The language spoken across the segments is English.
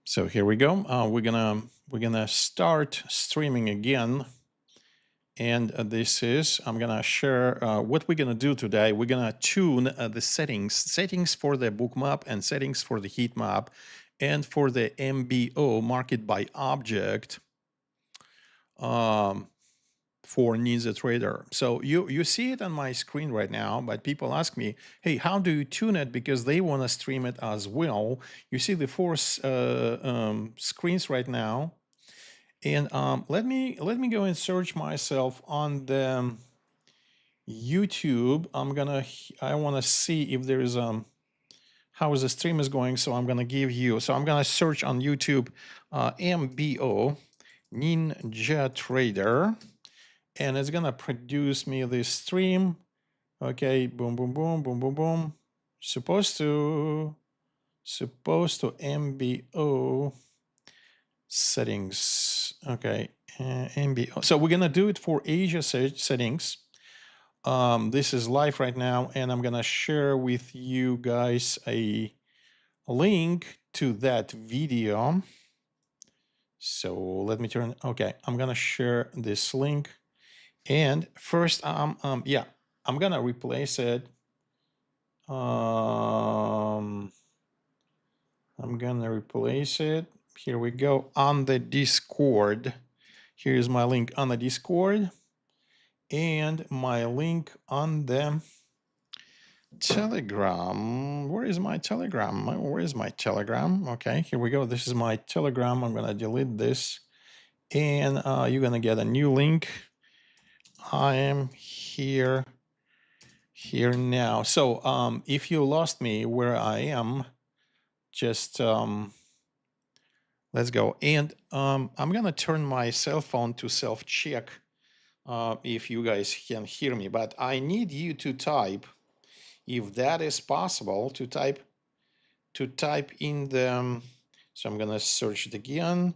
So here we go. We're gonna start streaming again, and this is I'm gonna share what we're gonna do today. We're gonna tune the settings for the book map and settings for the heat map, and for the MBO market by object for NinjaTrader. So you see it on my screen right now, but people ask me, hey, how do you tune it? Because they want to stream it as well. You see the four screens right now. And let me go and search myself on the YouTube. I want to see if there is how the stream is going. So I'm gonna give you. So I'm gonna search on YouTube MBO NinjaTrader, and it's gonna produce me this stream. Okay, boom, boom, boom, boom, boom, boom. Supposed to MBO settings. Okay, MBO. So we're gonna do it for Asia settings. This is live right now, and I'm gonna share with you guys a link to that video. So let me turn. Okay, I'm gonna share this link, and first, yeah, I'm gonna replace it. I'm gonna replace it. Here we go on the Discord. Here's my link on the Discord and my link on the Telegram. Where is my Telegram? Where is my Telegram? Okay, here we go. This is my Telegram. I'm gonna delete this, and you're gonna get a new link. I am here now. So if you lost me where I am, just let's go. And I'm gonna turn my cell phone to self-check if you guys can hear me, but I need you to type, if that is possible, to type in the, so I'm gonna search it again,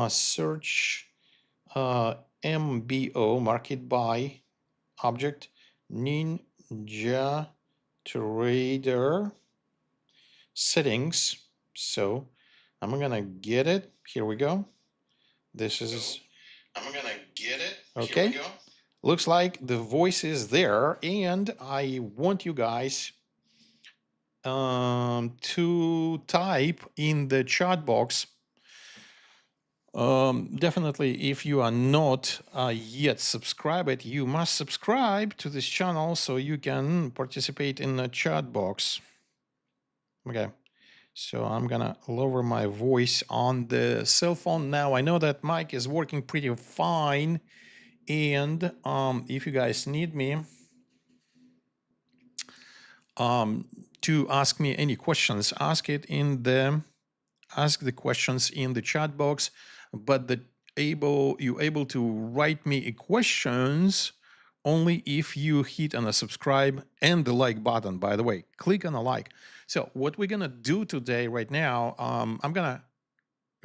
search MBO market by object NinjaTrader settings. So I'm gonna get it. Here we go. This is. I'm gonna get it. Okay. Here we go. Looks like the voice is there, and I want you guys to type in the chat box. Definitely, if you are not yet subscribed, you must subscribe to this channel so you can participate in the chat box. Okay. So I'm gonna lower my voice on the cell phone now. I know that mic is working pretty fine, and if you guys need me to ask me any questions, ask the questions in the chat box. But you're able to write me questions only if you hit on a subscribe and the like button. By the way, click on a like. So what we're gonna do today right now, I'm gonna,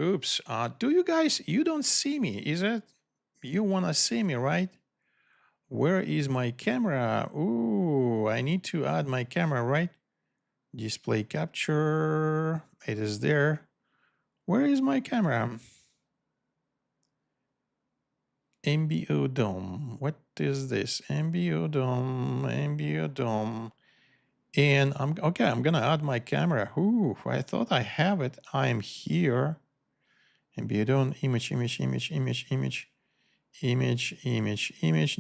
oops, do you guys, you don't see me, is it? You wanna see me, right? Where is my camera? Ooh, I need to add my camera, right? Display capture, it is there. Where is my camera? MBO DOM, what is this? MBO DOM. And I'm gonna add my camera. Ooh, I thought I have it. I am here. MBO DOM, image,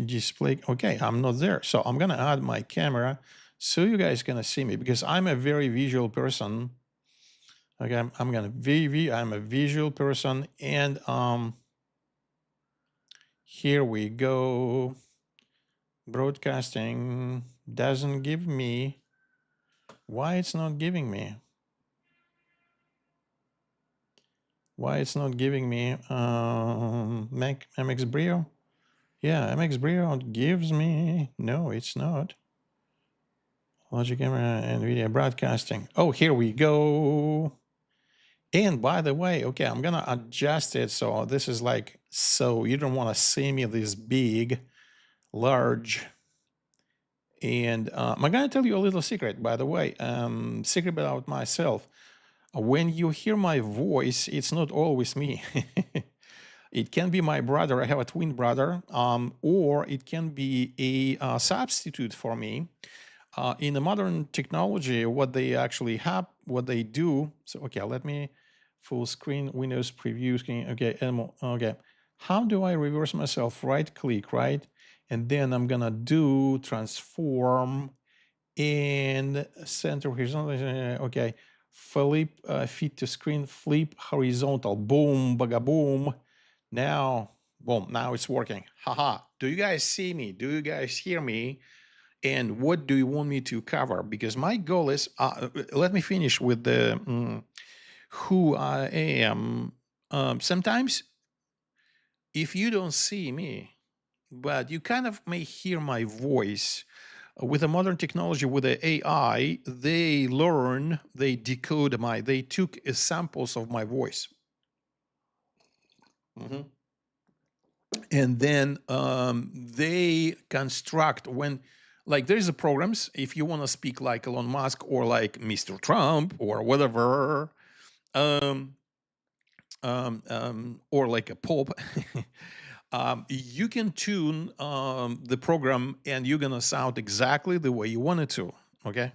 display. Okay, I'm not there. So I'm gonna add my camera so you guys gonna see me, because I'm a very visual person. Okay, I'm a visual person, and here we go. Broadcasting doesn't give me. Why it's not giving me? Why it's not giving me MX Brio? Yeah, MX Brio gives me. No, it's not. Logic Camera, NVIDIA Broadcasting. Oh, here we go. And by the way, okay, I'm gonna adjust it so this is like, so you don't want to see me this big, large. And I'm gonna tell you a little secret, by the way, secret about myself. When you hear my voice, it's not always me. It can be my brother. I have a twin brother, or it can be a substitute for me. In the modern technology, what they actually have, what they do. So, okay, let me full screen, Windows preview screen. Okay, okay. How do I reverse myself? Right click, right? And then I'm gonna do transform and center horizontal. Okay, flip, fit to screen, flip horizontal. Boom, baga boom. Now, boom, now it's working. Haha. Do you guys see me? Do you guys hear me? And what do you want me to cover? Because my goal is, let me finish with the who I am. Sometimes, if you don't see me, but you kind of may hear my voice, with the modern technology, with the AI, they learn, they decode they took samples of my voice. And then they construct like there's a programs, if you want to speak like Elon Musk or like Mr. Trump or whatever, or like a Pope, you can tune the program and you're gonna sound exactly the way you want it to. Okay.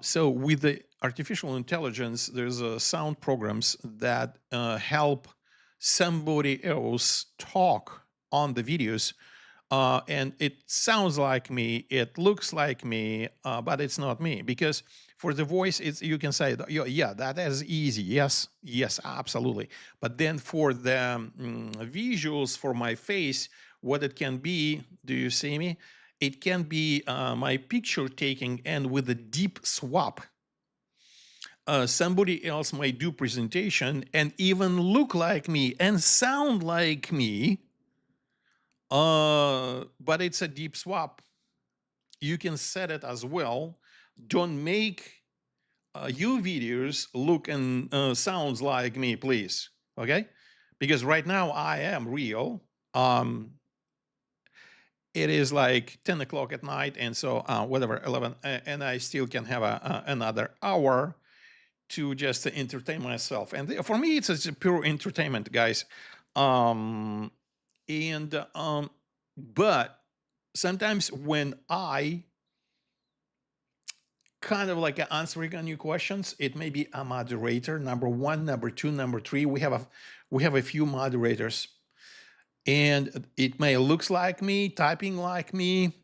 So with the artificial intelligence, there's sound programs that help somebody else talk on the videos, and it sounds like me, it looks like me, but it's not me. Because for the voice, it's, you can say, yeah, that is easy. Yes, yes, absolutely. But then for the visuals, for my face, what it can be, do you see me? It can be my picture taking, and with a deep swap, somebody else might do presentation and even look like me and sound like me, but it's a deep swap. You can set it as well. Don't make your videos look and sounds like me, please. Okay, because right now I am real. It is like 10 o'clock at night, and so whatever, 11, and I still can have another hour to just entertain myself. And for me, it's a pure entertainment, guys. Um, and but sometimes when I kind of like answering on your questions, it may be a moderator, number one, number two, number three. We have a few moderators, and it may looks like me, typing like me,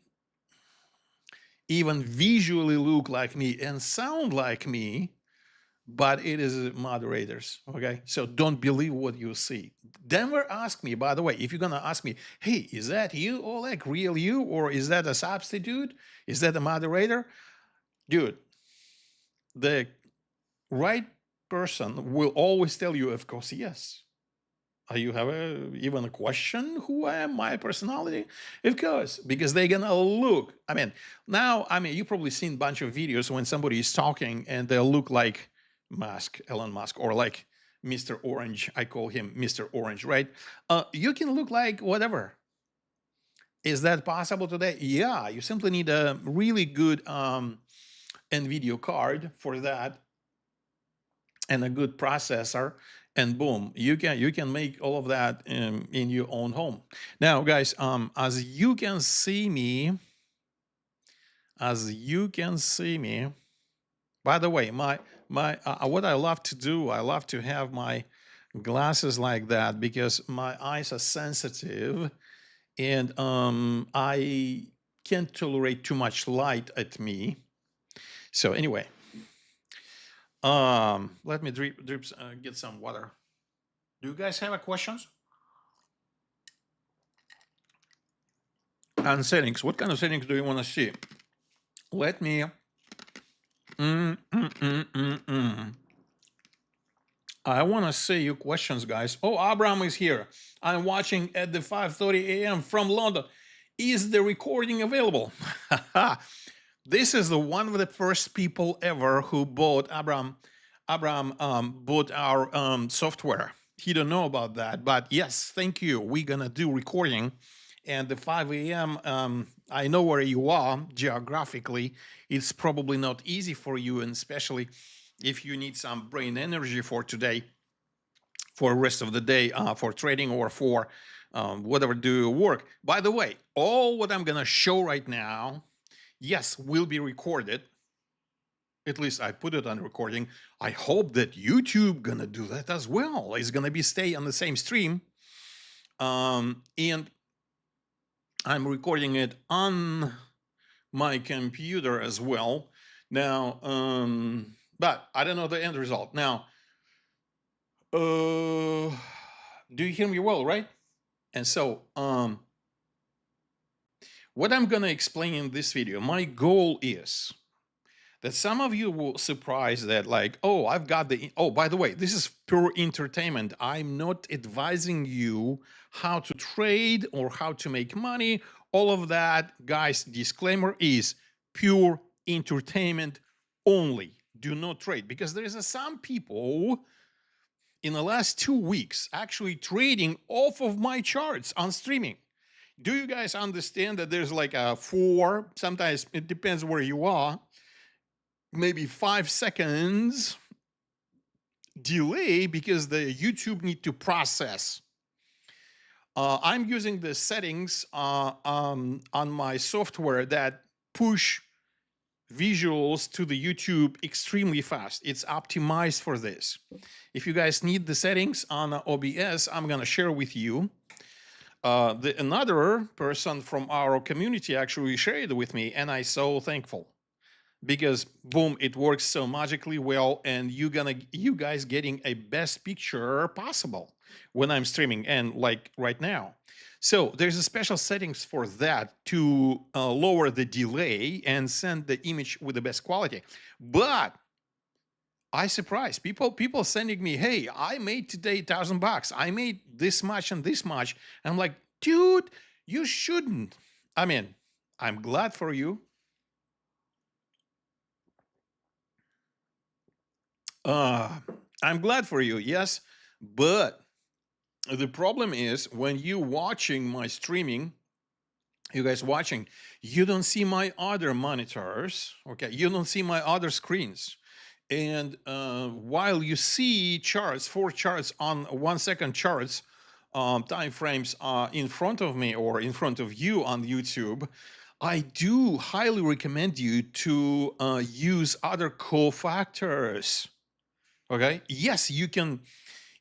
even visually look like me and sound like me, but it is moderators. Okay, so don't believe what you see. Denver asked me, by the way, if you're gonna ask me, hey, is that you, Oleg, real you, or is that a substitute, is that a moderator? Dude, the right person will always tell you, of course, yes. You have even a question who I am, my personality? Of course, because they're gonna look. Now, you've probably seen a bunch of videos when somebody is talking and they look like Elon Musk, or like Mr. Orange. I call him Mr. Orange, right? You can look like whatever. Is that possible today? Yeah, you simply need a really good NVIDIA card for that, and a good processor, and boom, you can make all of that in your own home. Now, guys, as you can see me, by the way, my what I love to do, I love to have my glasses like that because my eyes are sensitive, and I can't tolerate too much light at me. So anyway, let me get some water. Do you guys have questions? And settings, what kind of settings do you want to see? Let me. I want to see your questions, guys. Oh, Abraham is here. I'm watching at the 5:30 a.m. from London. Is the recording available? This is the one of the first people ever who bought Abraham bought our software. He don't know about that, but yes, thank you. We're gonna do recording, and the 5 a.m. I know where you are geographically. It's probably not easy for you, and especially if you need some brain energy for today, for the rest of the day, for trading or for whatever do you work. By the way, all what I'm going to show right now, yes, will be recorded. At least I put it on recording. I hope that YouTube going to do that as well. It's going to be stay on the same stream. And I'm recording it on my computer as well. Now, but I don't know the end result. Now, do you hear me well, right? And so, what I'm going to explain in this video, my goal is that some of you will surprise that like, oh, I've got the, oh, by the way, this is pure entertainment. I'm not advising you how to trade or how to make money. All of that, guys, disclaimer is pure entertainment only. Do not trade, because there is some people in the last 2 weeks actually trading off of my charts on streaming. Do you guys understand that there's like a 4, sometimes it depends where you are, maybe 5 seconds delay because the YouTube need to process. I'm using the settings on my software that push visuals to the YouTube extremely fast. It's optimized for this. If you guys need the settings on OBS, I'm going to share with you. Another person from our community actually shared it with me, and I'm so thankful. Because boom, it works so magically well, and you guys getting a best picture possible when I'm streaming, and like right now. So there's a special settings for that to lower the delay and send the image with the best quality. But I surprised people sending me, hey, I made today $1,000. I made this much and this much. And I'm like, dude, you shouldn't. I mean, I'm glad for you. I'm glad for you, yes, but the problem is when you watching my streaming, you guys watching, you don't see my other monitors, okay? You don't see my other screens. And while you see charts, 4 charts on 1 second charts, time frames in front of me or in front of you on YouTube, I do highly recommend you to use other cofactors. Okay. Yes, you can.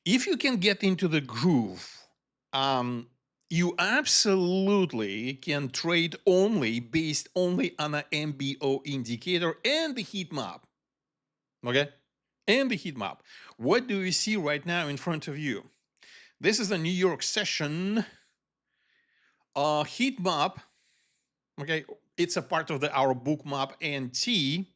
If you can get into the groove, you absolutely can trade only based only on an MBO indicator and the heat map. Okay. And the heat map. What do you see right now in front of you? This is a New York session heat map. Okay. It's a part of our bookmap NT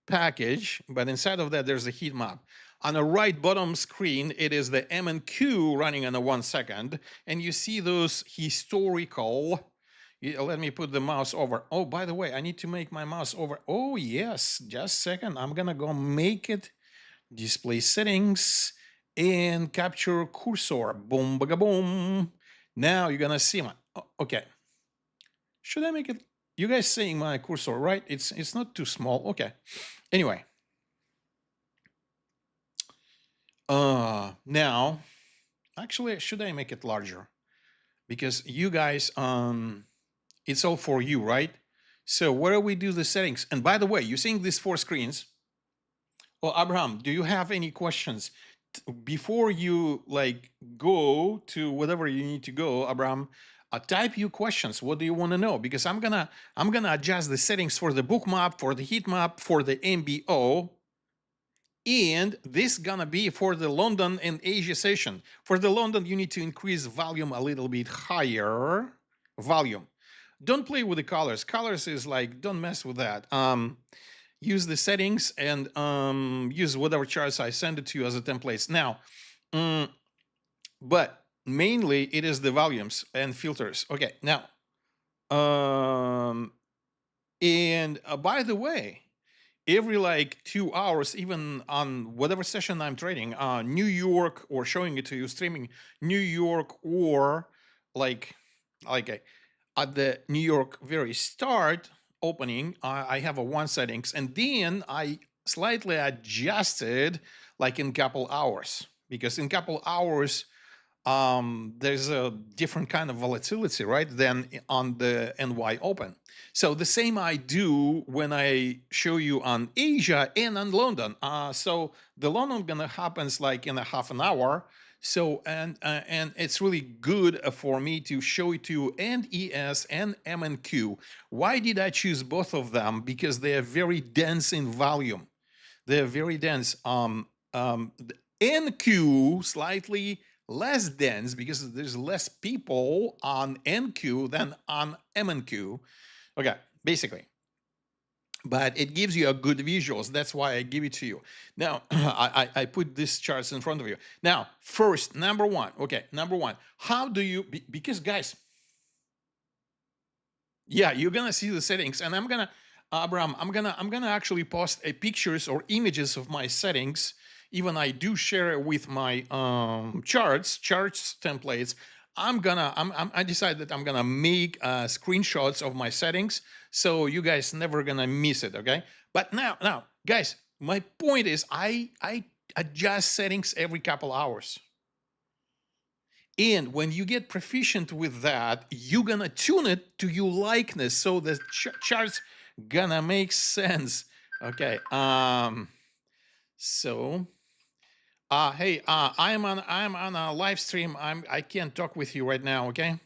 package, but inside of that, there's a heat map. On the right bottom screen, it is the M&Q running on a 1 second, and you see those historical. Let me put the mouse over. Oh, by the way, I need to make my mouse over. Oh, yes, just a second. I'm gonna go make it display settings and capture cursor. Boom, baga boom. Now you're gonna see my. Oh, okay. Should I make it? You guys seeing my cursor, right? It's not too small. Okay. Anyway. Now, actually, should I make it larger? Because you guys, it's all for you, right? So where do we do the settings? And by the way, you're seeing these 4 screens. Well, Abraham, do you have any questions? Before you like go to whatever you need to go, Abraham, type your questions. What do you want to know? Because I'm gonna adjust the settings for the book map, for the heat map, for the MBO. And this gonna be for the London and Asia session. For the London, you need to increase volume a little bit higher. Volume. Don't play with the colors. Colors is like, don't mess with that. Use the settings and use whatever charts I send it to you as a templates. Now, but mainly it is the volumes and filters. Okay, now, and by the way, every like 2 hours, even on whatever session I'm trading, New York or showing it to you, streaming New York, or like at the New York very start opening, I have a 1 settings, and then I slightly adjusted like in couple hours, because in couple hours there's a different kind of volatility, right, than on the NY Open. So the same I do when I show you on Asia and on London. So the London gonna happens like in a half an hour. So and it's really good for me to show it to you and ES and MNQ. Why did I choose both of them? Because they are very dense in volume. They're very dense. The NQ slightly less dense because there's less people on NQ than on MNQ. Okay, basically. But it gives you a good visuals. That's why I give it to you. Now, I put these charts in front of you. Now, first, number one. Okay, number one. How do you, because guys, yeah, you're gonna see the settings, and I'm gonna, Abraham, I'm gonna actually post a pictures or images of my settings. Even I do share it with my charts templates. I decided that I'm gonna make screenshots of my settings, so you guys never gonna miss it. Okay, but now, guys, my point is I adjust settings every couple hours. And when you get proficient with that, you're gonna tune it to your likeness, so the charts gonna make sense. Okay. So, hey, I'm on a live stream. I can't talk with you right now. Okay.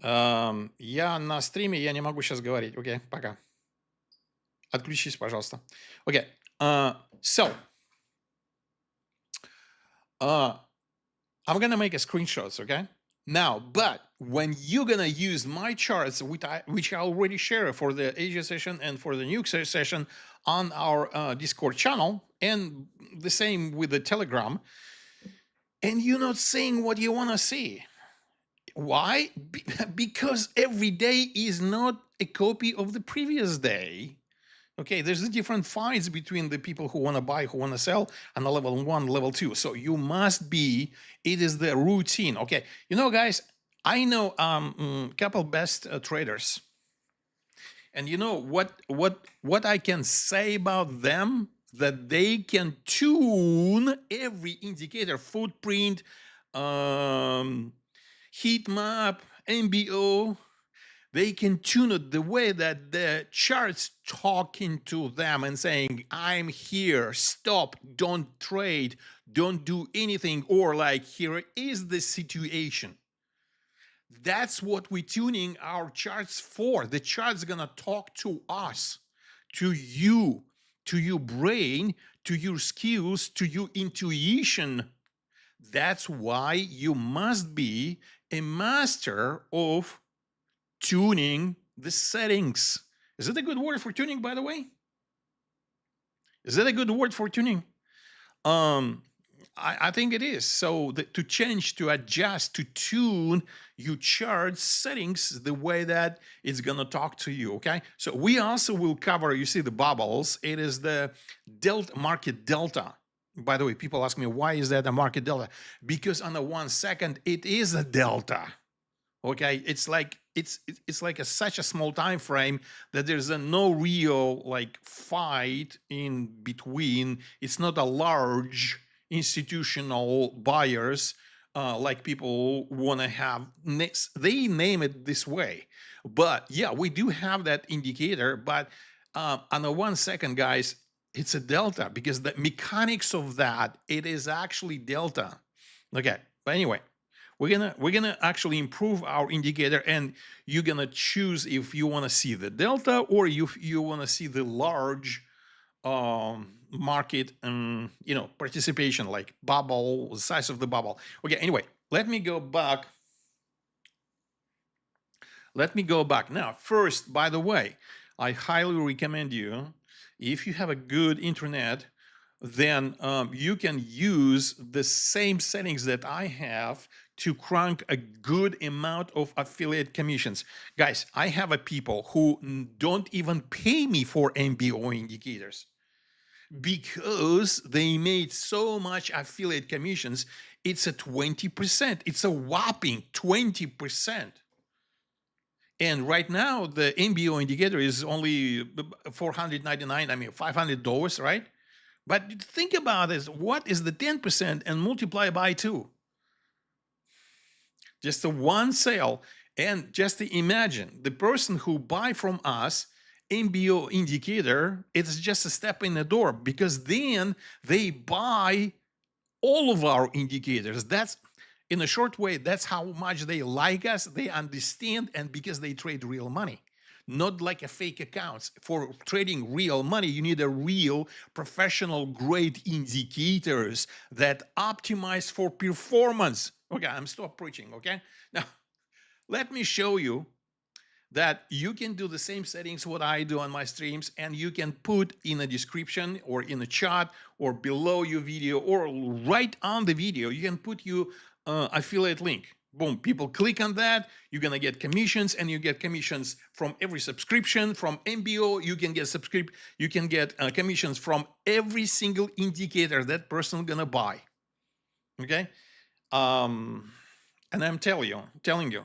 Я на стриме, я не могу сейчас говорить. Окей, пока. Отключись, пожалуйста. Okay. So. I'm gonna make a screenshots, okay? Now, but when you're gonna use my charts, which I already share for the Asia session and for the new session on our Discord channel, and the same with the Telegram, and you're not seeing what you wanna see. Why? Because every day is not a copy of the previous day. Okay, there's a different fights between the people who want to buy, who want to sell, on the level 1, level 2. So you must be, it is the routine. Okay, you know, guys, I know couple best traders. And you know what I can say about them? That they can tune every indicator, footprint, heat map, MBO. They can tune it the way that the charts talking to them and saying, I'm here, stop, don't trade, don't do anything, or like, here is the situation. That's what we're tuning our charts for. The chart's gonna talk to us, to you, to your brain, to your skills, to your intuition. That's why you must be a master of tuning the settings. Is it a good word for tuning, by the way? Is that a good word for tuning? I think it is. So to change, to adjust, to tune your chart settings the way that it's gonna talk to you. Okay. So we also will cover. You see the bubbles. It is the delta market delta. By the way, people ask me, why is that a market delta? Because on the 1 second, it is a delta. Okay, it's like such a small time frame that there's no real like fight in between. It's not a large institutional buyers like people want to have. They name it this way, but yeah, we do have that indicator. But on the 1 second, guys, it's a delta because the mechanics of that, it is actually delta. Okay, but anyway. We're gonna actually improve our indicator, and you're gonna choose if you want to see the delta or if you want to see the large market participation, like bubble, the size of the bubble. Okay, anyway, let me go back. Now, first, by the way, I highly recommend you, if you have a good internet, then you can use the same settings that I have to crank a good amount of affiliate commissions. Guys, I have a people who don't even pay me for MBO indicators because they made so much affiliate commissions. It's a 20%. It's a whopping 20%. And right now, the MBO indicator is only $499, I mean, $500, right? But think about this, what is the 10% and multiply by 2? Just the one sale. And just to imagine, the person who buy from us, MBO indicator, it's just a step in the door, because then they buy all of our indicators. That's, in a short way, that's how much they like us, they understand, and because they trade real money. Not like a fake accounts. For trading real money, you need a real professional grade indicators that optimize for performance. Okay, I'm stop preaching, okay? Now, let me show you that you can do the same settings what I do on my streams, and you can put in a description or in a chat or below your video or right on the video, you can put your affiliate link. Boom, people click on that, you're gonna get commissions, and you get commissions from every subscription. From MBO, you can get commissions from every single indicator that person gonna buy. Okay, and I'm telling you,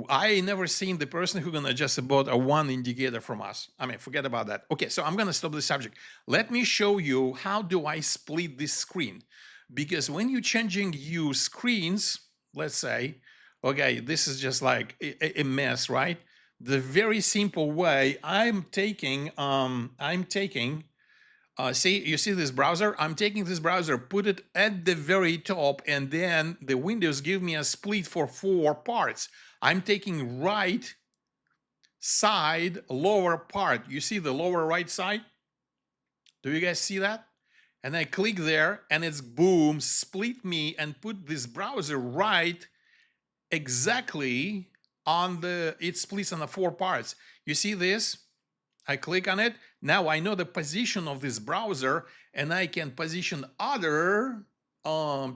I never seen the person who gonna just bought a one indicator from us. I mean, forget about that. Okay, so I'm gonna stop the subject. Let me show you how do I split this screen. Because when you're changing your screens, let's say, okay, this is just like a mess, right? The very simple way I'm taking, see, you see this browser? I'm taking this browser, put it at the very top, and then the windows give me a split for 4 parts. I'm taking right side, lower part. You see the lower right side? Do you guys see that? And I click there, and it's boom, split me and put this browser right exactly on the, it splits on the 4 parts. You see this? I click on it. Now I know the position of this browser, and I can position other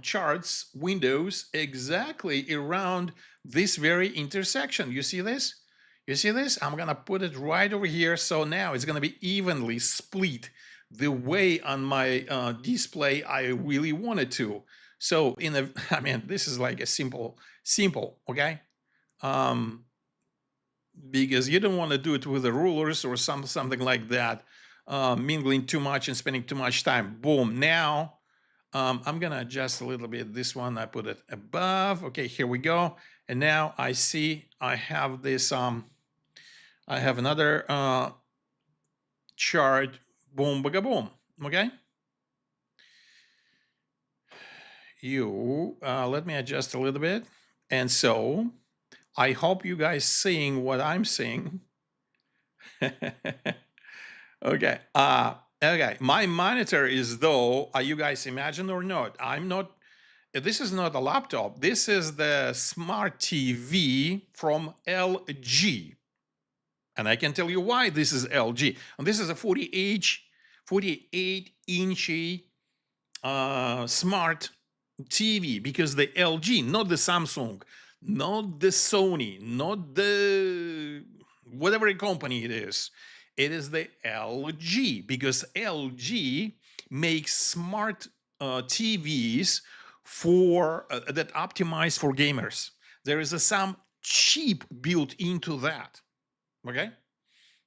charts, windows, exactly around this very intersection. You see this? You see this? I'm gonna put it right over here. So now it's gonna be evenly split the way on my display I really wanted to. So in a, I mean, this is like a simple, okay? Because you don't want to do it with the rulers or something like that, mingling too much and spending too much time. Boom. Now I'm gonna adjust a little bit this one. I put it above. Okay, here we go. And now I see I have this I have another chart. Boom baga boom. Okay, you let me adjust a little bit. And so I hope you guys seeing what I'm seeing. Okay. Okay. My monitor is, though, you guys imagine or not, I'm not, this is not a laptop. This is the smart TV from LG. And I can tell you why this is LG. And this is a 48-inch smart TV, because the LG, not the Samsung, not the Sony, not the whatever company it is the LG, because LG makes smart TVs for that optimize for gamers. There is some chip built into that. Okay,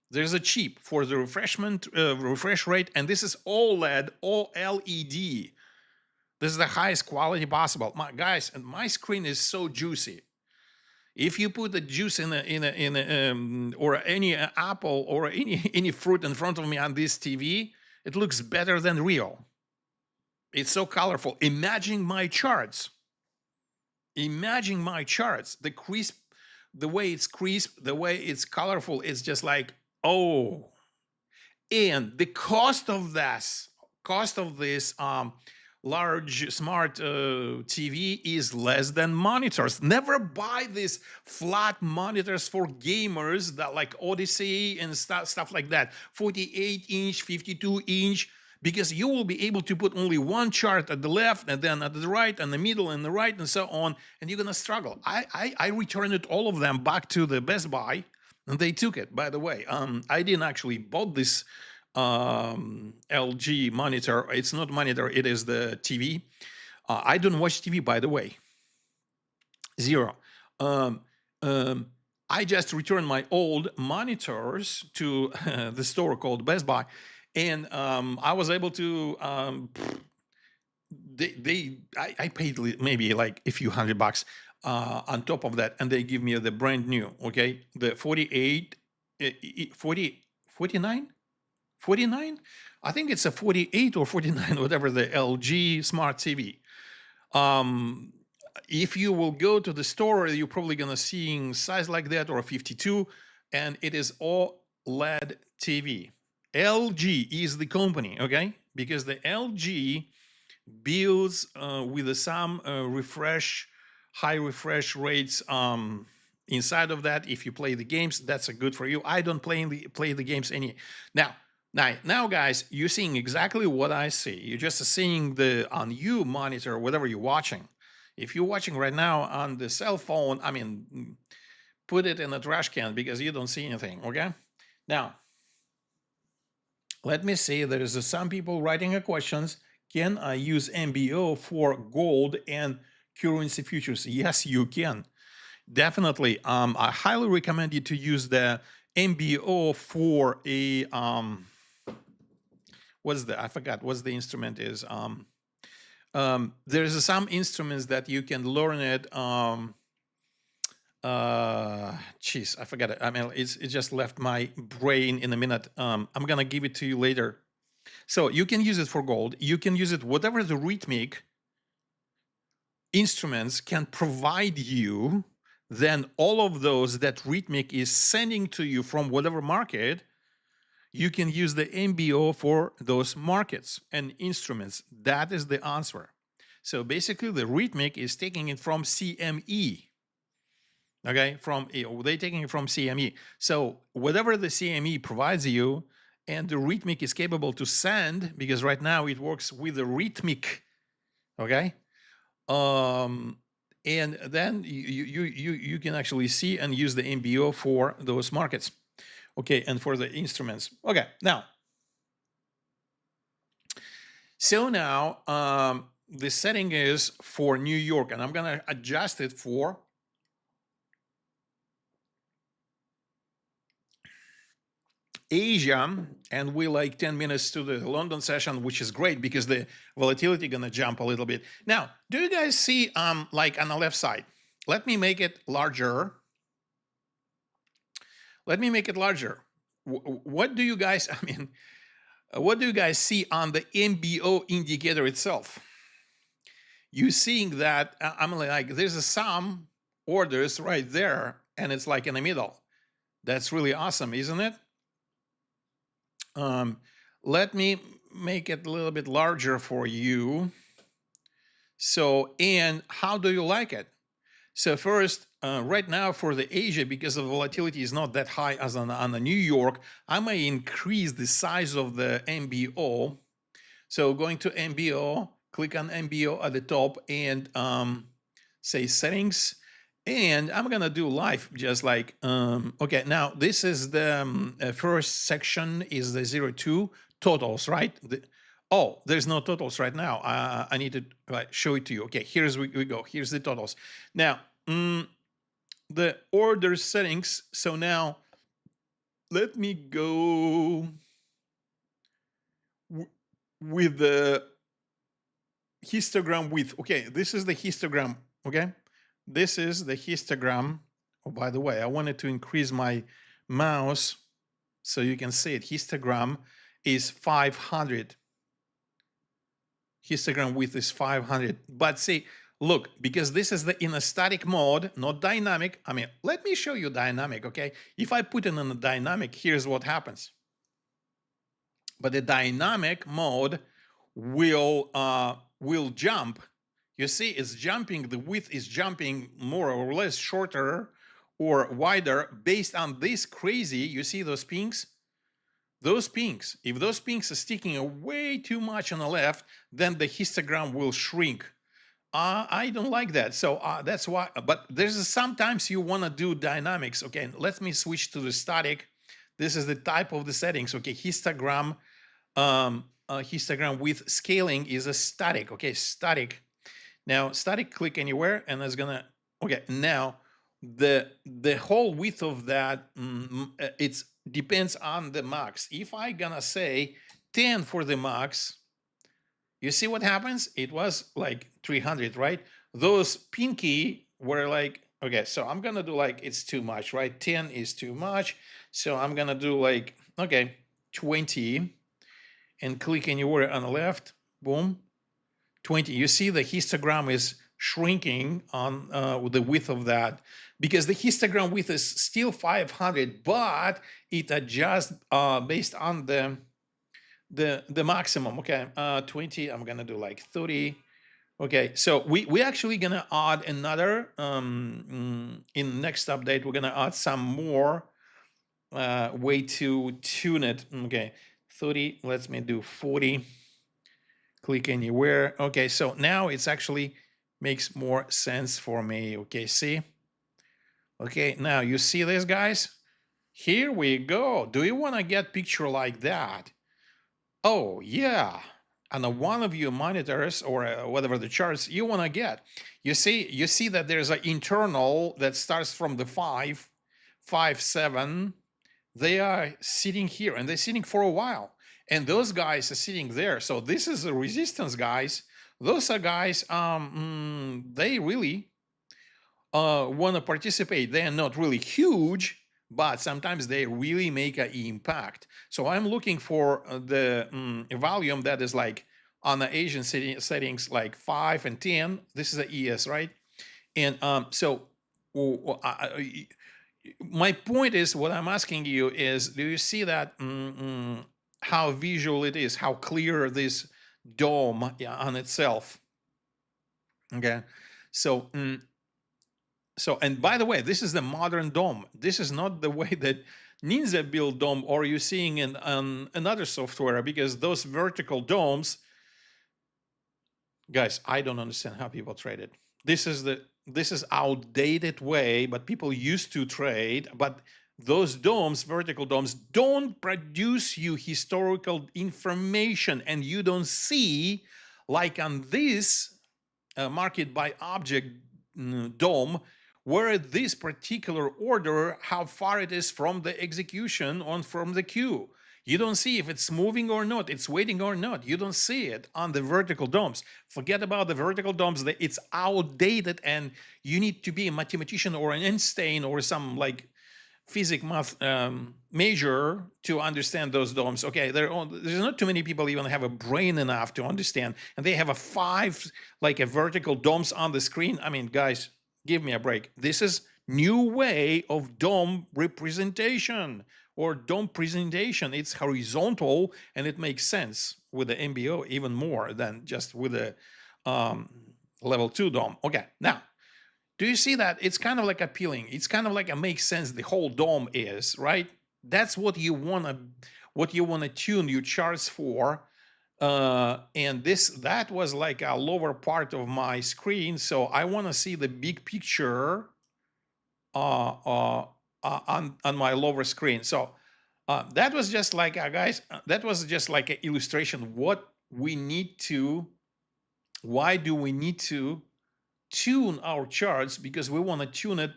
there's a chip for the refresh rate, and this is OLED, OLED. This is the highest quality possible. Guys, and my screen is so juicy. If you put the juice in or any apple or any fruit in front of me on this TV, it looks better than real. It's so colorful. Imagine my charts. Imagine my charts. The crisp, the way it's crisp, the way it's colorful. It's just like, oh. And the cost of this large smart TV is less than monitors. Never buy these flat monitors for gamers that like Odyssey and stuff like that. 48-inch, 52-inch, because you will be able to put only one chart at the left and then at the right and the middle and the right and so on, and you're gonna struggle. I returned all of them back to the Best Buy, and they took it. By the way, I didn't actually bought this LG monitor. It's not monitor, it is the TV. I don't watch TV, by the way. Zero. I just returned my old monitors to the store called Best Buy, and I was able to. I paid maybe like a few $100 on top of that, and they give me the brand new. Okay, the 48, 40, 49, 49. I think it's a 48 or 49, whatever, the LG Smart TV. If you will go to the store, you're probably gonna see size like that or a 52, and it is OLED TV. LG is the company, okay? Because the LG builds with some high refresh rates inside of that. If you play the games, that's a good for you. I don't play the games any now, guys, you're seeing exactly what I see. You're just seeing the on you monitor, whatever you're watching. If you're watching right now on the cell phone, I mean, put it in a trash can because you don't see anything. Okay. Now, let me see. There's some people writing a questions. Can I use MBO for gold and currency futures? Yes, you can. Definitely. I highly recommend you to use the MBO for a I forgot what the instrument is. There's some instruments that you can learn it. I forgot it. I mean, it just left my brain in a minute. I'm gonna give it to you later. So you can use it for gold. You can use it whatever the rhythmic instruments can provide you. Then all of those that rhythmic is sending to you from whatever market, you can use the MBO for those markets and instruments. That is the answer. So basically, the rhythmic is taking it from CME. Okay, they're taking it from CME. So whatever the CME provides you, and the rhythmic is capable to send, because right now it works with the rhythmic. Okay, and then you can actually see and use the MBO for those markets. Okay, and for the instruments. Okay, now. So now the setting is for New York, and I'm gonna adjust it for Asia, and we like 10 minutes to the London session, which is great because the volatility gonna jump a little bit. Now, do you guys see like on the left side? Let me make it larger. Let me make it larger. What do you guys, I mean, what do you guys see on the MBO indicator itself? You seeing that I'm like, there's some orders right there, and it's like in the middle. That's really awesome, isn't it? Let me make it a little bit larger for you. So, and how do you like it? So first, right now for the Asia, because the volatility is not that high as on the New York, I may increase the size of the MBO. So going to MBO, click on MBO at the top and say settings. And I'm gonna do live, just like, okay, now this is the first section is the 02 totals, right? Oh, there's no totals right now. I need to show it to you. Okay, here's we go. Here's the totals. Now, the order settings. So now, let me go with the histogram width. Okay, this is the histogram. Okay, this is the histogram. Oh, by the way, I wanted to increase my mouse so you can see it. Histogram is 500. Histogram width is 500. But see, look, because this is in a static mode, not dynamic. I mean, let me show you dynamic, okay? If I put it in a dynamic, here's what happens. But the dynamic mode will jump. You see, it's jumping. The width is jumping more or less shorter or wider based on this crazy. You see those pinks? Those pinks. If those pinks are sticking way too much on the left, then the histogram will shrink. I don't like that. So that's why. But there's sometimes you want to do dynamics. Okay, let me switch to the static. This is the type of the settings. Okay, histogram. Histogram with scaling is a static. Okay, static. Now static, click anywhere, and it's gonna. Okay, now the whole width of that, it's depends on the max. If I gonna say 10 for the max, you see what happens? It was like 300, right? Those pinky were like, okay, so I'm gonna do like, it's too much, right? 10 is too much. So I'm gonna do like, okay, 20 and click anywhere on the left, boom, 20. You see the histogram is shrinking on with the width of that, because the histogram width is still 500, but it adjusts based on the maximum. Okay, 20, I'm gonna do like 30. Okay, so we actually gonna add another in next update. We're gonna add some more way to tune it. Okay, 30. Let me do 40. Click anywhere. Okay, so now it's actually makes more sense for me. Okay, see? Okay, now you see this, guys? Here we go. Do you want to get picture like that? Oh, yeah. On one of your monitors or whatever the charts you want to get. You see that there's an internal that starts from the 5, 5, 7. They are sitting here and they're sitting for a while. And those guys are sitting there. So this is the resistance, guys. Those are guys, they really want to participate. They're not really huge, but sometimes they really make an impact. So I'm looking for the volume that is like on the Asian settings, like 5 and 10. This is the ES, right? And so my point is, what I'm asking you is, do you see that how visual it is, how clear this dome on itself? Okay, so so, and by the way, this is the modern dome. This is not the way that Ninja built dome, or you're seeing in another software, because those vertical domes, guys, I don't understand how people trade it. This is outdated way, but people used to trade. But those domes, vertical domes, don't produce you historical information, and you don't see, like on this market by object dome, where this particular order, how far it is from the execution on from the queue. You don't see if it's moving or not, it's waiting or not. You don't see it on the vertical domes. Forget about the vertical domes. It's outdated, and you need to be a mathematician or an Einstein or some like physics math major to understand those domes. Okay, there's not too many people even have a brain enough to understand, and they have a 5 like a vertical domes on the screen. I mean, guys, give me a break. This is new way of dome representation or dome presentation. It's horizontal, and it makes sense with the MBO even more than just with the level 2 dome. Okay, now, do you see that? It's kind of like appealing. It's kind of like it makes sense. The whole dome is, right? That's what you wanna tune your charts for. And that was like a lower part of my screen. So I want to see the big picture on my lower screen. So that was just like, guys, that was just like an illustration. What we need to, why do we need to tune our charts? Because we want to tune it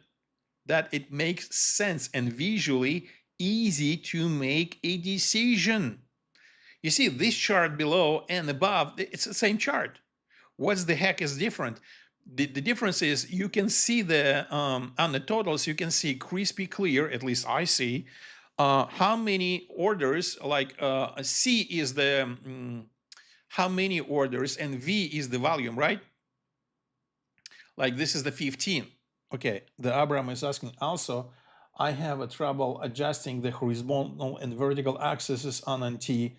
that it makes sense and visually easy to make a decision. You see this chart below and above, it's the same chart. What's the heck is different? The difference is you can see the on the totals, you can see crispy clear, at least I see, how many orders, like C is the how many orders, and V is the volume, right? Like this is the 15. Okay, the Abraham is asking also, I have a trouble adjusting the horizontal and vertical axes on NT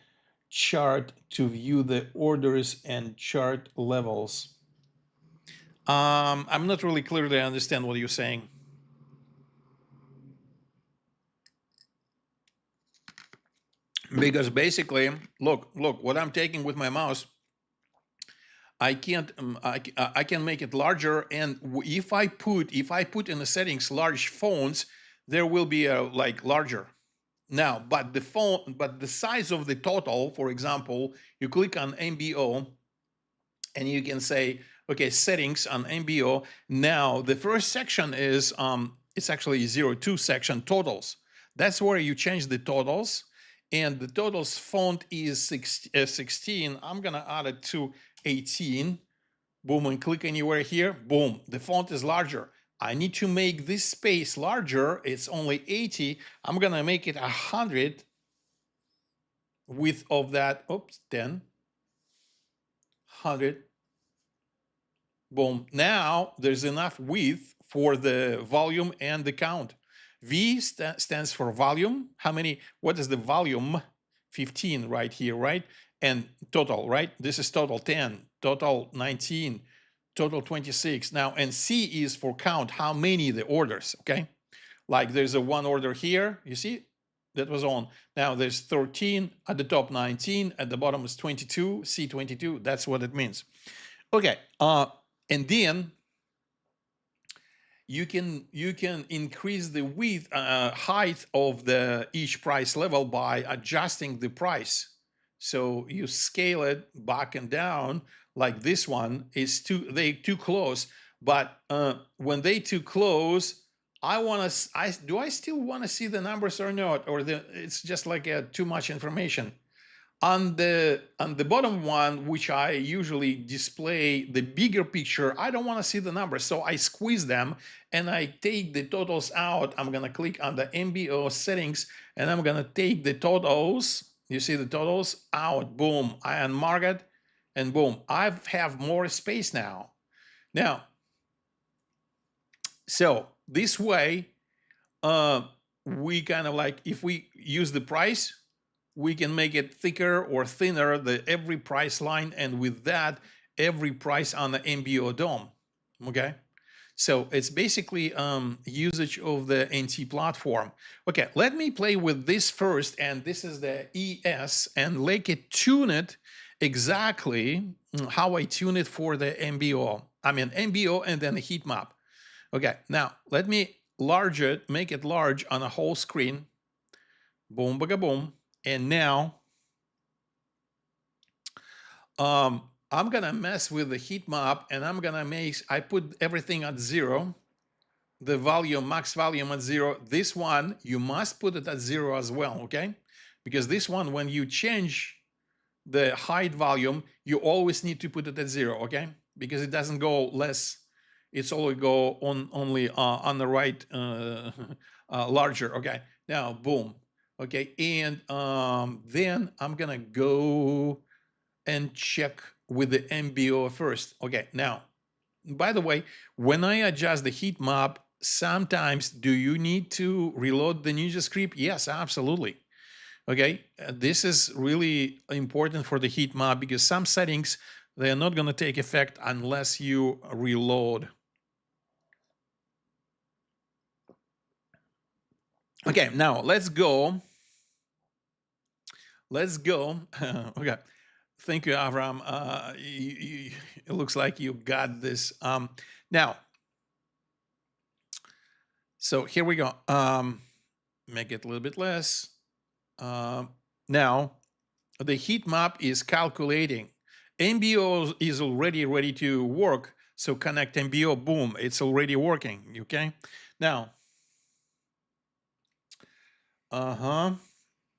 chart to view the orders and chart levels. I'm not really clearly understand what you're saying. Because basically, look, what I'm taking with my mouse, I can't, I can make it larger, and if I put in the settings large fonts, there will be a like larger. Now, but the size of the total, for example, you click on MBO, and you can say Okay, settings on MBO. Now, the first section is, it's actually 02 section, totals. That's where you change the totals. And the totals font is 16. I'm going to add it to 18. Boom, and click anywhere here. Boom, the font is larger. I need to make this space larger. It's only 80. I'm going to make it 100. Width of that, oops, 10. 100. Boom. Now there's enough width for the volume and the count. V stands for volume. How many? What is the volume? 15 right here, right? And total, right? This is total 10, total 19, total 26. Now, and C is for count, how many the orders, okay? Like there's a one order here, you see? That was on. Now there's 13, at the top 19, at the bottom is 22, C22, that's what it means. Okay, and then you can increase the width, height of the each price level by adjusting the price. So you scale it back and down, like this one is they too close. But when they too close, do I still want to see the numbers or not? Or it's just like too much information. On the bottom one, which I usually display the bigger picture, I don't want to see the numbers. So I squeeze them and I take the totals out. I'm going to click on the MBO settings and I'm going to take the totals. You see the totals out. Boom. I unmark it and boom. I have more space now. Now, so this way, we kind of like, if we use the price, we can make it thicker or thinner, every price line, and with that, every price on the MBO DOM, okay? So it's basically usage of the NT platform. Okay, let me play with this first, and this is the ES, and let it tune it exactly how I tune it for the MBO. I mean, MBO and then the heat map. Okay, now let me large it, make it large on a whole screen. Boom, baga boom. And now I'm gonna mess with the heat map and I'm gonna I put everything at 0, the volume, max volume at 0. This one, you must put it at 0 as well, okay? Because this one, when you change the height volume, you always need to put it at 0, okay? Because it doesn't go less, it's only go only on the right larger, okay? Now, boom. Okay, and then I'm gonna go and check with the MBO first. Okay, now, by the way, when I adjust the heat map, sometimes do you need to reload the Ninja script? Yes, absolutely. Okay, this is really important for the heat map because some settings, they are not gonna take effect unless you reload. Okay, now let's go. Let's go. Okay. Thank you, Avram. It looks like you got this. Now, so here we go. Make it a little bit less. Now, the heat map is calculating. MBO is already ready to work. So connect MBO, boom, it's already working, okay? Now,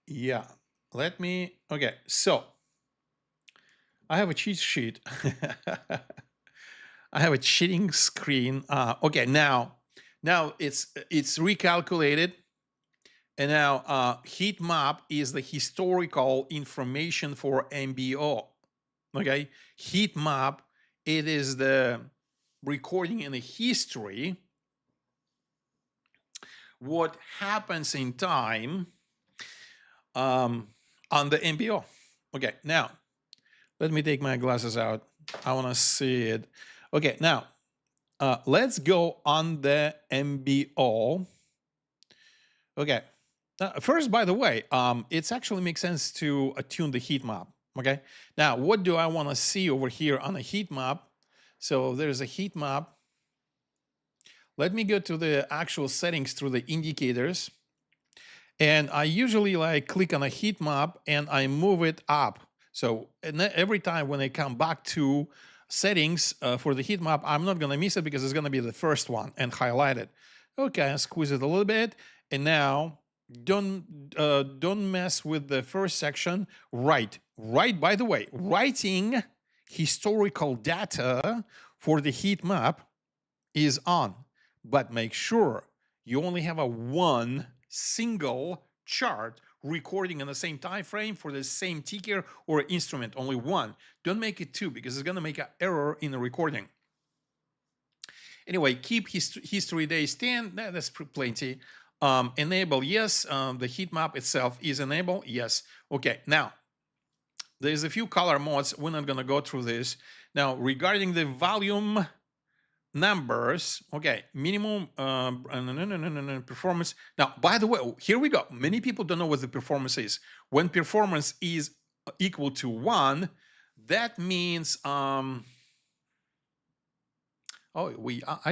yeah. Let me, okay, so I have a cheat sheet. I have a cheating screen. Okay, now it's recalculated, and now heat map is the historical information for MBO. Okay, heat map, it is the recording in the history what happens in time on the MBO. Okay, now let me take my glasses out. I want to see it. Okay, now let's go on the MBO. Okay, first, by the way, it actually makes sense to tune the heat map. Okay, now what do I want to see over here on the heat map? So there's a heat map. Let me go to the actual settings through the indicators. And I usually like click on a heat map and I move it up. So every time when I come back to settings for the heat map. I'm not gonna miss it because it's gonna be the first one and highlight it. Okay, squeeze it a little bit, and now don't mess with the first section. Right. By the way, writing historical data for the heat map is on, but make sure you only have a one single chart recording in the same time frame for the same ticker or instrument, only one. Don't make it two because it's going to make an error in the recording. Anyway, keep history days 10. That's plenty. Enable, yes. The heat map itself is enabled, yes. Okay, now there's a few color modes. We're not going to go through this. Now, regarding the volume numbers, okay, minimum performance. Now, by the way, here we go. Many people don't know what the performance is. When performance is equal to 1, that means I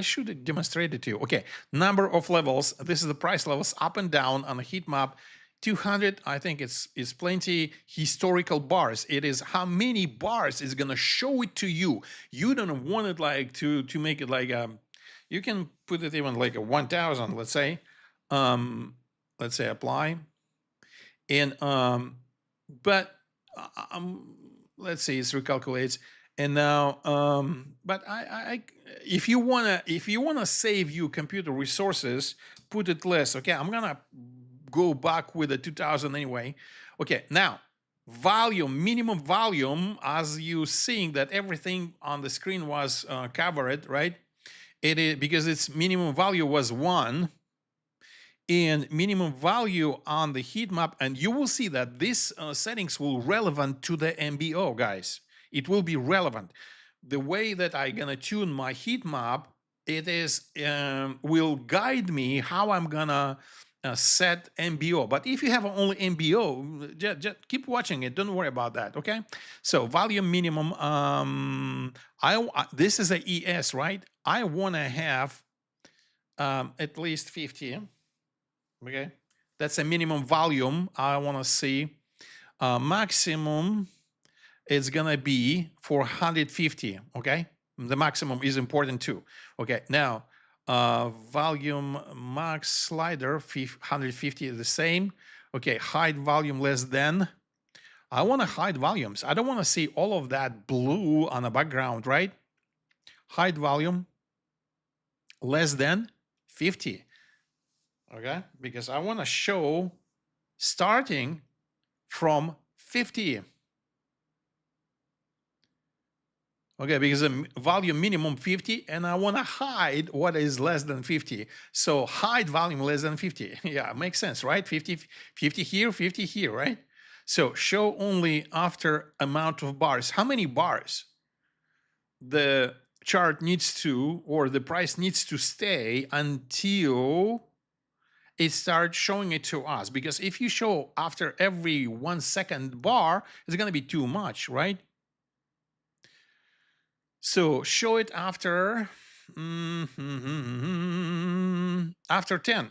should demonstrate it to you. Okay, number of levels. This is the price levels up and down on a heat map. 200, I think it's plenty. Historical bars. It is how many bars is gonna show it to you. You don't want it like to make it like you can put it even like a 1000, let's say. Let's say apply. And but let's say it recalculates. And now but if you wanna save you computer resources, put it less. Okay, I'm gonna go back with the 2000 anyway. Okay, now volume, minimum volume, as you seeing that everything on the screen was covered, right? It is because its minimum value was 1, and minimum value on the heat map, and you will see that this settings will relevant to the MBO, guys. It will be relevant. The way that I'm gonna tune my heat map, it is will guide me how I'm gonna set MBO. But if you have only MBO, just keep watching it. Don't worry about that. Okay. So volume minimum. This is a ES, right? I want to have at least 50. Okay, that's a minimum volume. I want to see maximum. It's gonna be 450. Okay, the maximum is important too. Okay, now. Volume max slider 150 is the same. Okay, hide volume less than. I want to hide volumes. I don't want to see all of that blue on the background, right? Hide volume less than 50. Okay, because I want to show starting from 50. Okay, because the volume minimum 50, and I want to hide what is less than 50. So hide volume less than 50. Yeah, makes sense, right? 50 here, 50 here, right? So show only after amount of bars. How many bars the chart needs to, or the price needs to stay until it starts showing it to us? Because if you show after every 1 second bar, it's going to be too much, right? So show it after after 10.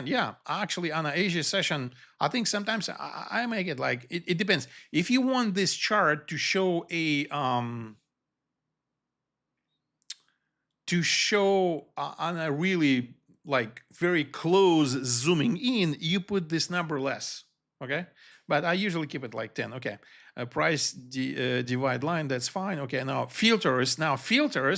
Yeah, actually on an Asia session, I think sometimes I make it like it depends. If you want this chart to show a on a really like very close zooming in, you put this number less. Okay, but I usually keep it like 10. Okay, price divide line, that's fine. Okay, now filters.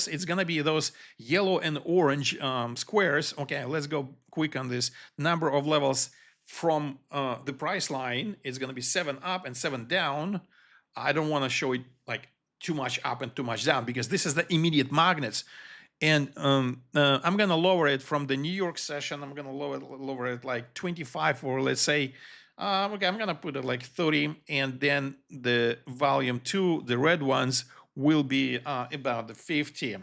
It's gonna be those yellow and orange squares. Okay, let's go quick on this. Number of levels from the price line, it's gonna be 7 up and 7 down. I don't want to show it like too much up and too much down because this is the immediate magnets. And I'm going to lower it from the New York session. I'm going to lower it like 25, or let's say, okay, I'm going to put it like 30. And then the volume 2, the red ones, will be about the 50.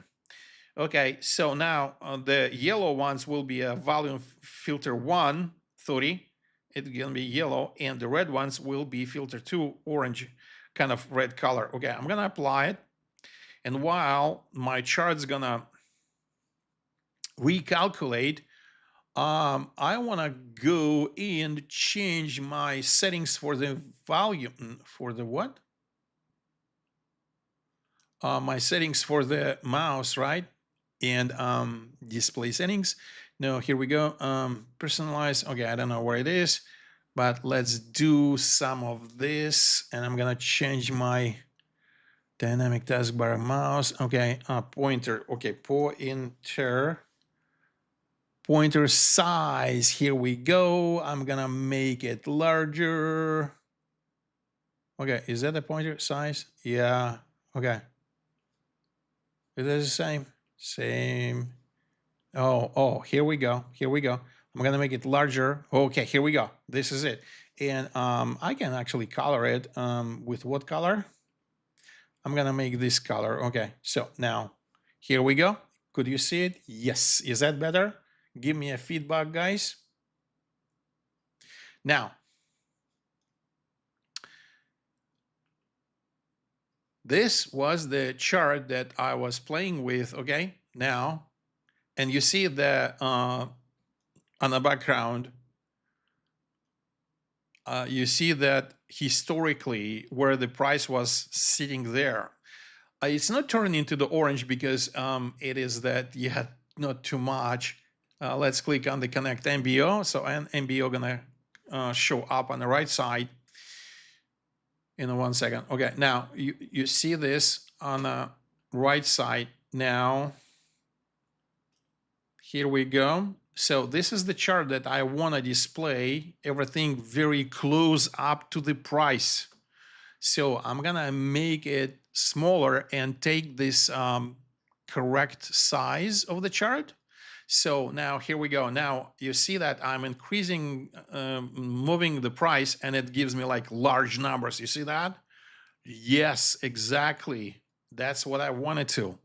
Okay, so now the yellow ones will be a volume filter 1, 30. It's going to be yellow. And the red ones will be filter 2, orange, kind of red color. Okay, I'm going to apply it. And while my chart's going to recalculate, I want to go and change my settings for the volume. For the what? my settings for the mouse, right? And display settings. No, here we go. Personalize. Okay, I don't know where it is, but let's do some of this. And I'm gonna change my dynamic taskbar mouse. Okay, pointer. Okay, pointer size. Here we go. I'm gonna make it larger. Okay, is that the pointer size? Yeah. Okay. It is the same. Same. Oh, here we go. Here we go. I'm gonna make it larger. Okay, here we go. This is it. And I can actually color it with what color? I'm gonna make this color. Okay, so now here we go. Could you see it? Yes. Is that better? Give me a feedback, guys. Now, this was the chart that I was playing with. Okay, now, and you see the on the background, you see that historically where the price was sitting there, it's not turning into the orange because it is that you had not too much. Let's click on the connect MBO. So MBO gonna show up on the right side in 1 second. Okay, now you see this on the right side. Now, here we go. So this is the chart that I want to display everything very close up to the price. So I'm gonna make it smaller and take this correct size of the chart. So now here we go. Now you see that I'm increasing, moving the price, and it gives me like large numbers. You see that? Yes, exactly. That's what I wanted to.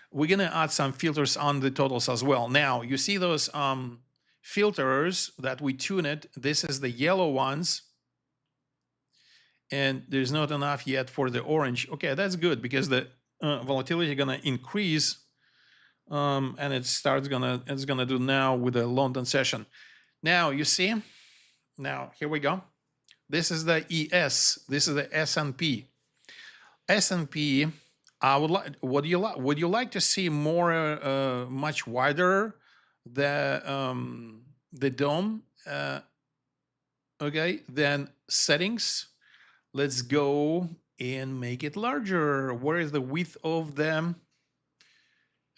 We're gonna add some filters on the totals as well. Now you see those filters that we tuned. This is the yellow ones, and there's not enough yet for the orange. Okay, that's good because the volatility is gonna increase, and it's gonna do now with the London session. Now you see, now here we go. This is the ES. This is the S&P. S&P. I would like. What do you like? Would you like to see more, much wider, the DOM? Okay, then settings. Let's go and make it larger. Where is the width of them?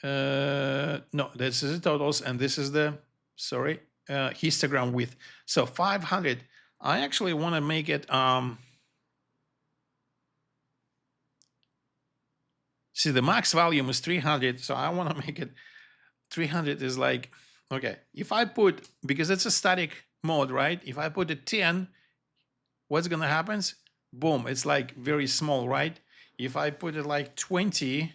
No, this is the totals, and this is the, sorry, histogram width. So 500. I actually want to make it, see, the max volume is 300, so I want to make it 300 is like, okay, if I put, because it's a static mode, right? If I put a 10, what's going to happen? Boom, it's like very small, right? If I put it like 20,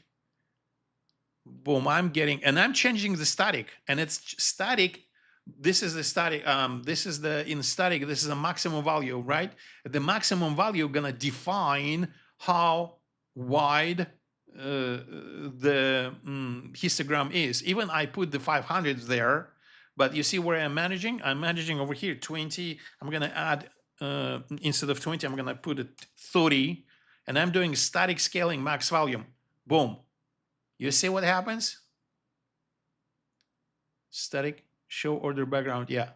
boom, I'm getting, and I'm changing the static, and it's static. This is the static, this is the, in static, this is a maximum value, right? The maximum value gonna define how wide the histogram is. Even I put the 500 there, but you see where I'm managing? I'm managing over here, 20. I'm gonna add, instead of 20, I'm gonna put it 30, and I'm doing static scaling max volume. Boom. You see what happens? Static show order background. Yeah.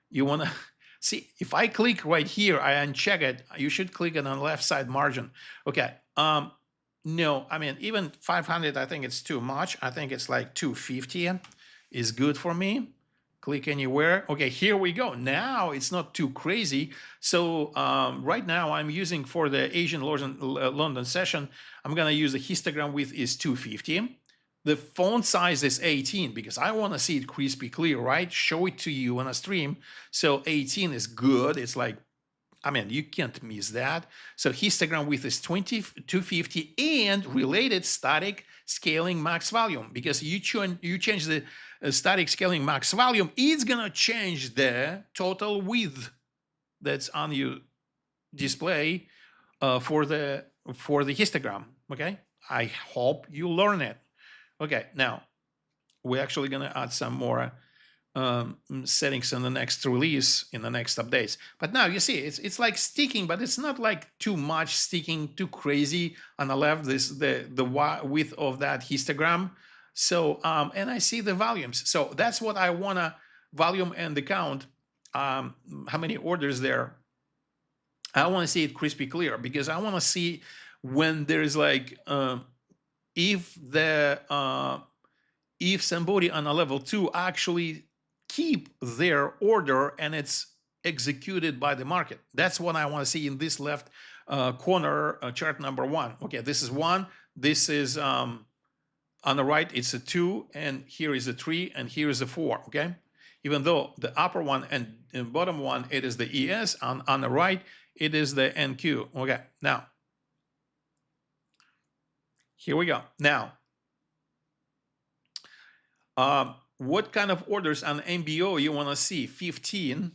You want to see, if I click right here, I uncheck it. You should click it on the left side margin. Okay. No, I mean, even 500, I think it's too much. I think it's like 250 is good for me. Click anywhere. Okay, here we go. Now it's not too crazy. So right now I'm using for the Asian London session, I'm gonna use the histogram width is 250. The font size is 18 because I want to see it crispy clear, right? Show it to you on a stream. So 18 is good. It's like, I mean, you can't miss that. So histogram width is 250 and related static scaling max volume, because you change the static scaling max volume, it's gonna change the total width that's on your display for the histogram. Okay, I hope you learn it. Okay, now we're actually gonna add some more settings in the next release, in the next updates. But now you see it's like sticking, but it's not like too much sticking, too crazy on the left. This the width of that histogram. So and I see the volumes. So that's what I wanna, volume and the count. How many orders there? I want to see it crispy clear, because I want to see when there's like if somebody on a level 2 actually keep their order and it's executed by the market. That's what I want to see in this left corner, chart number 1. Okay, this is 1. This is on the right, it's a 2, and here is a 3, and here is a 4. Okay, even though the upper one and bottom one, it is the ES, on the right, it is the NQ. Okay, now, here we go. Now, what kind of orders on MBO you want to see? 15,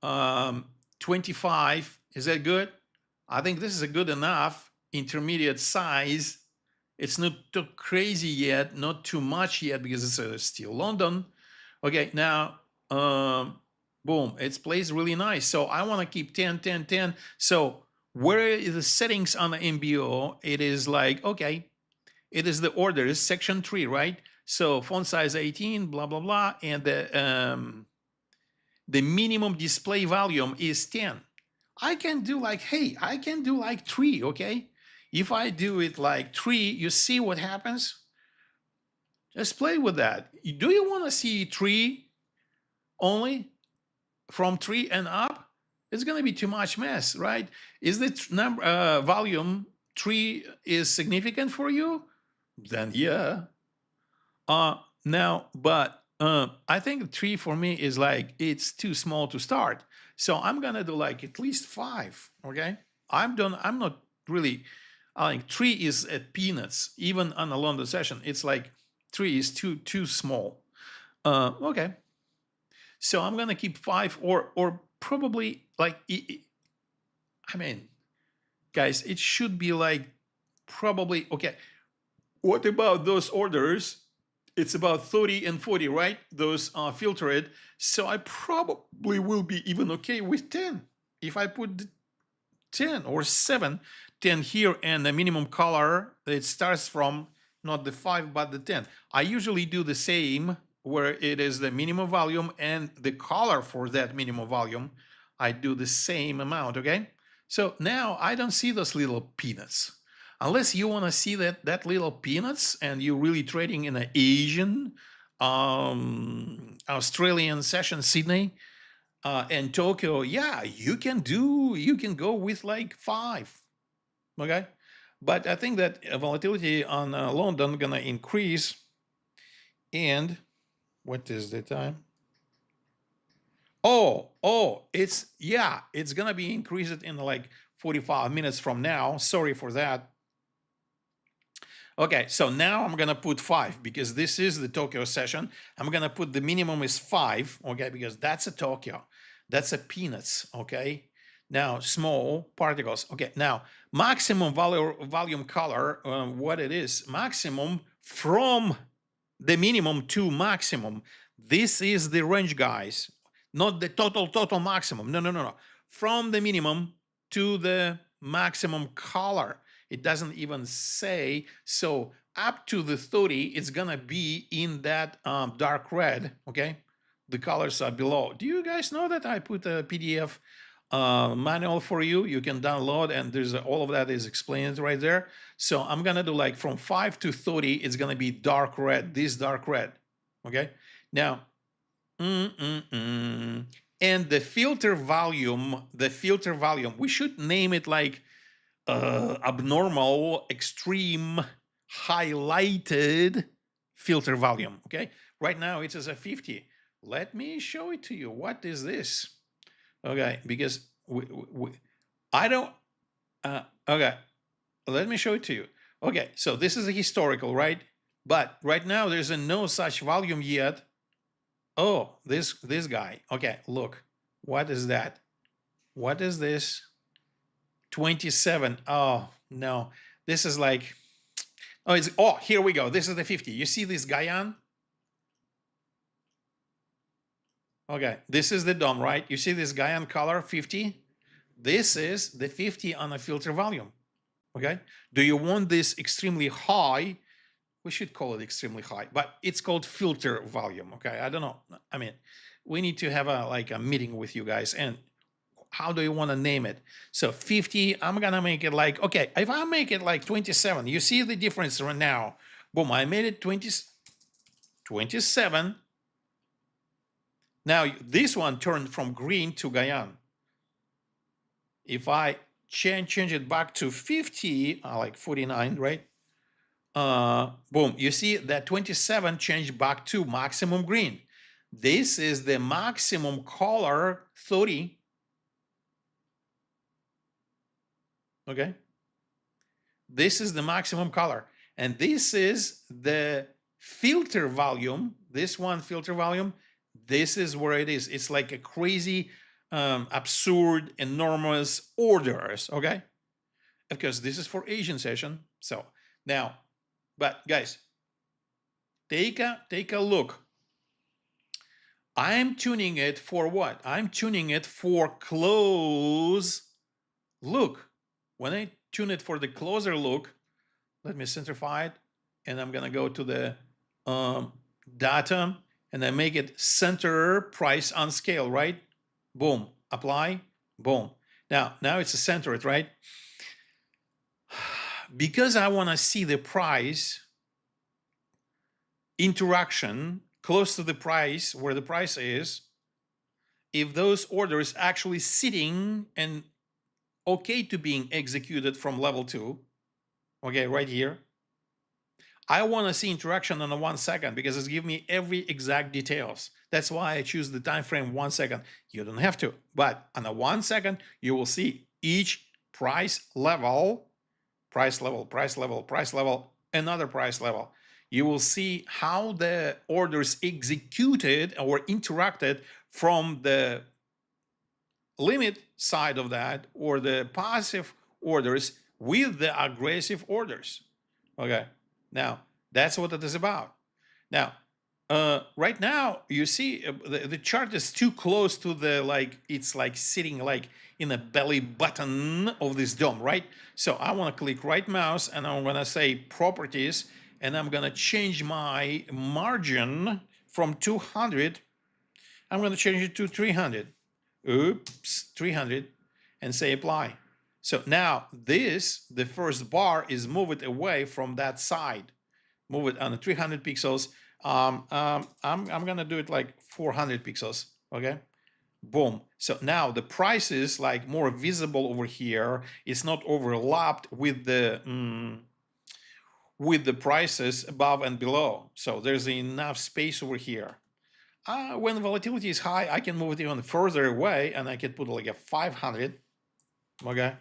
25, is that good? I think this is a good enough intermediate size. It's not too crazy yet, not too much yet, because it's still London. Okay, now, boom, it's placed really nice. So I want to keep 10, 10, 10. So where is the settings on the MBO? It is like, okay, it is the orders, section 3, right? So font size 18, blah, blah, blah. And the minimum display volume is 10. I can do like, hey, I can do like 3, okay? If I do it like 3, you see what happens? Just play with that. Do you want to see 3 only? From 3 and up? It's going to be too much mess, right? Is the number volume 3 is significant for you? Then yeah. Now, but I think 3 for me is like, it's too small to start. So I'm going to do like at least 5, okay? I'm not really, I think 3 is at peanuts. Even on a London session, it's like 3 is too small. Okay. So I'm going to keep 5, or probably like, I mean, guys, it should be like probably, okay. What about those orders? It's about 30 and 40, right? Those are filtered. So I probably will be even okay with 10. If I put 10 or 7, 10 here, and the minimum color, it starts from not the 5, but the 10. I usually do the same, where it is the minimum volume and the color for that minimum volume. I do the same amount, okay? So now I don't see those little peanuts. Unless you want to see that little peanuts and you're really trading in an Asian, Australian session, Sydney, and Tokyo, yeah, you can go with like 5, okay? But I think that volatility on London gonna increase. And what is the time? Oh, it's gonna be increased in like 45 minutes from now. Sorry for that. Okay, so now I'm gonna put 5, because this is the Tokyo session. I'm gonna put the minimum is 5, okay, because that's a Tokyo. That's a peanuts, okay? Now, small particles. Okay, now, maximum volume color, what it is, maximum from the minimum to maximum. This is the range, guys, not the total maximum. No. From the minimum to the maximum color. It doesn't even say. So up to the 30, it's gonna be in that dark red, okay? The colors are below. Do you guys know that I put a PDF manual for you? You can download, and there's all of that is explained right there. So I'm gonna do like from 5 to 30, it's gonna be dark red, this dark red, okay? Now, and the filter volume, we should name it like abnormal, extreme, highlighted filter volume, okay? Right now it is a 50. Let me show it to you. What is this? Okay, because I don't, okay, let me show it to you. Okay, so this is a historical, right? But right now there's no such volume yet. Oh, this guy. Okay, look, what is that? What is this? 27. Oh, no, this is like, oh, here we go. This is the 50. You see this guy on? Okay, this is the DOM, right? You see this guy on color 50? This is the 50 on a filter volume. Okay, do you want this extremely high? We should call it extremely high, but it's called filter volume. Okay, I don't know. I mean, we need to have a meeting with you guys, and how do you want to name it? So 50, I'm gonna make it like, okay, if I make it like 27, you see the difference right now. Boom, I made it 27. Now this one turned from green to Guyane. If I change it back to 50, like 49, right? Boom, you see that 27 changed back to maximum green. This is the maximum color 30. Okay. This is the maximum color. And this is the filter volume. This one filter volume. This is where it is. It's like a crazy, absurd, enormous orders. Okay. Because this is for Asian session. So now, but guys, take a look. I'm tuning it for what? I'm tuning it for close look. When I tune it for the closer look, let me centrify it, and I'm gonna go to the data, and I make it center price on scale, right? Boom, apply, boom. Now it's a centered, right? Because I wanna see the price interaction close to the price, where the price is, if those orders actually sitting and okay to being executed from level 2, okay, right here. I want to see interaction on the 1 second because it's giving me every exact details. That's why I choose the time frame 1 second. You don't have to, but on a 1 second, you will see each price level, another price level. You will see how the orders executed or interacted from the limit side of that or the passive orders with the aggressive orders. Okay, now that's what it is about. Now, right now you see the chart is too close to the, like, it's like sitting like in a belly button of this DOM, right? So I want to click right mouse and I'm going to say properties, and I'm going to change my margin from 200. I'm going to change it to 300. Oops, 300, and say apply. So now this, the first bar is moved away from that side. Move it on 300 pixels. I'm gonna do it like 400 pixels, okay? Boom. So now the price is like more visible over here. It's not overlapped with the prices above and below. So there's enough space over here. When volatility is high, I can move it even further away, and I can put like a 500, okay,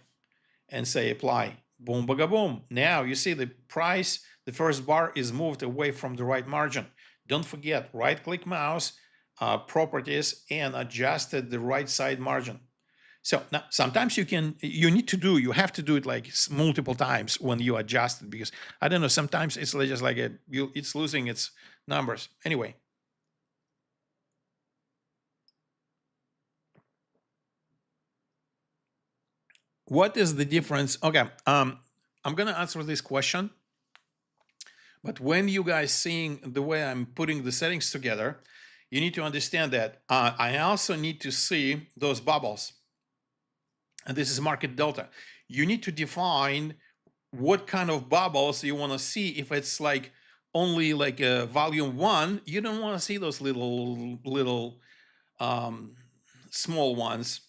and say apply. Boom, baga boom. Now you see the price, the first bar is moved away from the right margin. Don't forget, right-click mouse, properties, and adjusted the right side margin. So now sometimes you have to do it like multiple times when you adjust it, because I don't know, sometimes it's just like it's losing its numbers. Anyway. What is the difference? Okay, I'm gonna answer this question, but when you guys seeing the way I'm putting the settings together, you need to understand that I also need to see those bubbles, and this is market delta. You need to define what kind of bubbles you want to see. If it's like only like a volume 1, you don't want to see those little small ones.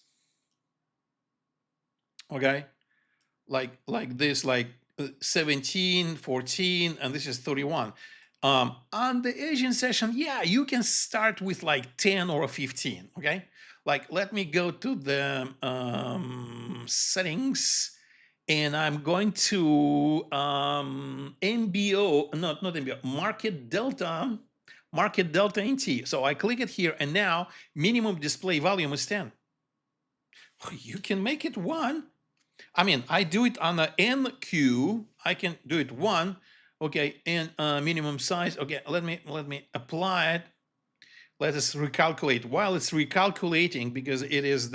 Okay, like this, like 17, 14, and this is 31. On the Asian session, yeah, you can start with like 10 or 15. Okay, like let me go to the settings, and I'm going to MBO, not MBO, market delta NT. So I click it here, and now minimum display volume is 10. You can make it 1. I mean, I do it on the NQ. I can do it 1, okay, and minimum size. Okay, let me apply it. let us recalculate. While it's recalculating, because it's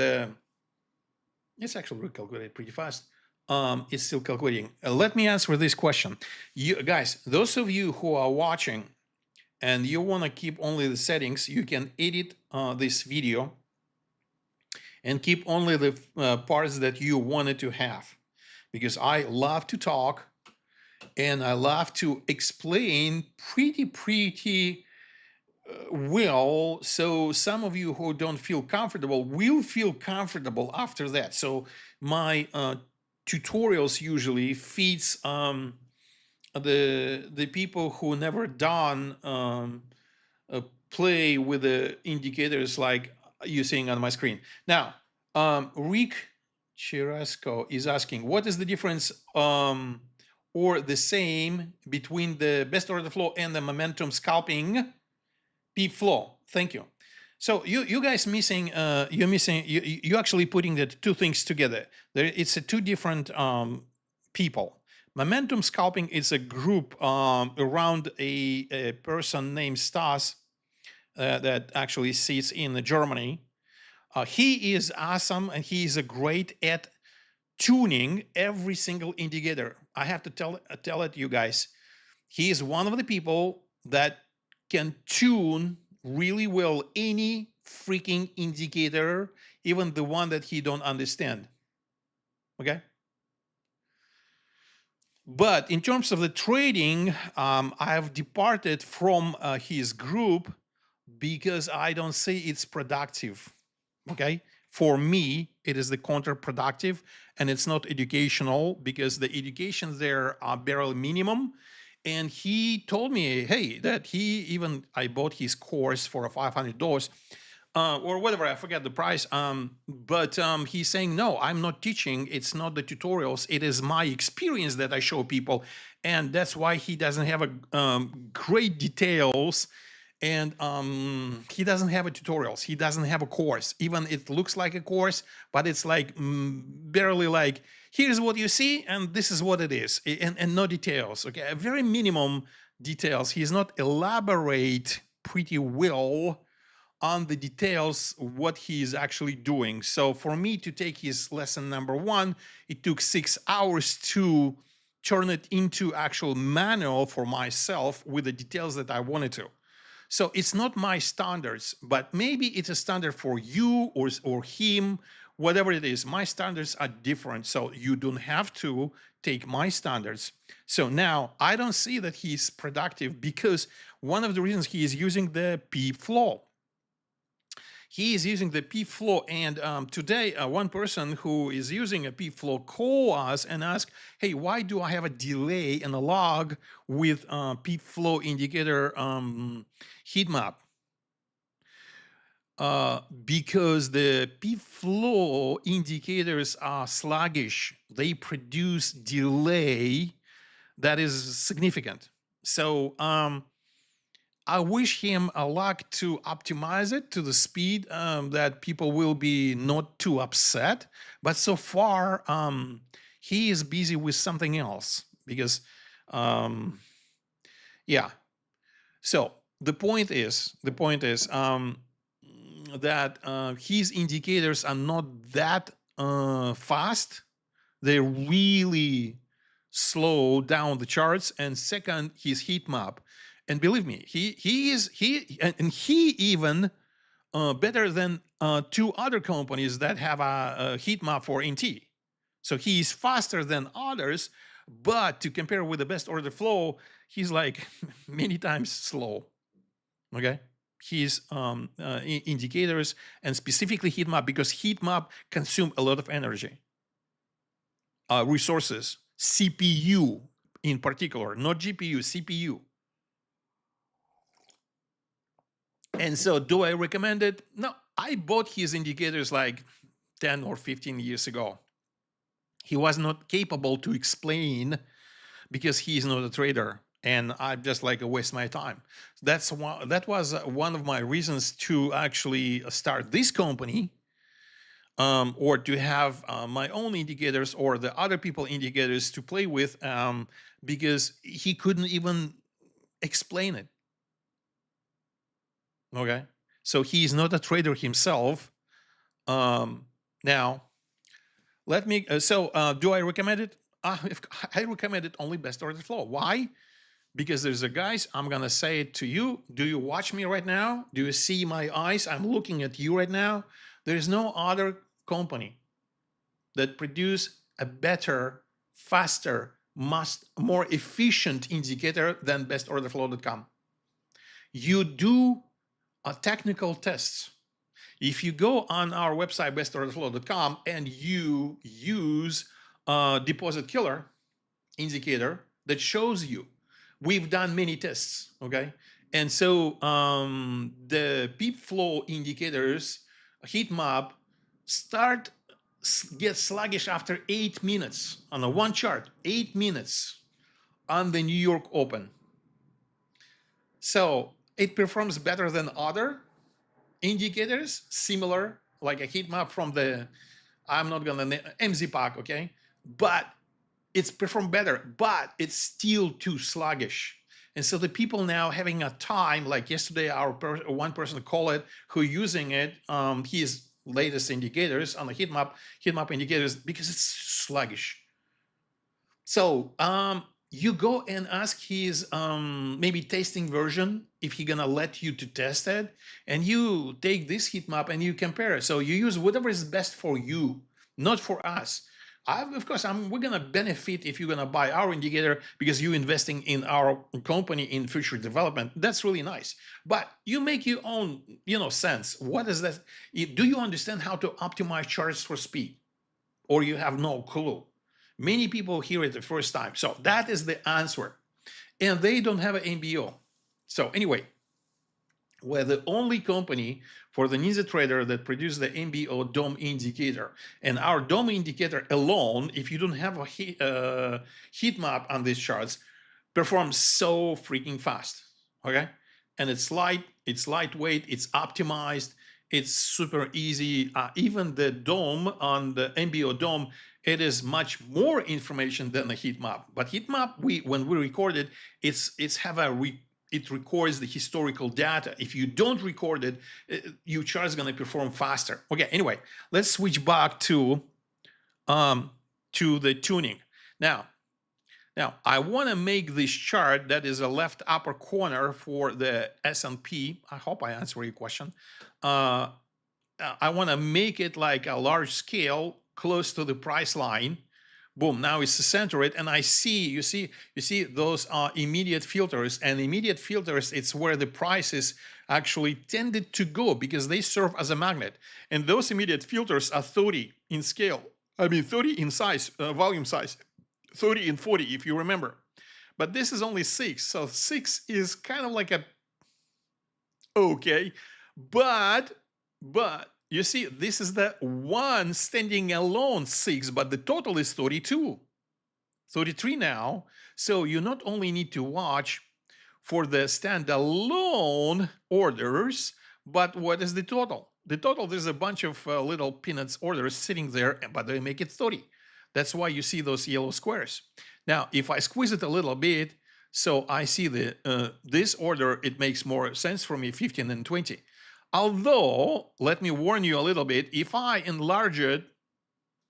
actually recalculated pretty fast. It's still calculating. Let me answer this question. You guys, those of you who are watching and you want to keep only the settings, you can edit this video and keep only the parts that you wanted to have. Because I love to talk and I love to explain pretty well. So some of you who don't feel comfortable will feel comfortable after that. So my tutorials usually feeds the people who never done play with the indicators like you seeing on my screen. Now, Rick Chirasco is asking, what is the difference or the same between the best order flow and the momentum scalping P flow? Thank you. So you guys missing, you actually putting the two things together. It's two different people. Momentum scalping is a group around a person named Stas that actually sits in Germany. He is awesome and he is great at tuning every single indicator. I have to tell it you guys. He is one of the people that can tune really well any freaking indicator, even the one that he don't understand. Okay. But in terms of the trading, I have departed from his group because I don't say it's productive. Okay. For me, it is the counterproductive and it's not educational because the education there are barely minimum. And he told me, hey, that I bought his course for $500 or whatever, I forget the price. But he's saying, no, I'm not teaching. It's not the tutorials. It is my experience that I show people. And that's why he doesn't have a great details. And he doesn't have a tutorials. He doesn't have a course. Even it looks like a course, but it's like barely like, here's what you see, and this is what it is, and no details. Okay, a very minimum details. He's not elaborate pretty well on the details what he is actually doing. So for me to take his lesson number 1, it took 6 hours to turn it into actual manual for myself with the details that I wanted to. So it's not my standards, but maybe it's a standard for you or him, whatever it is. My standards are different, so you don't have to take my standards. So now I don't see that he's productive because one of the reasons he is using the P flow. He is using the P flow, and today one person who is using a P flow call us and ask, hey, why do I have a delay in a log with P flow indicator heat map? Because the P flow indicators are sluggish. They produce delay that is significant. So I wish him a luck to optimize it to the speed that people will be not too upset. But so far, he is busy with something else because, yeah. So the point is that his indicators are not that fast. They really slow down the charts. And second, his heat map. And believe me, he even better than 2 other companies that have a heat map for NT. So he is faster than others, but to compare with the best order flow, he's like many times slow. Okay, his indicators and specifically heat map, because heat map consume a lot of energy, resources, CPU in particular, not GPU, CPU. And so do I recommend it? No, I bought his indicators like 10 or 15 years ago. He was not capable to explain because he is not a trader. And I just like waste my time. That was one of my reasons to actually start this company, or to have my own indicators or the other people indicators to play with, because he couldn't even explain it. Okay. So he's not a trader himself. Now, let me, do I recommend it? I recommend it only best order flow. Why? Because there's a guys, I'm gonna say it to you. Do you watch me right now? Do you see my eyes? I'm looking at you right now. There's no other company that produce a better, faster, more efficient indicator than bestorderflow.com. You do a technical tests. If you go on our website, bestorderflow.com, and you use a deposit killer indicator that shows you, we've done many tests, okay? And so the peep flow indicators, Heatmap, get sluggish after 8 minutes on a one chart, 8 minutes on the New York Open. So it performs better than other indicators, similar, like a heat map from the, I'm not gonna name, MZPAC, okay? But it's performed better, but it's still too sluggish. And so the people now having a time, like yesterday, one person called it, who using it, his latest indicators on the heat map indicators, because it's sluggish. So you go and ask his maybe tasting version if he's gonna let you to test it, and you take this heat map and you compare it. So you use whatever is best for you, not for us. Of course, we're gonna benefit if you're gonna buy our indicator because you're investing in our company in future development. That's really nice. But you make your own, sense. What is that? Do you understand how to optimize charts for speed, or you have no clue? Many people hear it the first time. So that is the answer. And they don't have an MBO. So anyway, we're the only company for the Ninja Trader that produces the MBO DOM indicator. And our DOM indicator alone, if you don't have a heat map on these charts, performs so freaking fast, okay? And it's light, it's lightweight, it's optimized, it's super easy. Even the DOM on the MBO DOM, it is much more information than the heat map. But heat map, when we record it, it records the historical data. If you don't record it, your chart is going to perform faster. Okay, anyway, let's switch back to the tuning. Now, I want to make this chart that is a left upper corner for the S&P. I hope I answer your question. I want to make it like a large scale close to the price line. Boom, now it's center it, and I see, you see those are immediate filters, and immediate filters, it's where the prices actually tended to go because they serve as a magnet. And those immediate filters are 30 in scale. I mean, 30 in size, volume size, 30 and 40, if you remember. But this is only 6, so 6 is kind of like a, okay, but you see, this is the one standing alone 6, but the total is 32, 33 now. So you not only need to watch for the standalone orders, but what is the total? The total, there's a bunch of little peanuts orders sitting there, but they make it 30. That's why you see those yellow squares. Now, if I squeeze it a little bit, so I see the this order, it makes more sense for me, 15 and 20. Although, let me warn you a little bit, if I enlarge it,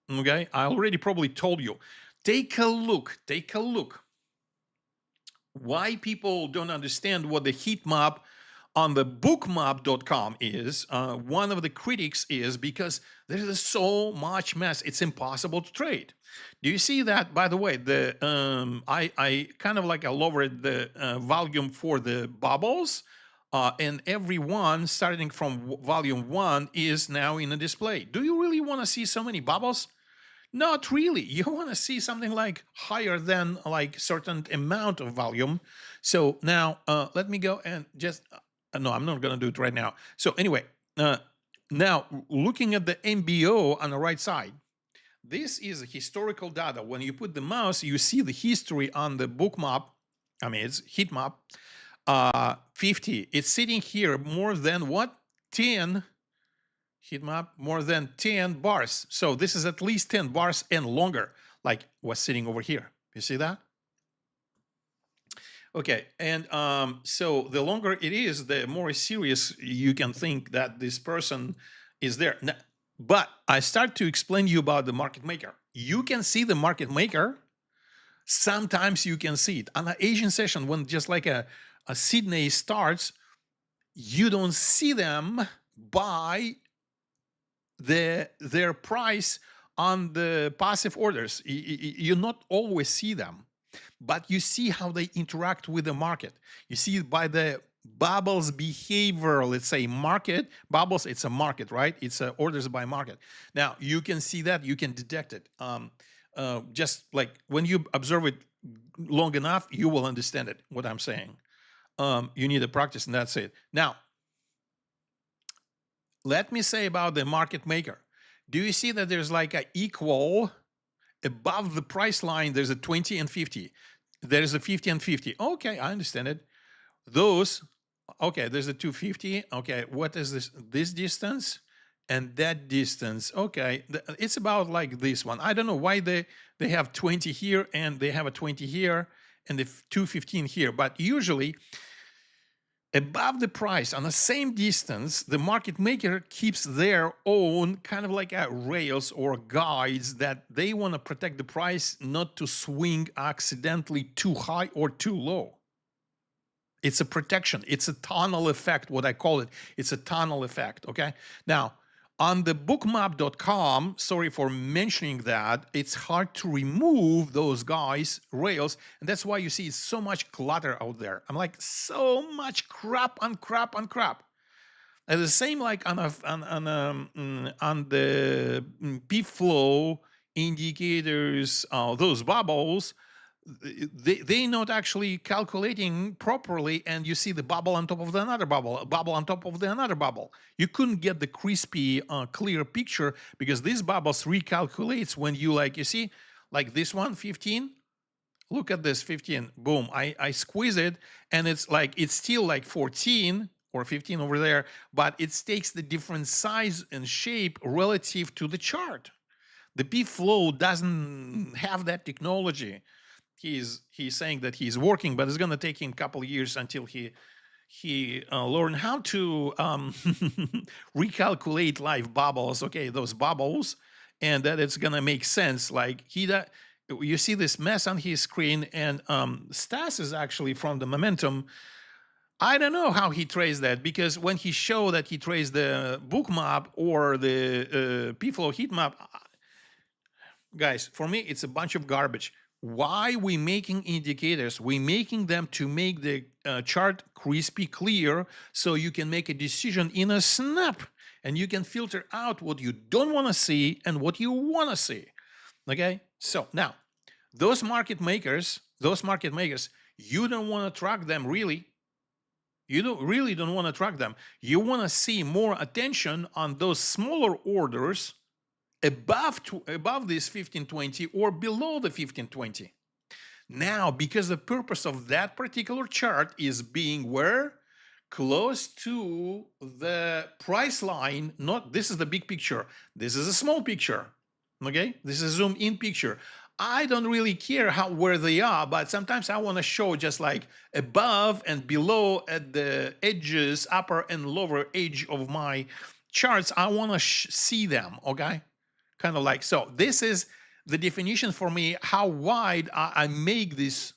okay, I already probably told you, take a look. Why people don't understand what the heat map on the bookmap.com is, one of the critics is because there is so much mess, it's impossible to trade. Do you see that, by the way, the I kind of like I lowered the volume for the bubbles, and every one starting from volume 1 is now in a display. Do you really want to see so many bubbles? Not really. You want to see something like higher than like certain amount of volume. So now let me go and just, no, I'm not going to do it right now. So anyway, now looking at the MBO on the right side, this is historical data. When you put the mouse, you see the history on the book map. I mean, it's heat map. 50. It's sitting here more than what? 10 heat map, more than 10 bars. So this is at least 10 bars and longer, like what's sitting over here. You see that? Okay, and so the longer it is, the more serious you can think that this person is there. But I start to explain you about the market maker. You can see the market maker. Sometimes you can see it on an Asian session when just like a Sydney starts. You don't see them by their price on the passive orders. You not always see them, but you see how they interact with the market. You see it by the bubbles behavior. Let's say market bubbles, it's a market, right? It's orders by market. Now you can see that, you can detect it. Just like when you observe it long enough, you will understand it, what I'm saying. You need to practice, and that's it. Now let me say about the market maker. Do you see that there's like a equal above the price line? There's a 20 and 50. There's a 50 and 50. Okay, I understand it. Those, okay, there's a 250. Okay, what is this distance and that distance? Okay, it's about like this one. I don't know why they have 20 here and they have a 20 here and the 215 here, but usually above the price on the same distance, the market maker keeps their own kind of like rails or guides that they want to protect the price not to swing accidentally too high or too low. It's a protection. It's a tunnel effect, what I call it. It's a tunnel effect, okay? Now, on the bookmap.com, sorry for mentioning that, it's hard to remove those guys, rails, and that's why you see so much clutter out there. I'm like, so much crap on crap on crap. And the same like on the P flow indicators, those bubbles, they not actually calculating properly, and you see the bubble on top of the another bubble, a bubble on top of the another bubble. You couldn't get the crispy clear picture because these bubbles recalculates when you like, you see like this one 15, look at this 15, boom, I squeeze it and it's like it's still like 14 or 15 over there, but it takes the different size and shape relative to the chart. The P flow doesn't have that technology. He's saying that he's working, but it's going to take him a couple of years until he learn how to recalculate live bubbles. Okay, those bubbles, and that it's going to make sense. Like you see this mess on his screen, and Stas is actually from the momentum. I don't know how he traced that, because when he showed that he traced the Bookmap or the P-Flow Heatmap, guys, for me, it's a bunch of garbage. Why we making indicators? We making them to make the chart crispy clear so you can make a decision in a snap and you can filter out what you don't want to see and what you want to see. Okay, so now those market makers, you don't want to track them really. You don't want to track them. You want to see more attention on those smaller orders above this 1520 or below the 1520. Now, because the purpose of that particular chart is being where? Close to the price line. Not this is the big picture. This is a small picture. Okay, this is a zoom in picture. I don't really care where they are, but sometimes I want to show just like above and below at the edges, upper and lower edge of my charts. I want to see them. Okay, kind of like so. This is the definition for me how wide I make this,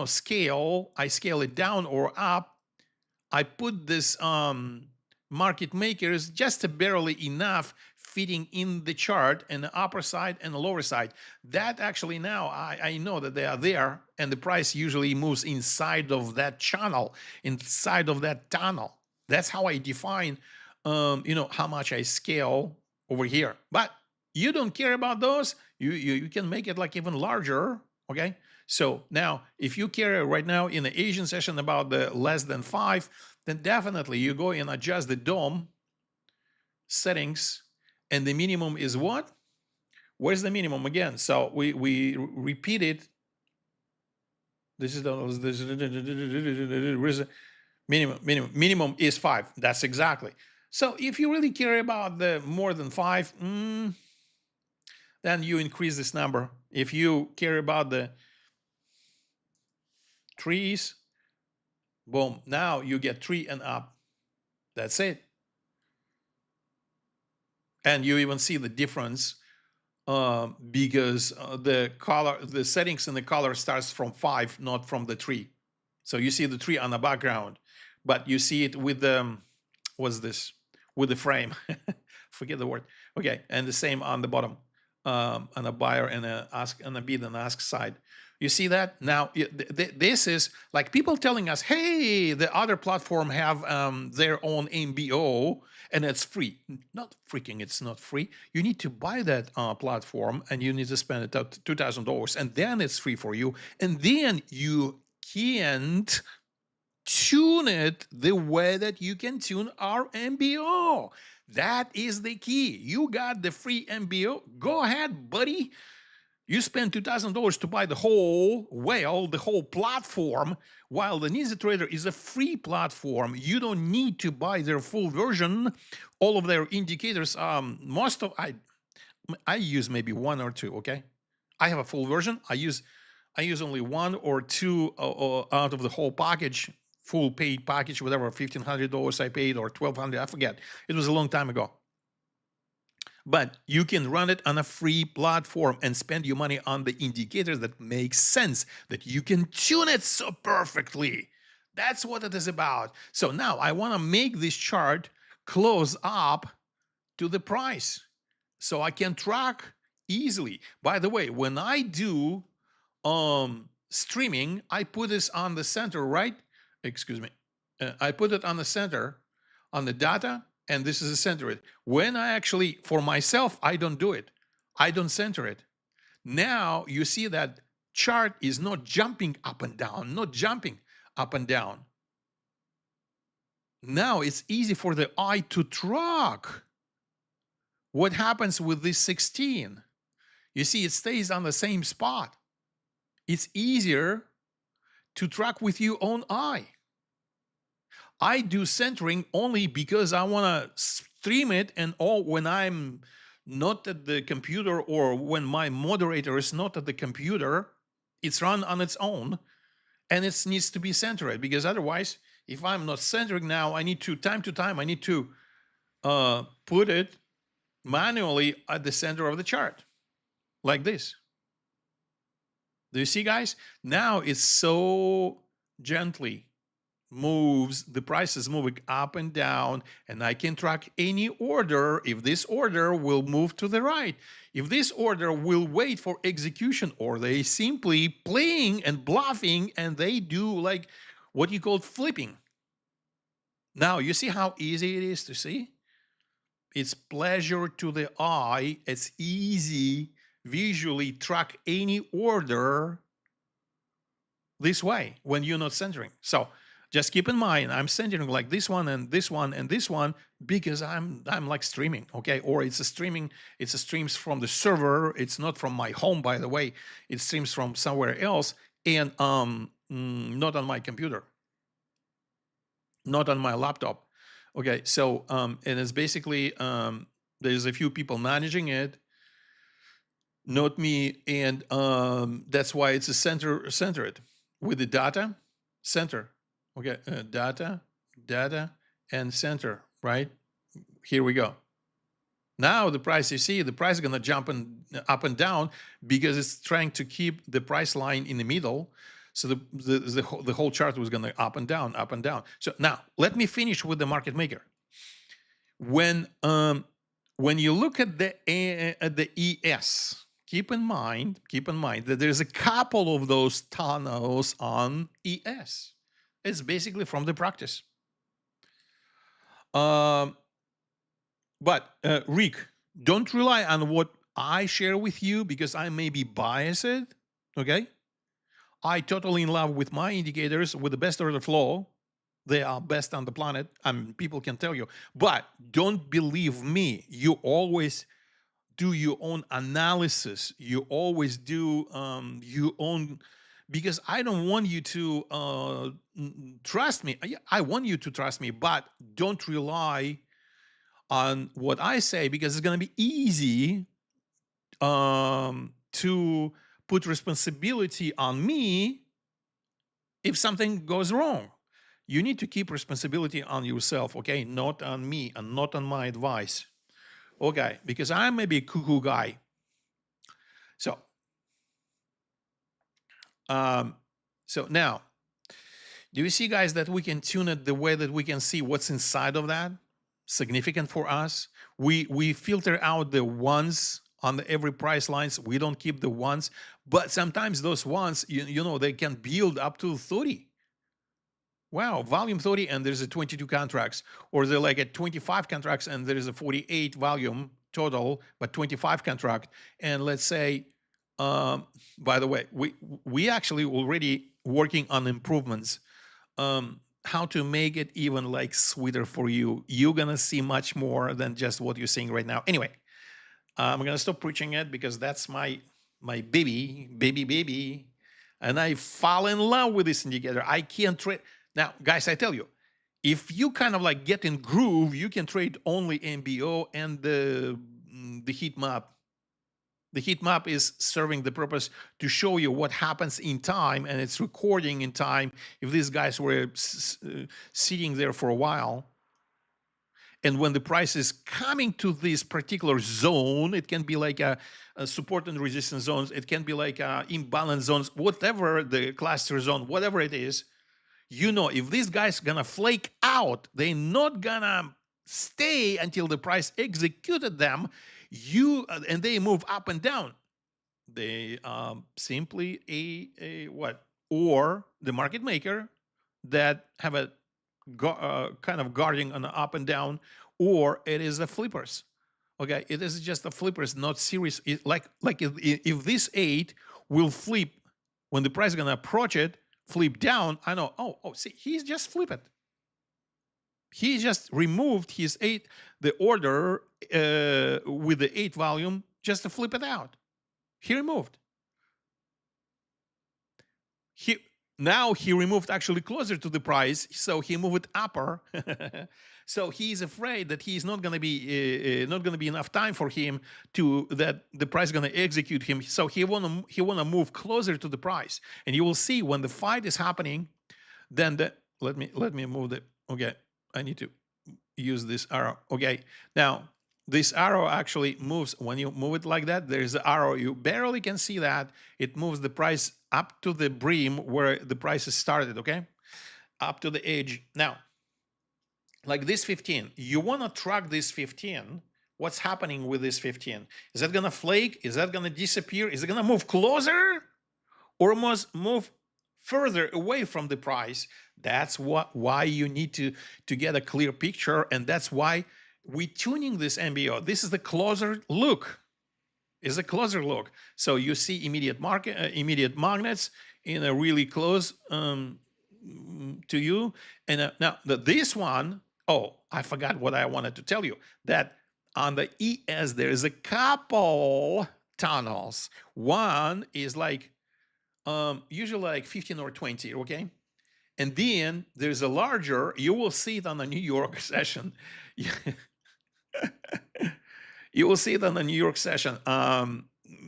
scale. I scale it down or up. I put this market makers just barely enough fitting in the chart and the upper side and the lower side. That actually now I know that they are there, and the price usually moves inside of that channel, inside of that tunnel. That's how I define, how much I scale over here. But you don't care about those. You can make it like even larger. Okay. So now, if you care right now in the Asian session about the less than 5, then definitely you go and adjust the DOM settings, and the minimum is what? Where's the minimum again? So we repeat it. This is the minimum is 5. That's exactly. So if you really care about the more than 5, then you increase this number. If you care about the 3s, Boom. Now you get 3 and up. That's it. And you even see the difference because the color, the settings in the color starts from 5, not from the 3. So you see the 3 on the background, but you see it with the, what's this? With the frame. Forget the word. Okay, and the same on the bottom, on a buyer and a ask and a bid and ask side. You see that now? This is like people telling us, "Hey, the other platform have their own MBO and it's free." Not freaking, it's not free. You need to buy that platform and you need to spend it up to $2,000, and then it's free for you, and then you can't tune it the way that you can tune our MBO. That is the key. You got the free MBO. Go ahead, buddy. You spend $2,000 to buy the whole whale, the whole platform, while the NinjaTrader is a free platform. You don't need to buy their full version. All of their indicators, most of I use maybe 1 or 2. Okay, I have a full version. I use only 1 or 2 out of the whole package, full paid package, whatever, $1,500 I paid or $1,200, I forget. It was a long time ago. But you can run it on a free platform and spend your money on the indicators that make sense, that you can tune it so perfectly. That's what it is about. So now I want to make this chart close up to the price so I can track easily. By the way, when I do streaming, I put this on the center, right? Excuse me. I put it on the center on the data, and this is the center. When I actually, for myself, I don't do it. I don't center it. Now you see that chart is not jumping up and down, not jumping up and down. Now it's easy for the eye to track what happens with this 16. You see, it stays on the same spot. It's easier to track with your own eye. I do centering only because I want to stream it, and all when I'm not at the computer or when my moderator is not at the computer, it's run on its own, and it needs to be centered, because otherwise, if I'm not centering now, I need to, time to time, I need to put it manually at the center of the chart, like this. Do you see, guys? Now it's so gently moves, the price is moving up and down, and I can track any order. If this order will move to the right, if this order will wait for execution, or they simply playing and bluffing and they do like what you call flipping. Now you see how easy it is to see? It's pleasure to the eye. It's easy visually track any order this way when you're not centering. So just keep in mind, I'm centering like this one and this one and this one because I'm like streaming, okay? Or it's a streams from the server. It's not from my home, by the way. It streams from somewhere else, and not on my computer, not on my laptop. Okay, so and it's basically there's a few people managing it, not me, and that's why it's a centered with the data center. Okay, data, and center, right? Here we go. Now the price, you see, the price is going to jump up and down because it's trying to keep the price line in the middle. So the whole chart was going to up and down, up and down. So now let me finish with the market maker. When you look at the ES, keep in mind that there's a couple of those tunnels on ES. It's basically from the practice. But Rick, don't rely on what I share with you because I may be biased. Okay, I totally in love with my indicators with the best order flow. They are best on the planet. People can tell you, but don't believe me. You always do your own analysis. You always do your own, because I don't want you to trust me. I want you to trust me, but don't rely on what I say, because it's going to be easy to put responsibility on me if something goes wrong. You need to keep responsibility on yourself, okay? Not on me and not on my advice. Okay, because I'm maybe a cuckoo guy. So, um, so now, do you see, guys, that we can tune it the way that we can see what's inside of that? Significant for us. We filter out the ones on every price lines. We don't keep the ones, but sometimes those ones, you know, they can build up to 30. Wow, volume 30 and there's a 22 contracts, or they're like at 25 contracts and there is a 48 volume total, but 25 contract. And let's say, by the way, we actually already working on improvements, how to make it even like sweeter for you. You're gonna see much more than just what you're seeing right now. Anyway, I'm gonna stop preaching it because that's my baby, and I fall in love with this indicator. I can't trade now, guys. I tell you, if you kind of like get in groove, you can trade only MBO and the heat map. The heat map is serving the purpose to show you what happens in time, and it's recording in time. If these guys were sitting there for a while, and when the price is coming to this particular zone, it can be like a support and resistance zones. It can be like imbalance zones, whatever the cluster zone, whatever it is. You know, if these guys gonna flake out, they're not gonna stay until the price executed them. And they move up and down. They simply a what? Or the market maker that have a kind of guarding on the up and down, or it is the flippers. Okay, it is just the flippers, not serious. Like if this 8 will flip when the price is gonna approach it, flip down. I know. Oh, see, he's just flip it. He just removed his 8, the order with the 8 volume, just to flip it out. He removed. Now he removed actually closer to the price, so he moved upper. So he's afraid that he's not going to be enough time for him to that the price is going to execute him. So he wanna move closer to the price, and you will see when the fight is happening. Then let me move the. Okay, I need to use this arrow. Okay, now this arrow actually moves when you move it like that. There's an arrow, you barely can see that. It moves the price up to the brim where the price is started, okay? Up to the edge. Now, like this 15, you want to track this 15. What's happening with this 15? Is that gonna flake? Is that gonna disappear? Is it gonna move closer? Or must move further away from the price? That's why you need to get a clear picture, and that's why we tuning this MBO. This is the closer look. Is a closer look. So you see immediate magnets in a really close to you. And now this one, oh, I forgot what I wanted to tell you. That on the ES there is a couple tunnels. One is like usually like 15 or 20, okay? And then there's a larger, you will see it on the New York session. You will see it on the New York session.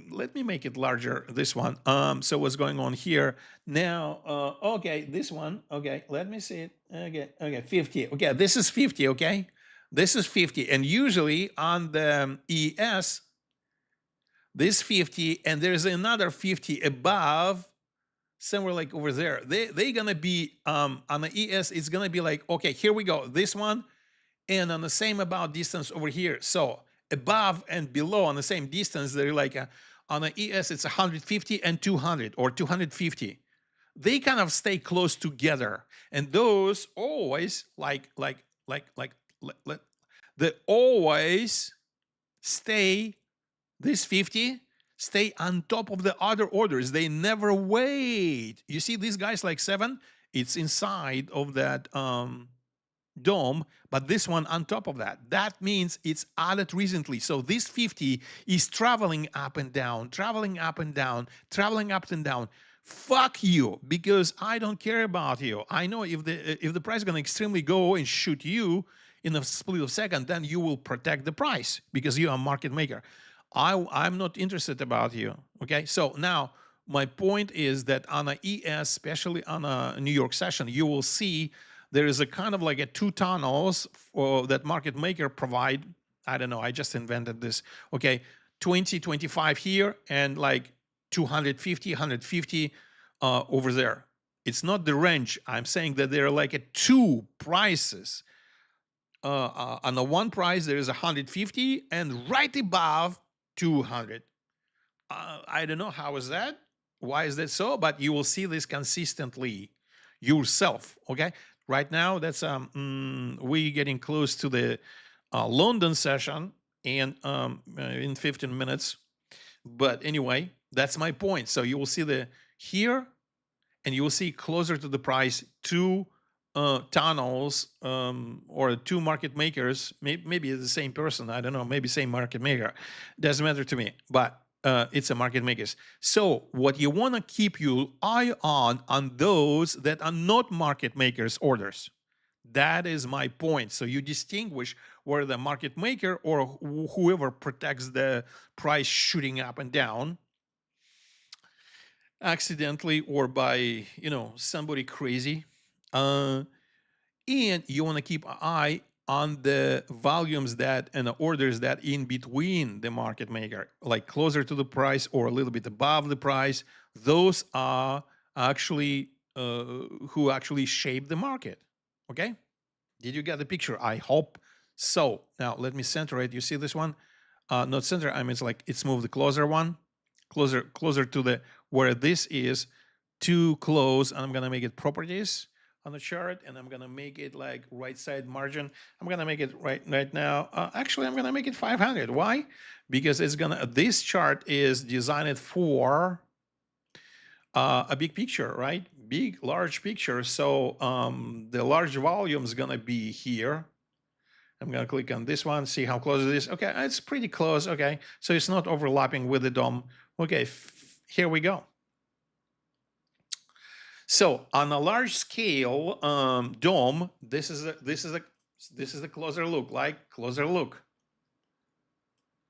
Let me make it larger, this one. So what's going on here? Now, okay, this one, okay, let me see it. Okay, 50. Okay, this is 50, okay? This is 50. And usually on the ES, this 50, and there's another 50 above, somewhere like over there. They're gonna be on the ES, it's gonna be like, okay, here we go, this one, and on the same about distance over here. So above and below on the same distance, they're like on the ES, it's 150 and 200 or 250. They kind of stay close together, and those always they always stay. This 50 stay on top of the other orders. They never wait. You see these guys like 7, it's inside of that dome, but this one on top of that. That means it's added recently. So this 50 is traveling up and down, traveling up and down, traveling up and down. Fuck you, because I don't care about you. I know if the price is gonna extremely go and shoot you in a split of second, then you will protect the price because you are a market maker. I'm not interested about you. Okay, so now my point is that on a ES, especially on a New York session, you will see there is a kind of like a two tunnels that market maker provide. I don't know, I just invented this. Okay, 20, 25 here, and like 250, 150 over there. It's not the range. I'm saying that there are like two prices. On the one price, there is 150, and right above 200. I don't know how is that. Why is that so? But you will see this consistently yourself. Okay. Right now, that's we getting close to the London session, and in 15 minutes. But anyway, that's my point. So you will see the here, and you will see closer to the price two tunnels or two market makers. Maybe it's the same person. I don't know. Maybe same market maker. Doesn't matter to me. But it's a market makers. So what you want to keep your eye on those that are not market makers orders. That is my point. So you distinguish where the market maker or whoever protects the price shooting up and down accidentally or by, somebody crazy. And you want to keep an eye on the volumes that and the orders that in between the market maker, like closer to the price or a little bit above the price. Those are actually who actually shape the market. Okay, did you get the picture? I hope so. Now let me center it. You see this one? Not center. I mean, it's moved the closer one, closer to the where this is too close. And I'm gonna make it properties on the chart, and I'm gonna make it like right side margin. I'm gonna make it right now. Actually, I'm gonna make it 500. Why? Because it's gonna. This chart is designed for a big picture, right? Big, large picture. So the large volume is gonna be here. I'm gonna click on this one, see how close it is. Okay, it's pretty close. Okay, so it's not overlapping with the DOM. Okay, here we go. So on a large scale DOM, this is a closer look, like closer look.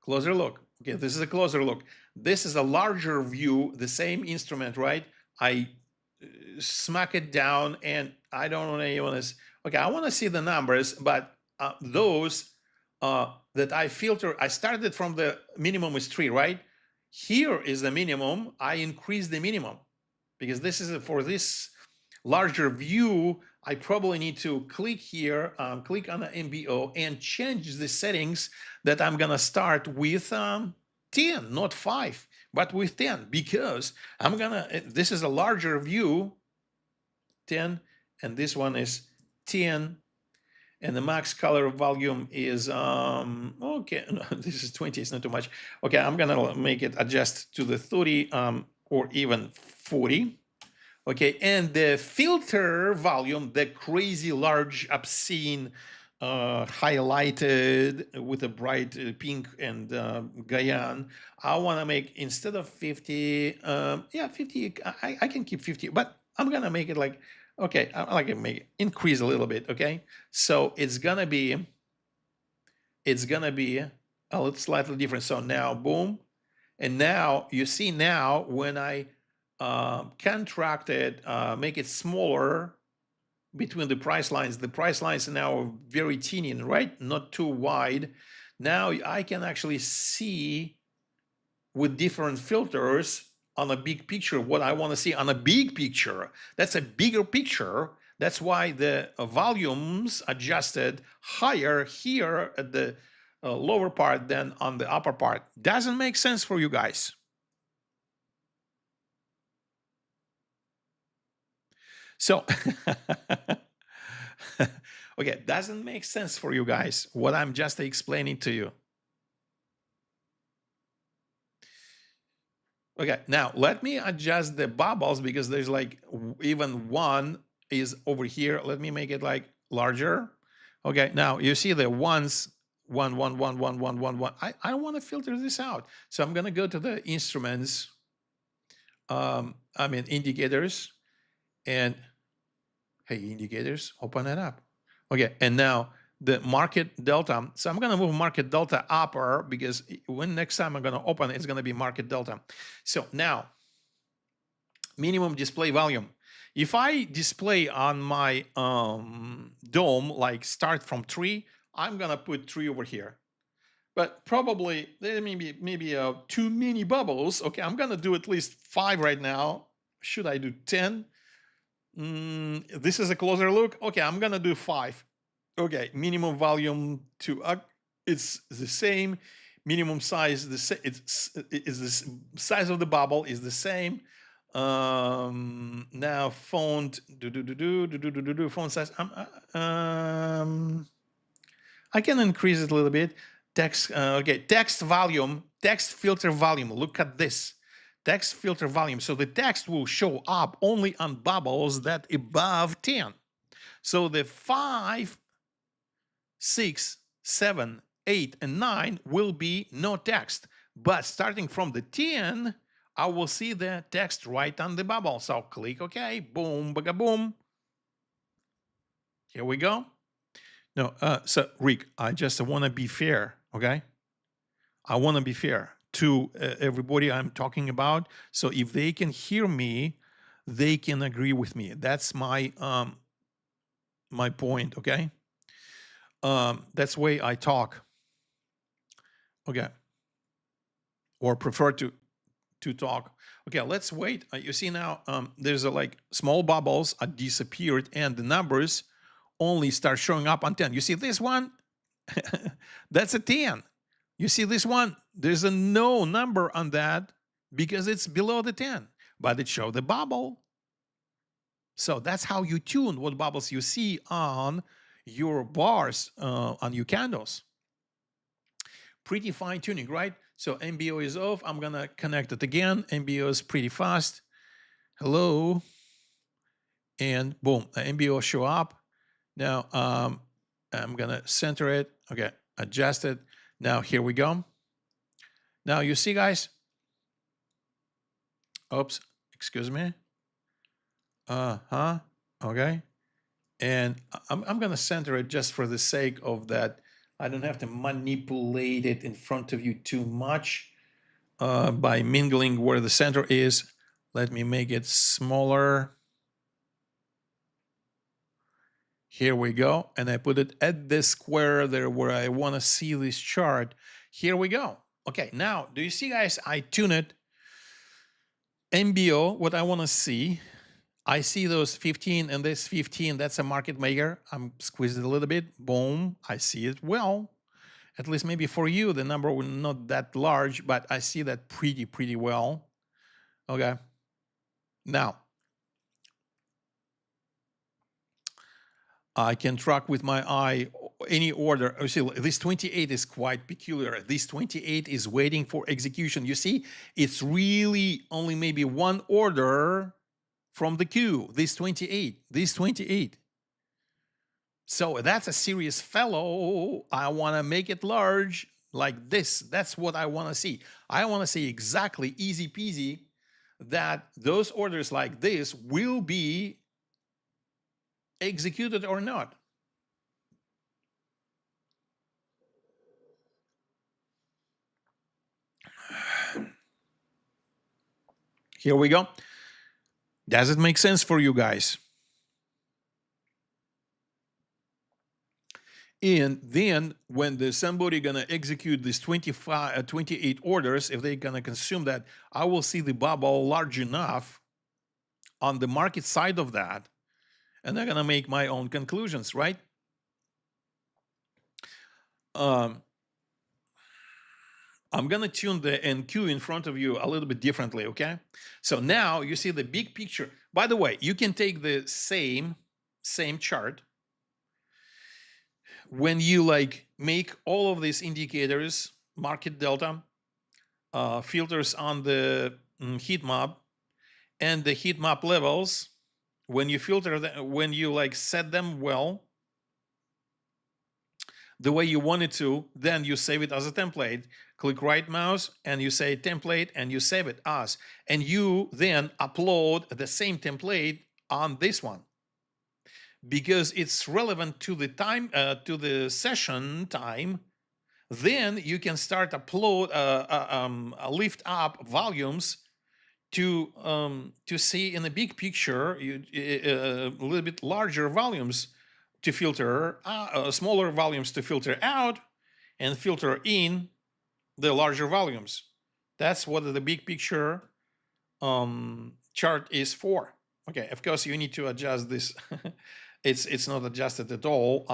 Okay, this is a closer look. This is a larger view, the same instrument, right? I smack it down, and I don't want anyone to. Okay, I want to see the numbers, but those that I filter, I started from the minimum is 3, right? Here is the minimum. I increase the minimum, because this is for this larger view. I probably need to click here, click on the MBO and change the settings that I'm gonna start with 10, not 5, but with 10, because I'm gonna, this is a larger view, 10, and this one is 10, and the max color volume is okay, no, this is 20, it's not too much. Okay, I'm gonna make it adjust to the 30 or even 40. Okay, and the filter volume, the crazy large obscene highlighted with a bright pink and Guyane, I want to make, instead of 50, yeah, 50, I can keep 50, but I'm gonna make it like, okay, I like to make it increase a little bit. Okay, so it's gonna be a little slightly different. So now boom, and now you see, now when I contract it, make it smaller between the price lines are now very teeny, right? Not too wide. Now I can actually see with different filters on a big picture what I want to see on a big picture. That's a bigger picture. That's why the volumes adjusted higher here at the lower part than on the upper part. Doesn't make sense for you guys. So, okay, doesn't make sense for you guys what I'm just explaining to you. Okay, now let me adjust the bubbles, because there's like even one is over here. Let me make it like larger. Okay, now you see the ones, one. I don't want to filter this out. So I'm gonna go to the instruments, indicators, and hey, indicators, open it up. Okay, and now the market delta. So I'm gonna move market delta upper, because when next time I'm gonna open, it's gonna be market delta. So now, minimum display volume. If I display on my DOM, like start from 3, I'm gonna put 3 over here. But probably there may be maybe too many bubbles. Okay, I'm gonna do at least 5 right now. Should I do 10? This is a closer look. Okay, I'm gonna do 5. Okay, minimum volume to it's the same. Minimum size it's the size of the bubble is the same. Now font font size. I can increase it a little bit. Text, okay, text volume, text filter volume. Look at this. Text filter volume. So the text will show up only on bubbles that above 10. So the 5, 6, 7, 8, and 9 will be no text. But starting from the 10, I will see the text right on the bubble. So click OK, boom, baga boom. Here we go. No, so Rick, I just want to be fair, okay? I want to be fair to everybody I'm talking about. So if they can hear me, they can agree with me. That's my my point, okay? That's the way I talk, okay? Or prefer to talk. Okay, let's wait. You see now, there's like small bubbles are disappeared, and the numbers only start showing up on 10. You see this one? That's a 10. You see this one? There's a no number on that because it's below the 10, but it showed the bubble. So that's how you tune what bubbles you see on your bars, on your candles. Pretty fine tuning, right? So MBO is off. I'm gonna connect it again. MBO is pretty fast. Hello. And boom, the MBO show up. Now I'm gonna center it. Okay, adjust it. Now here we go. Now you see, guys. Oops, excuse me. Okay. And I'm gonna center it just for the sake of that. I don't have to manipulate it in front of you too much by mingling where the center is. Let me make it smaller. Here we go. And I put it at the square there where I want to see this chart. Here we go. Okay, now, do you see, guys? I tune it. MBO, what I want to see. I see those 15 and this 15. That's a market maker. I'm squeezed it a little bit. Boom. I see it well. At least maybe for you, the number will not that large, but I see that pretty well. Okay. Now, I can track with my eye any order. You see, this 28 is quite peculiar. This 28 is waiting for execution. You see, it's really only maybe one order from the queue. This 28. So that's a serious fellow. I want to make it large like this. That's what I want to see. I want to see exactly easy peasy that those orders like this will be executed or not. Here we go. Does it make sense for you guys? And then when there's somebody gonna execute these 28 orders, if they're gonna consume that, I will see the bubble large enough on the market side of that, and they're gonna make my own conclusions, right? I'm gonna tune the NQ in front of you a little bit differently, okay? So now you see the big picture. By the way, you can take the same chart. When you like make all of these indicators, market delta, filters on the heat map, and the heat map levels, when you filter them, when you like set them well, the way you want it to, then you save it as a template. Click right mouse and you say template and you save it as. And you then upload the same template on this one because it's relevant to the time, to the session time. Then you can start upload, lift up volumes to see in the big picture, a little bit larger volumes to filter, smaller volumes to filter out, and filter in the larger volumes. That's what the big picture chart is for. Okay, of course you need to adjust this. It's not adjusted at all.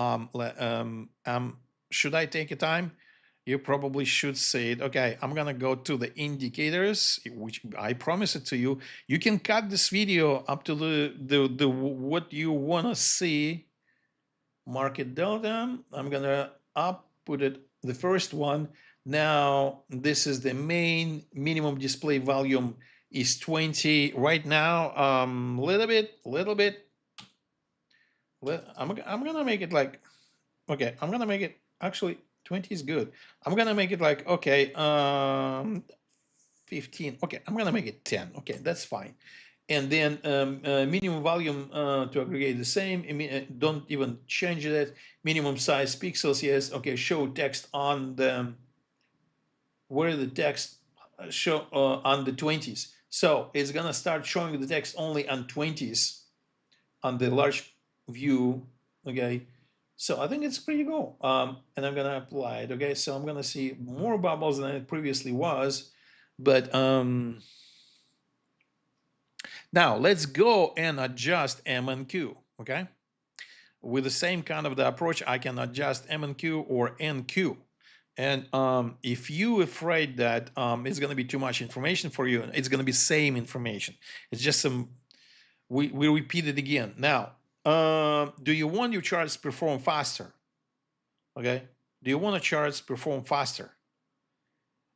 Should I take a time? You probably should say it. Okay, I'm gonna go to the indicators, which I promise it to you. You can cut this video up to the what you wanna see. Market delta. I'm gonna put it the first one. Now this is the main minimum display volume is 20 right now. Little bit. I'm gonna make it like, okay, I'm gonna make it actually 20 is good. I'm gonna make it like, okay, 15. Okay, I'm gonna make it 10. Okay, that's fine. And then minimum volume to aggregate the same. Don't even change that. Minimum size pixels, yes. Okay, show text on the, where the text show on the 20s. So it's gonna start showing the text only on 20s on the large view. Okay, so I think it's pretty cool. And I'm gonna apply it. Okay, so I'm gonna see more bubbles than it previously was, but now let's go and adjust M and Q. Okay, with the same kind of the approach, I can adjust M and Q or NQ. And if you're afraid that it's going to be too much information for you, it's going to be same information. It's just some, we repeat it again. Now, do you want your charts perform faster? Okay. Do you want the charts perform faster?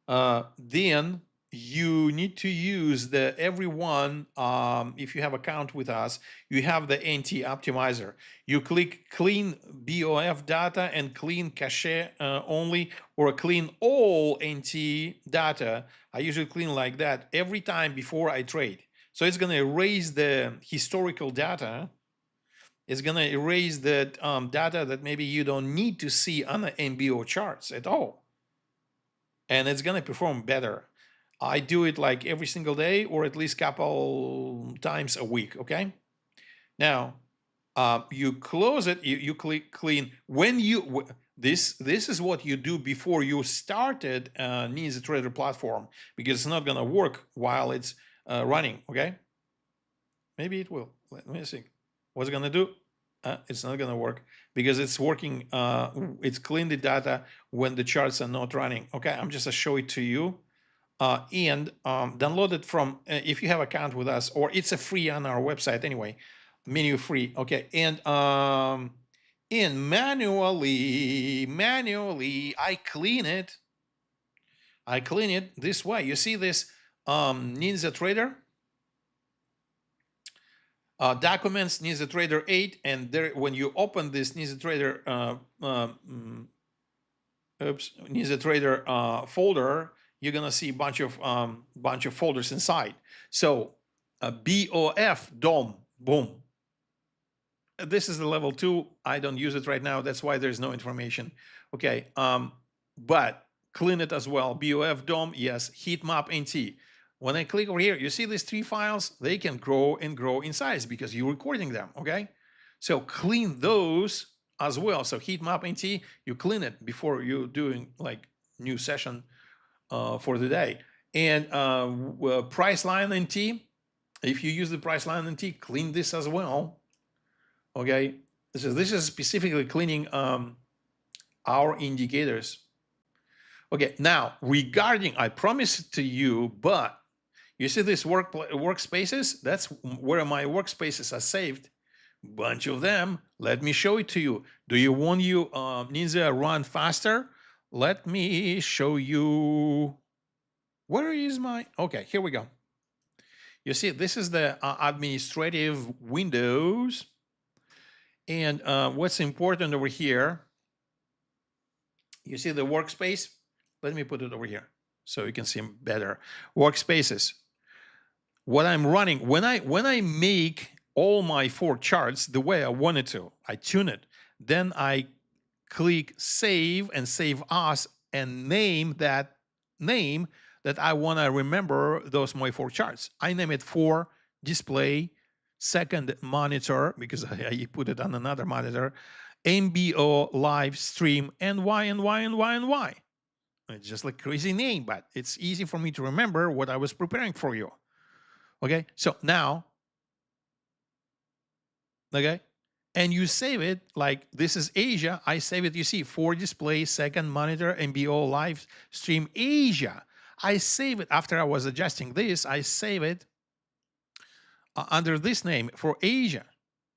Then you need to use the everyone. If you have account with us, you have the NT optimizer. You click clean BOF data and clean cache only, or clean all NT data. I usually clean like that every time before I trade. So it's going to erase the historical data. It's going to erase the data that maybe you don't need to see on the MBO charts at all. And it's going to perform better. I do it like every single day, or at least couple times a week. Okay. Now, you close it. You click clean. When you this is what you do before you started NinjaTrader platform, because it's not going to work while it's running. Okay. Maybe it will. Let me see. What's it going to do? It's not going to work because it's working. It's clean the data when the charts are not running. Okay, I'm just going to show it to you and download it from if you have account with us, or it's a free on our website anyway. Menu free. Okay, and manually I clean it. I clean it this way. You see this NinjaTrader? Documents NinjaTrader 8, and there, when you open this NinjaTrader NinjaTrader folder, you're gonna see a bunch of folders inside. So BOF DOM, boom. This is the level 2. I don't use it right now. That's why there's no information. Okay, but clean it as well. BOF DOM, yes. Heatmap NT. When I click over here, you see these 3 files, they can grow and grow in size because you're recording them, okay? So clean those as well. So Heatmap NT, you clean it before you're doing like new session for the day. And price line NT, if you use the price line NT, clean this as well, okay? This is specifically cleaning our indicators. Okay, now regarding, I promised it to you, but you see this workspaces? That's where my workspaces are saved. Bunch of them. Let me show it to you. Do you want you Ninja run faster? Let me show you. Where is my? Okay, here we go. You see, this is the administrative windows. And what's important over here? You see the workspace? Let me put it over here so you can see better. Workspaces. What I'm running, when I make all my 4 charts the way I wanted to, I tune it. Then I click save and save as and name that name that I want to remember those my 4 charts. I name it for display, second monitor, because I put it on another monitor, MBO live stream, and Y and Y and Y and Y. It's just like crazy name, but it's easy for me to remember what I was preparing for you. Okay, so now, okay, and you save it like this is Asia. I save it, you see, for display, second monitor, MBO live stream Asia. I save it after I was adjusting this. I save it under this name for Asia,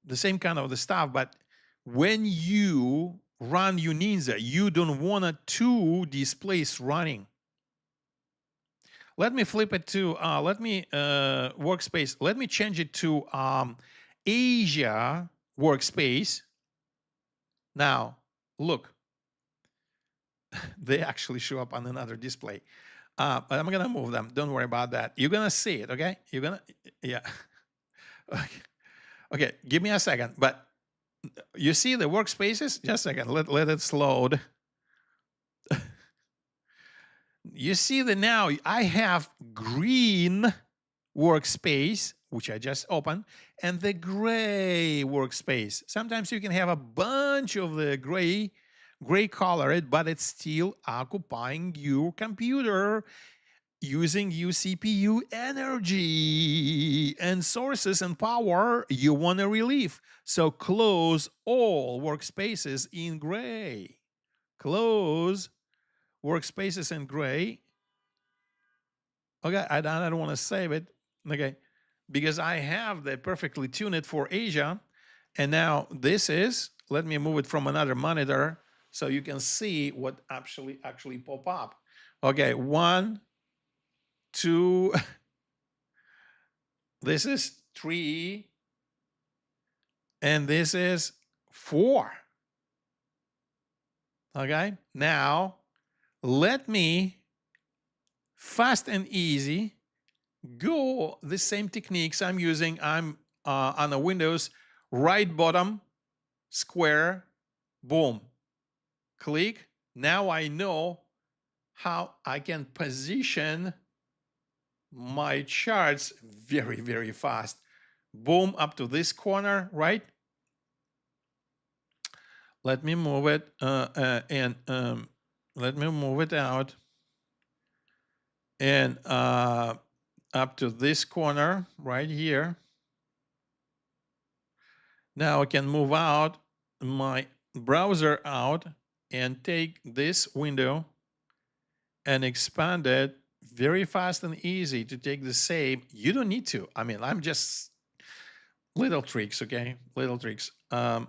the same kind of the stuff. But when you run your Ninja, you don't want two displays running. Let me flip it to, workspace. Let me change it to Asia workspace. Now, look, they actually show up on another display. But I'm going to move them. Don't worry about that. You're going to see it, okay? You're going to, yeah. Okay, give me a second. But you see the workspaces? Just a second. Let it load. You see that now I have green workspace, which I just opened, and the gray workspace. Sometimes you can have a bunch of the gray colored, but it's still occupying your computer, using your CPU energy and sources and power you want to relieve. So close all workspaces in gray. Close workspaces in gray. Okay, I don't want to save it. Okay, because I have the perfectly tuned for Asia. And now this is, let me move it from another monitor so you can see what actually pop up. Okay, 1, 2, this is 3, and this is 4. Okay, now let me fast and easy go the same techniques I'm using. I'm on a Windows, right bottom, square, boom, click. Now I know how I can position my charts very, very fast. Boom, up to this corner, right? Let me move it and let me move it out. And up to this corner right here. Now I can move out my browser out and take this window and expand it very fast and easy to take the same. You don't need to. I mean, I'm just little tricks, okay? Little tricks. Because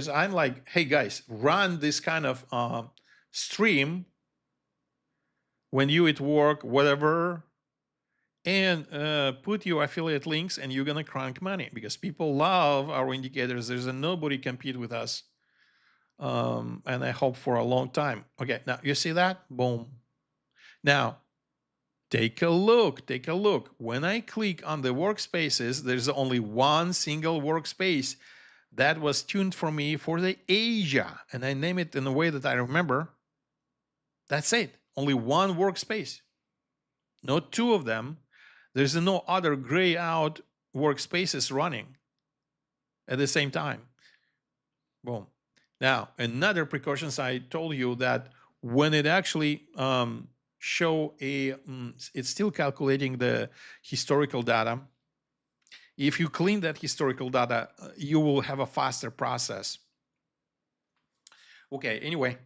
I'm like, hey guys, run this kind of stream when you at work, whatever, and put your affiliate links and you're gonna crank money because people love our indicators. There's nobody compete with us. And I hope for a long time. Okay, now you see that? Boom. Now, take a look. When I click on the workspaces, there's only one single workspace that was tuned for me for the Asia, and I name it in a way that I remember. That's it. Only one workspace, not two of them. There's no other gray out workspaces running at the same time. Boom. Now, another precautions I told you that when it actually show a, it's still calculating the historical data. If you clean that historical data, you will have a faster process. Okay, anyway,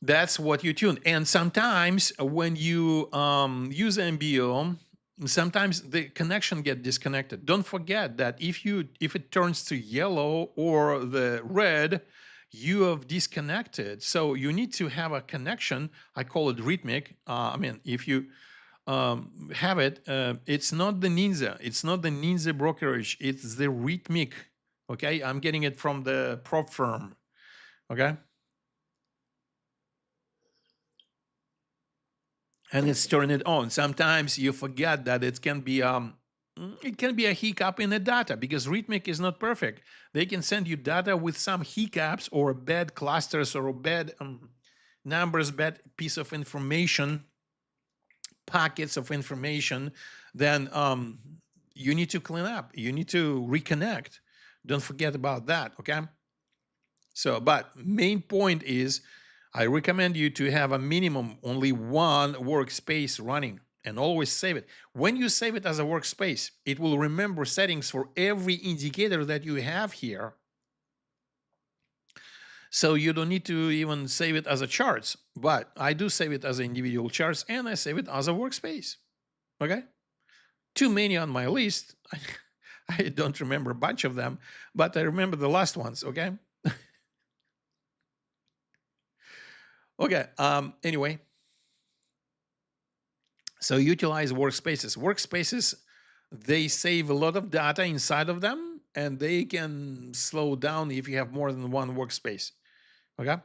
that's what you tune. And sometimes when you use MBO, sometimes the connection get disconnected. Don't forget that if it turns to yellow or the red, you have disconnected. So you need to have a connection. I call it rhythmic. I mean, if you have it, it's not the Ninja. It's not the Ninja brokerage. It's the rhythmic. Okay, I'm getting it from the prop firm. Okay. And it's turning it on. Sometimes you forget that it can be a hiccup in the data because rhythmic is not perfect. They can send you data with some hiccups or bad clusters or bad numbers, bad piece of information, packets of information, then you need to clean up. You need to reconnect. Don't forget about that, okay? So, but main point is I recommend you to have a minimum only one workspace running and always save it. When you save it as a workspace, it will remember settings for every indicator that you have here. So you don't need to even save it as a charts, but I do save it as individual charts and I save it as a workspace. Okay. Too many on my list. I don't remember a bunch of them, but I remember the last ones. Okay. Okay. Anyway, so utilize workspaces. Workspaces, they save a lot of data inside of them, and they can slow down if you have more than one workspace. Okay,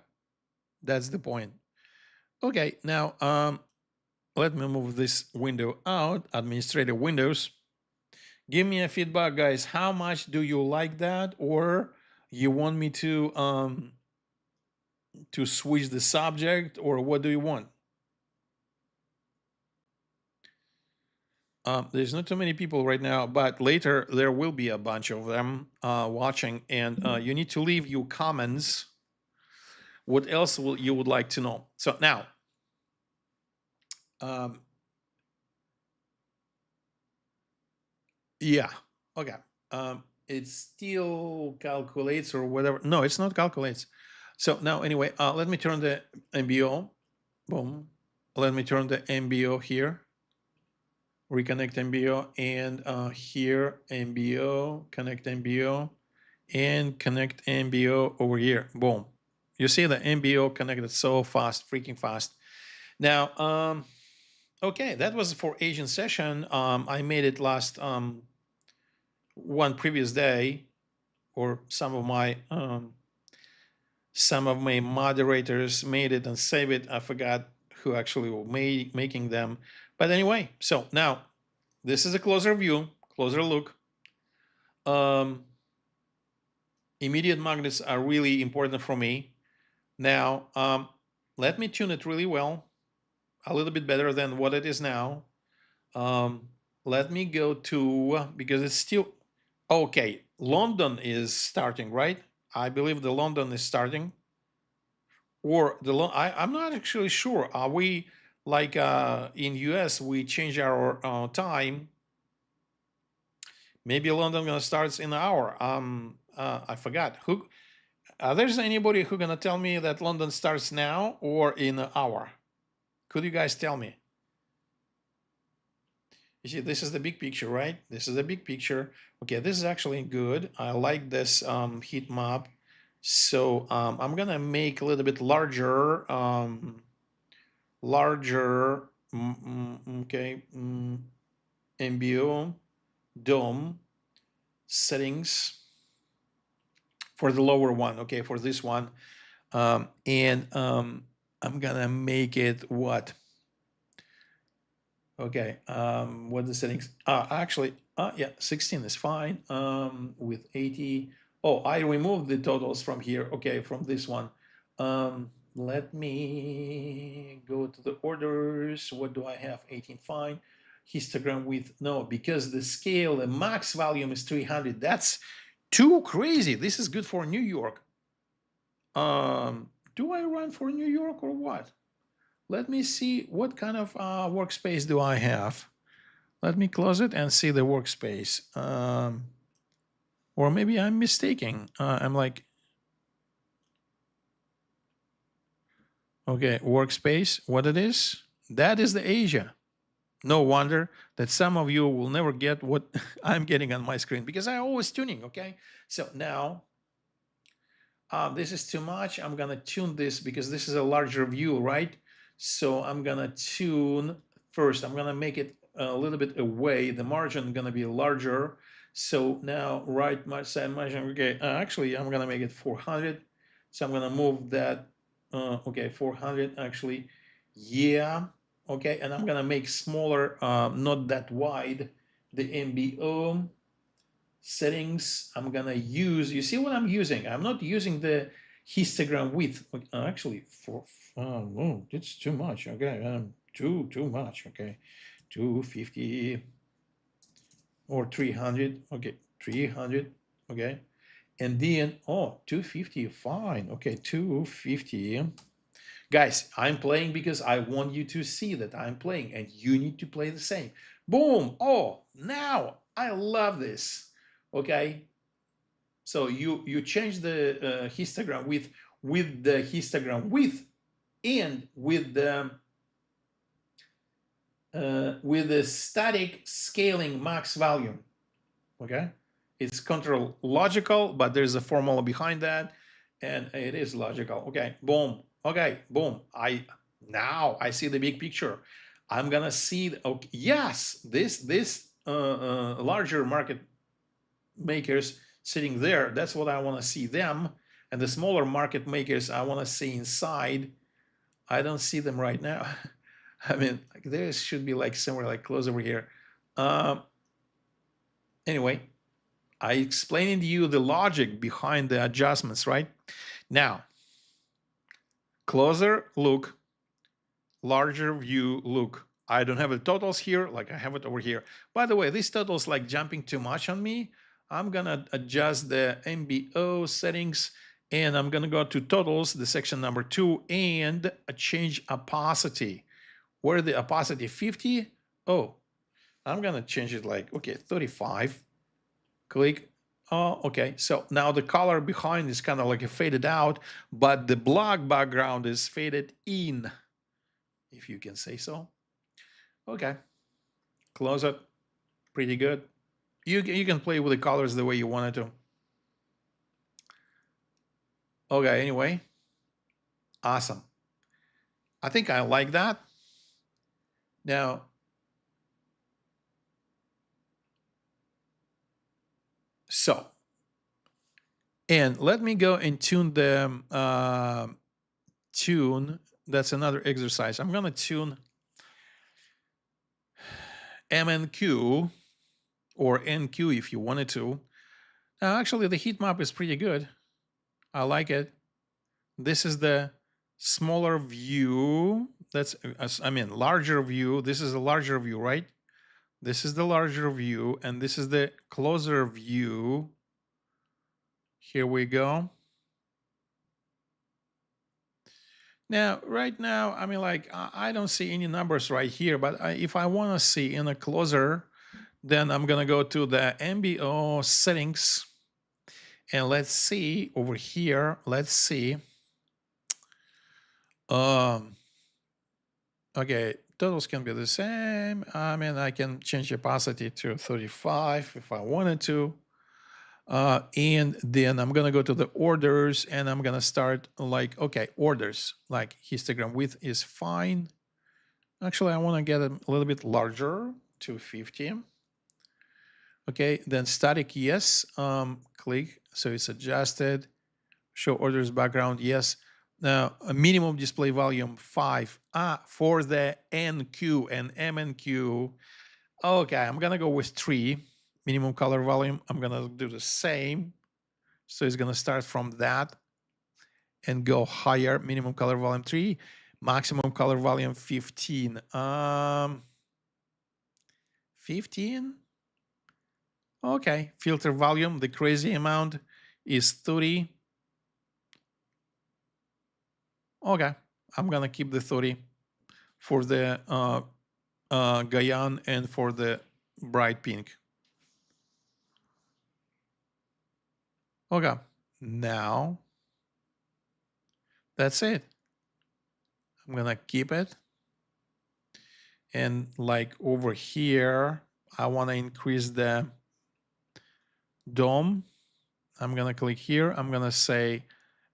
that's the point. Okay, now let me move this window out. Administrative windows. Give me a feedback, guys. How much do you like that, or you want me to switch the subject, or what do you want? There's not too many people right now, but later there will be a bunch of them watching, and you need to leave your comments. What else you would like to know? So now, yeah, okay. It still calculates or whatever. No, it's not calculates. So now, anyway, let me turn the MBO. Boom. Let me turn the MBO here. Reconnect MBO, and here MBO, connect MBO, and connect MBO over here. Boom. You see the MBO connected so fast, freaking fast. Now, okay, that was for Asian session. I made it last one previous day, or some of my moderators made it and saved it. I forgot who actually were making them. But anyway, so now this is a closer view, closer look. Immediate magnets are really important for me. Now, let me tune it really well, a little bit better than what it is now. Let me go to, because it's still, okay, London is starting, right? I believe the London is starting. Or I'm not actually sure. Are we, like in US, we change our time. Maybe London gonna start in an hour. I forgot. Who? There's anybody who gonna tell me that London starts now or in an hour? Could you guys tell me? You see, this is the big picture, right? This is the big picture. Okay, this is actually good. I like this heat map. So I'm gonna make a little bit larger, okay, MBO DOM settings for the lower one, okay, for this one. And I'm gonna make it what? Okay, what the settings? Actually, yeah, 16 is fine. With 80. Oh, I removed the totals from here. Okay, from this one. Let me go to the orders. What do I have? 18, fine. Histogram with no, because the scale, the max volume is 300. That's too crazy. This is good for New York. Do I run for New York or what? Let me see what kind of workspace do I have. Let me close it and see the workspace. Or maybe I'm mistaken. I'm like, okay, workspace, what it is? That is the Asia. No wonder that some of you will never get what I'm getting on my screen because I always tuning, okay? So now, this is too much. I'm gonna tune this because this is a larger view, right? So I'm gonna tune first. I'm gonna make it a little bit away. The margin gonna be larger. So now right side margin, okay, actually I'm gonna make it 400. So I'm gonna move that, okay, 400 actually, yeah, okay, and I'm gonna make smaller, not that wide, the MBO settings. I'm gonna use, you see what I'm using? I'm not using the histogram width. Actually, no, it's too much. Okay, too much. Okay, 250 or 300. Okay, 300. Okay, and then 250. Fine. Okay, 250. Guys, I'm playing because I want you to see that I'm playing, and you need to play the same. Boom. Oh, now I love this. Okay, so you change the histogram with the histogram width and with the static scaling max volume. Okay, it's control logical, but there's a formula behind that, and it is logical. Okay, boom. Okay, boom. Now I see the big picture. I'm gonna see. Okay, yes, this larger market makers sitting there. That's what I want to see them, and the smaller market makers I want to see inside. I don't see them right now. I mean, like, there should be like somewhere like close over here. Anyway, I explained to you the logic behind the adjustments, right? Now, closer look, larger view look. I don't have the totals here like I have it over here. By the way, this total's like jumping too much on me. I'm gonna adjust the MBO settings, and I'm gonna go to totals, the section number 2, and change opacity. Where the opacity 50? Oh, I'm gonna change it like, okay, 35. Click. Oh, okay. So now the color behind is kind of like faded out, but the black background is faded in, if you can say so. Okay. Close it. Pretty good. You can play with the colors the way you wanted to. Okay, anyway. Awesome. I think I like that. Now, so, and let me go and tune the tune. That's another exercise. I'm going to tune MNQ or NQ if you wanted to. Now, actually, the heat map is pretty good. I like it. This is the smaller view. That's, I mean, larger view. This is a larger view, right? This is the larger view, and this is the closer view. Here we go. Now, right now, I mean, like, I don't see any numbers right here, but if I want to see in a closer, then I'm going to go to the MBO settings, and let's see over here. Let's see. Okay, totals can be the same. I mean, I can change opacity to 35 if I wanted to. And then I'm going to go to the orders, and I'm going to start like, okay, orders, like histogram width is fine. Actually, I want to get a little bit larger, 250. Okay, then static, yes. Click, so it's adjusted. Show orders background, yes. Now, a minimum display volume 5. For the NQ and MNQ. Okay, I'm gonna go with 3. Minimum color volume, I'm gonna do the same. So it's gonna start from that and go higher. Minimum color volume 3. Maximum color volume 15. 15? Okay, filter volume, the crazy amount is 30. Okay, I'm gonna keep the 30 for the Guyane and for the bright pink. Okay, now that's it. I'm gonna keep it. And like over here, I wanna increase the DOM. I'm gonna click here. I'm gonna say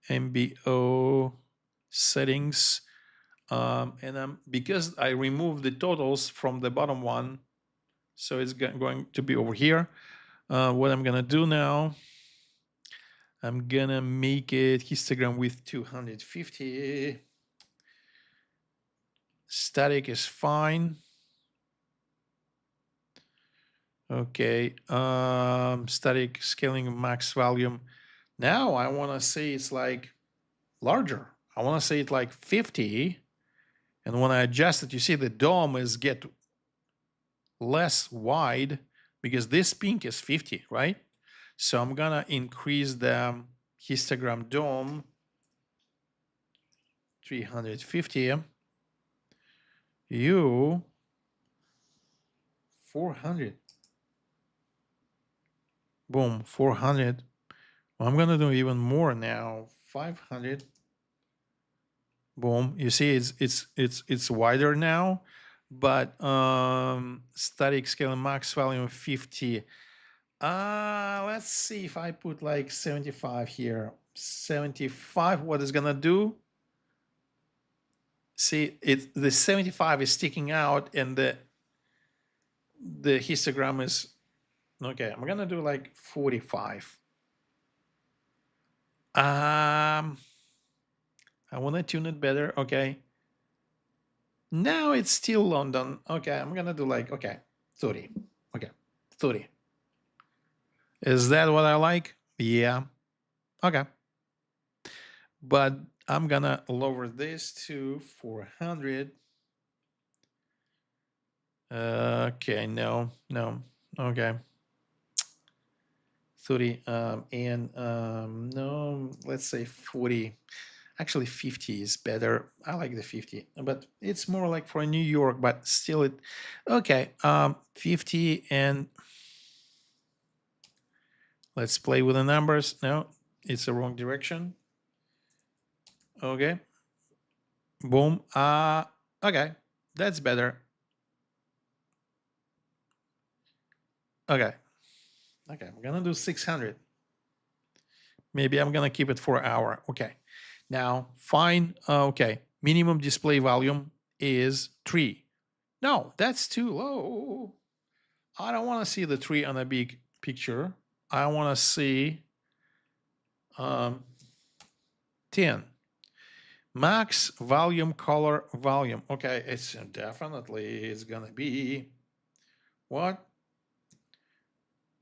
MBO settings. And because I removed the totals from the bottom one, so it's going to be over here. What I'm gonna do now, I'm gonna make it histogram width 250. Static is fine. Okay, static scaling max volume. Now I wanna see it's like larger. I want to see it like 50. And when I adjust it, you see the DOM is get less wide because this pink is 50, right? So I'm gonna increase the histogram DOM 350, U 400. Boom, 400. Well, I'm gonna do even more now, 500. Boom. You see, it's wider now, but static scale and max volume 50. Let's see if I put like 75 here. 75. What is gonna do? See, the 75 is sticking out, and the histogram is okay. I'm gonna do like 45. I want to tune it better. Okay. Now it's still London. Okay, I'm gonna do like, okay, 30. Okay, 30. Is that what I like? Yeah. Okay. But I'm gonna lower this to 400. Okay, no. Okay. 30 no, let's say 40. Actually 50 is better. I like the 50, but it's more like for New York, but still it okay. 50, and let's play with the numbers. No, it's the wrong direction. Okay, boom. Okay, that's better. Okay, I'm gonna do 600. Maybe I'm gonna keep it for an hour. Okay, now fine. Okay, minimum display volume is 3. No, that's too low. I don't want to see the 3 on a big picture. I want to see 10. Max volume, color volume. Okay, it's definitely, it's gonna be what?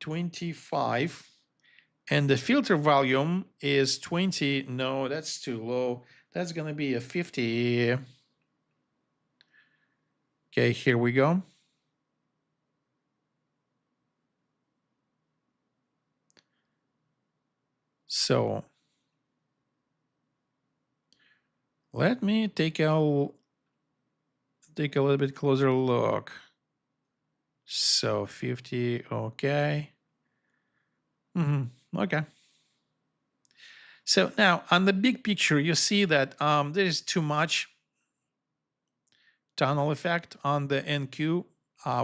25. And the filter volume is 20. No, that's too low. That's gonna be a 50. Okay, here we go. So let me take a little bit closer look. So 50, okay. Okay. So now on the big picture, you see that there is too much tunnel effect on the NQ.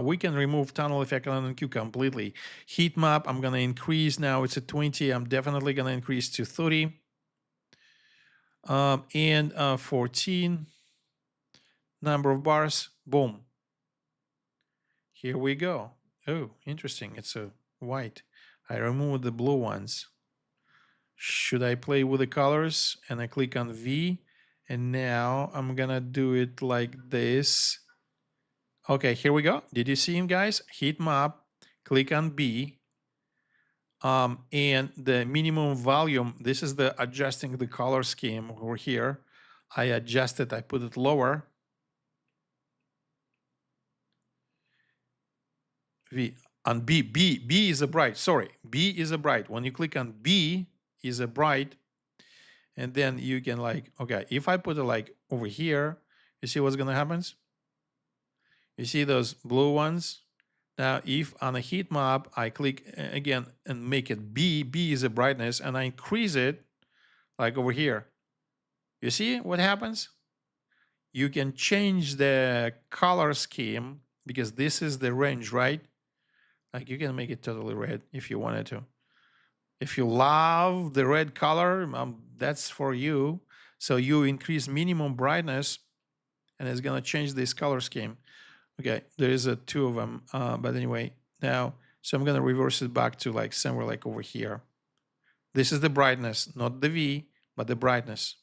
We can remove tunnel effect on NQ completely. Heat map, I'm gonna increase now. It's at 20. I'm definitely gonna increase to 30. And 14. Number of bars, boom. Here we go. Oh, interesting. It's a white. I removed the blue ones. Should I play with the colors? And I click on V. And now I'm gonna do it like this. Okay, here we go. Did you see him, guys? Heat map, click on B. And the minimum volume, this is the adjusting the color scheme over here. I adjust it, I put it lower. V on B is a bright, sorry, B is a bright. When you click on B is a bright, and then you can like, okay, if I put it like over here, you see what's gonna happen? You see those blue ones? Now, if on a heat map, I click again and make it B is a brightness, and I increase it like over here. You see what happens? You can change the color scheme because this is the range, right? Like you can make it totally red if you wanted to. If you love the red color, that's for you. So you increase minimum brightness, and it's gonna change this color scheme. Okay, there is a 2 of them, but anyway, now, so I'm gonna reverse it back to like somewhere like over here. This is the brightness, not the V, but the brightness.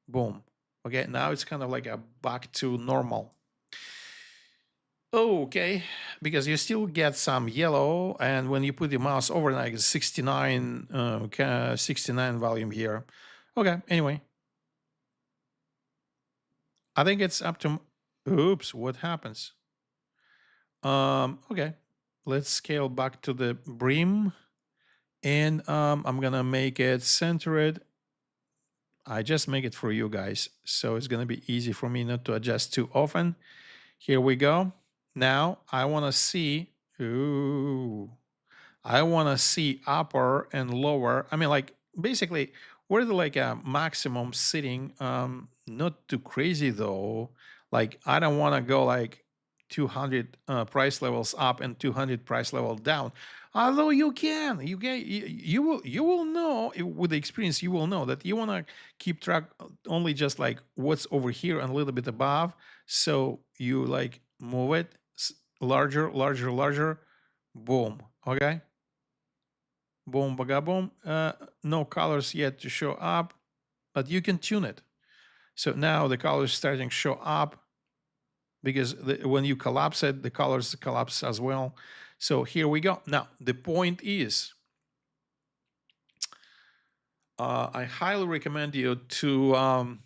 Boom. Okay, now it's kind of like a back to normal. Okay, because you still get some yellow, and when you put the mouse over, like 69, 69 volume here. Okay, anyway, I think it's up to, oops, what happens? Okay, let's scale back to the brim, and I'm gonna make it centered. I just make it for you guys, so it's gonna be easy for me not to adjust too often. Here we go. Now I wanna see, ooh, I wanna see upper and lower. I mean, like, basically, where the like a maximum sitting, not too crazy though. Like, I don't wanna go like 200 price levels up and 200 price level down. Although you will know with the experience, you will know that you want to keep track only just like what's over here and a little bit above. So you like move it larger, larger, larger, boom. Okay, boom, baga boom. No colors yet to show up, but you can tune it. So now the colors starting to show up, because when you collapse it, the colors collapse as well. So here we go. Now, the point is, I highly recommend you to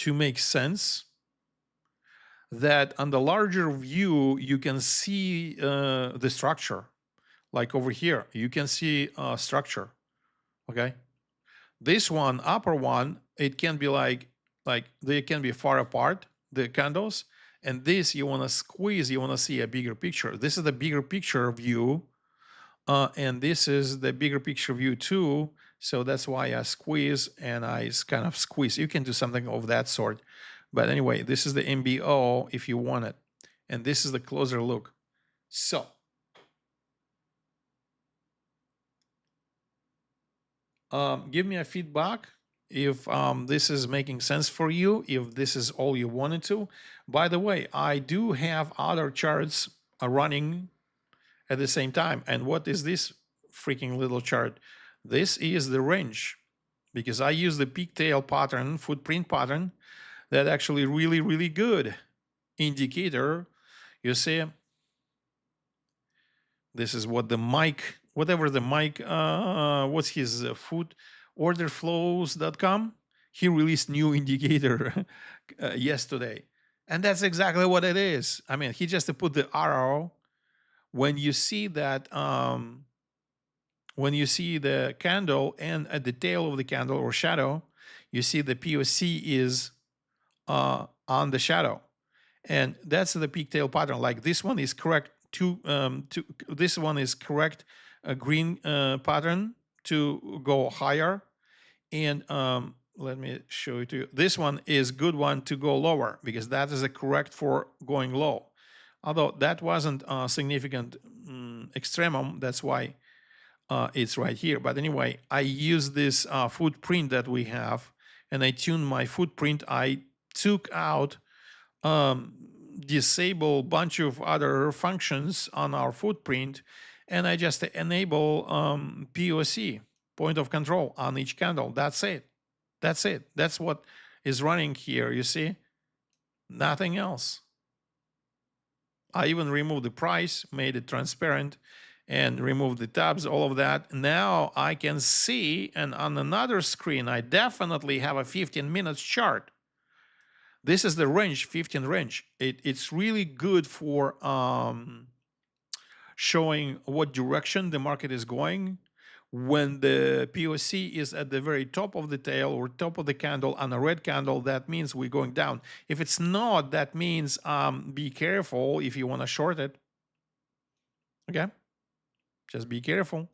make sense that on the larger view, you can see the structure. Like over here, you can see structure, okay? This one, upper one, it can be like they can be far apart, the candles, and this you want to squeeze, you want to see a bigger picture. This is the bigger picture view, and this is the bigger picture view too. So that's why I squeeze and I kind of squeeze. You can do something of that sort. But anyway, this is the MBO if you want it. And this is the closer look. So give me a feedback if this is making sense for you, if this is all you wanted to. By the way, I do have other charts running at the same time. And what is this freaking little chart? This is the range, because I use the pigtail pattern, footprint pattern, that actually really, really good indicator. You see, this is what the Mike, whatever the Mike, what's his food, orderflows.com. He released new indicator yesterday. And that's exactly what it is. I mean, he just put the arrow. When you see that, when you see the candle and at the tail of the candle or shadow, you see the POC is on the shadow. And that's the pigtail pattern. Like this one is correct this one is correct green pattern to go higher. And let me show it to you. This one is good one to go lower, because that is a correct for going low. Although that wasn't a significant extremum, that's why it's right here. But anyway, I use this footprint that we have, and I tuned my footprint. I took out disable bunch of other functions on our footprint, and I just enable POC, point of control, on each candle. That's it. That's it. That's what is running here, you see? Nothing else. I even removed the price, made it transparent, and removed the tabs, all of that. Now I can see, and on another screen, I definitely have a 15 minutes chart. This is the range, 15 range. It's really good for showing what direction the market is going. When the POC is at the very top of the tail or top of the candle on a red candle, that means we're going down. If it's not, that means be careful if you want to short it. Okay, just be careful.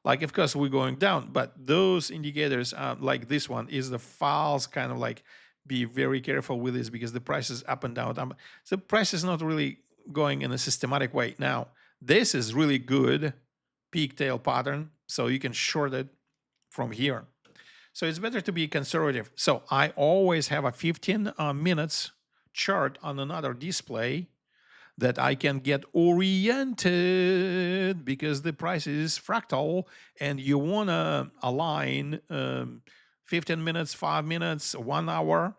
Like, of course, we're going down, but those indicators, like this one, is the false kind of like, be very careful with this, because the price is up and down. The price is not really going in a systematic way. Now, this is really good peak tail pattern, so you can short it from here. So it's better to be conservative. So I always have a 15 minutes chart on another display that I can get oriented, because the price is fractal and you want to align 15 minutes, 5 minutes, 1 hour,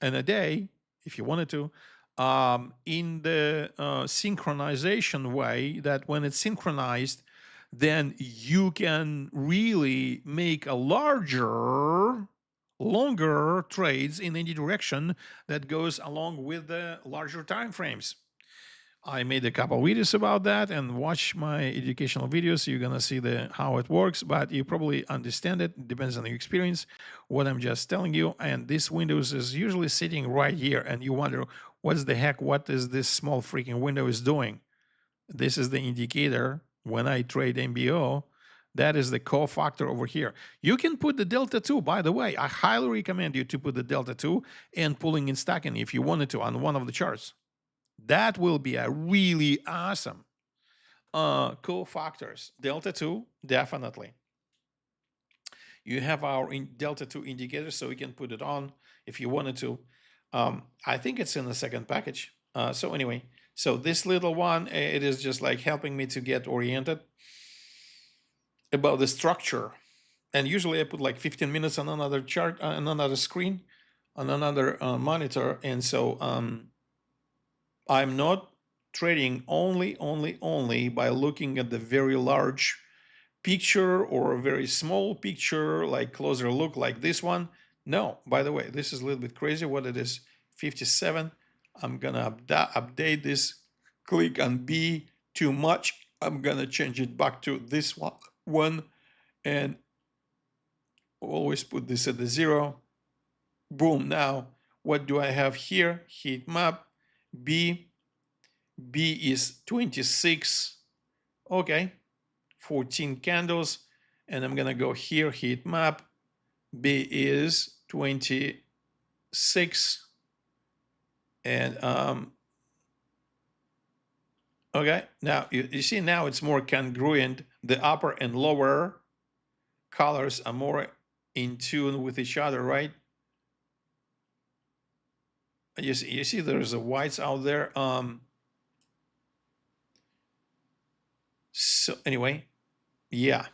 and a day, if you wanted to, in the synchronization way, that when it's synchronized, then you can really make a larger longer trades in any direction that goes along with the larger time frames. I made a couple videos about that, and watch my educational videos. You're gonna see how it works, but you probably understand it. Depends on your experience. What I'm just telling you, and this Windows is usually sitting right here, and you wonder what's the heck? What is this small freaking window is doing? This is the indicator when I trade MBO. That is the cofactor over here. You can put the delta 2, by the way. I highly recommend you to put the delta 2 and pulling and stacking if you wanted to on one of the charts. That will be a really awesome cofactors. Delta 2, definitely. You have our delta 2 indicator, so we can put it on if you wanted to. I think it's in the second package. So anyway, so this little one, it is just like helping me to get oriented about the structure. And usually I put like 15 minutes on another chart, on another screen, on another monitor. And so I'm not trading only by looking at the very large picture or a very small picture, like closer look like this one. No, by the way, this is a little bit crazy what it is, 57. I'm gonna update this, click on B, too much. I'm gonna change it back to this one and always put this at the 0. Boom, now what do I have here? Heat map, B is 26, okay, 14 candles, and I'm gonna go here, heat map, B is 26, and okay, now you see now it's more congruent. The upper and lower colors are more in tune with each other, right? You see there's a whites out there. So anyway, yeah,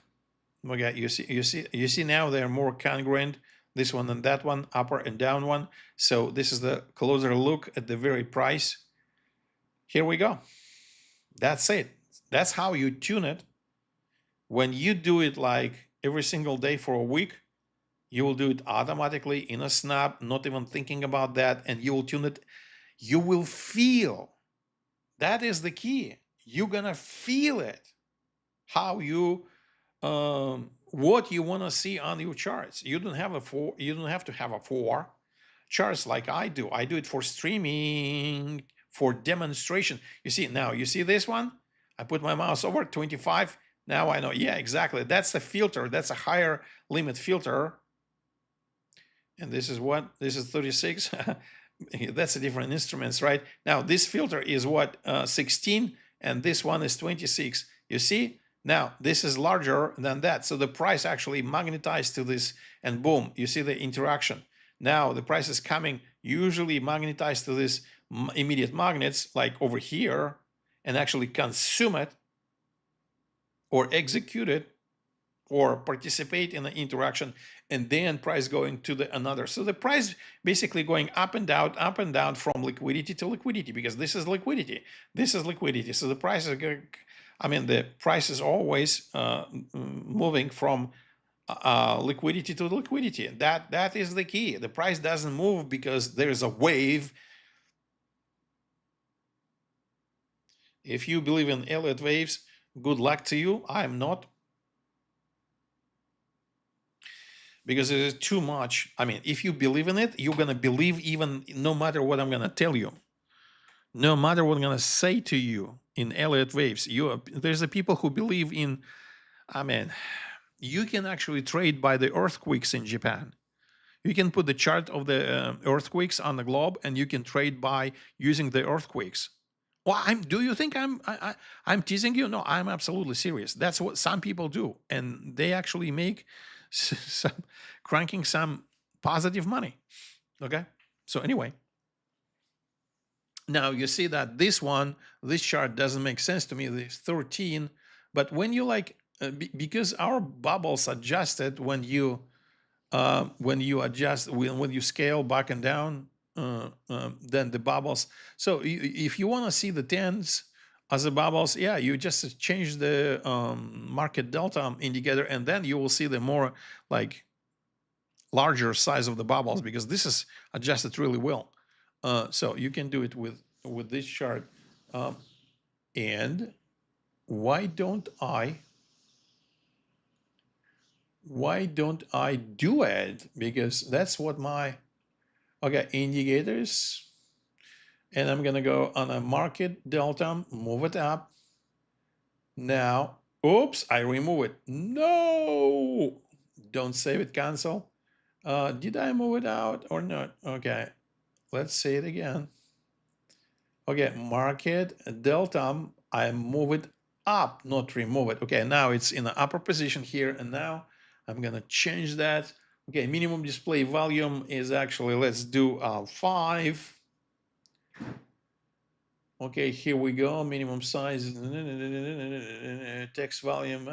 okay, you see now they're more congruent, this one and that one, upper and down one. So this is the closer look at the very price. Here we go. That's it. That's how you tune it. When you do it like every single day for a week, you will do it automatically in a snap, not even thinking about that, and you will tune it. You will feel. That is the key. You're gonna feel it. How you what you want to see on your charts. You don't have to have a 4 charts like I do. I do it for streaming, for demonstration. You see now, you see this one? I put my mouse over 25. Now I know, yeah, exactly. That's the filter. That's a higher limit filter. And this is what? This is 36. That's a different instruments, right? Now this filter is what? 16, and this one is 26. You see? Now, this is larger than that. So the price actually magnetized to this, and boom, you see the interaction. Now the price is coming, usually magnetized to this immediate magnets, like over here, and actually consume it, or execute it, or participate in the interaction, and then price going to the another. So the price basically going up and down from liquidity to liquidity, because this is liquidity. This is liquidity. So the price is going, I mean, the price is always moving from liquidity to liquidity. That is the key. The price doesn't move because there's a wave. If you believe in Elliott waves, good luck to you. I'm not. Because it is too much. I mean, if you believe in it, you're going to believe even no matter what I'm going to tell you. No matter what I'm going to say to you in Elliott waves. There's the people who believe in, I mean, you can actually trade by the earthquakes in Japan. You can put the chart of the earthquakes on the globe, and you can trade by using the earthquakes. Well, do you think I'm teasing you? No, I'm absolutely serious. That's what some people do, and they actually make cranking some positive money. Okay, so anyway, now you see that this chart doesn't make sense to me. This 13, but when you like, because our bubbles adjusted when you adjust, when you scale back and down, then the bubbles. So if you want to see the 10s as the bubbles, yeah, you just change the market delta indicator, and then you will see the more like larger size of the bubbles, because this is adjusted really well. So you can do it with this chart. And why don't I do it? Because that's what my, okay, indicators, and I'm gonna go on a market delta, move it up. Now, oops, I remove it. No, don't save it, cancel. Did I move it out or not? Okay, let's say it again. Okay, market delta, I move it up, not remove it. Okay, now it's in the upper position here, and now I'm gonna change that. Okay, minimum display volume is actually, let's do 5. Okay, here we go, minimum size, text volume,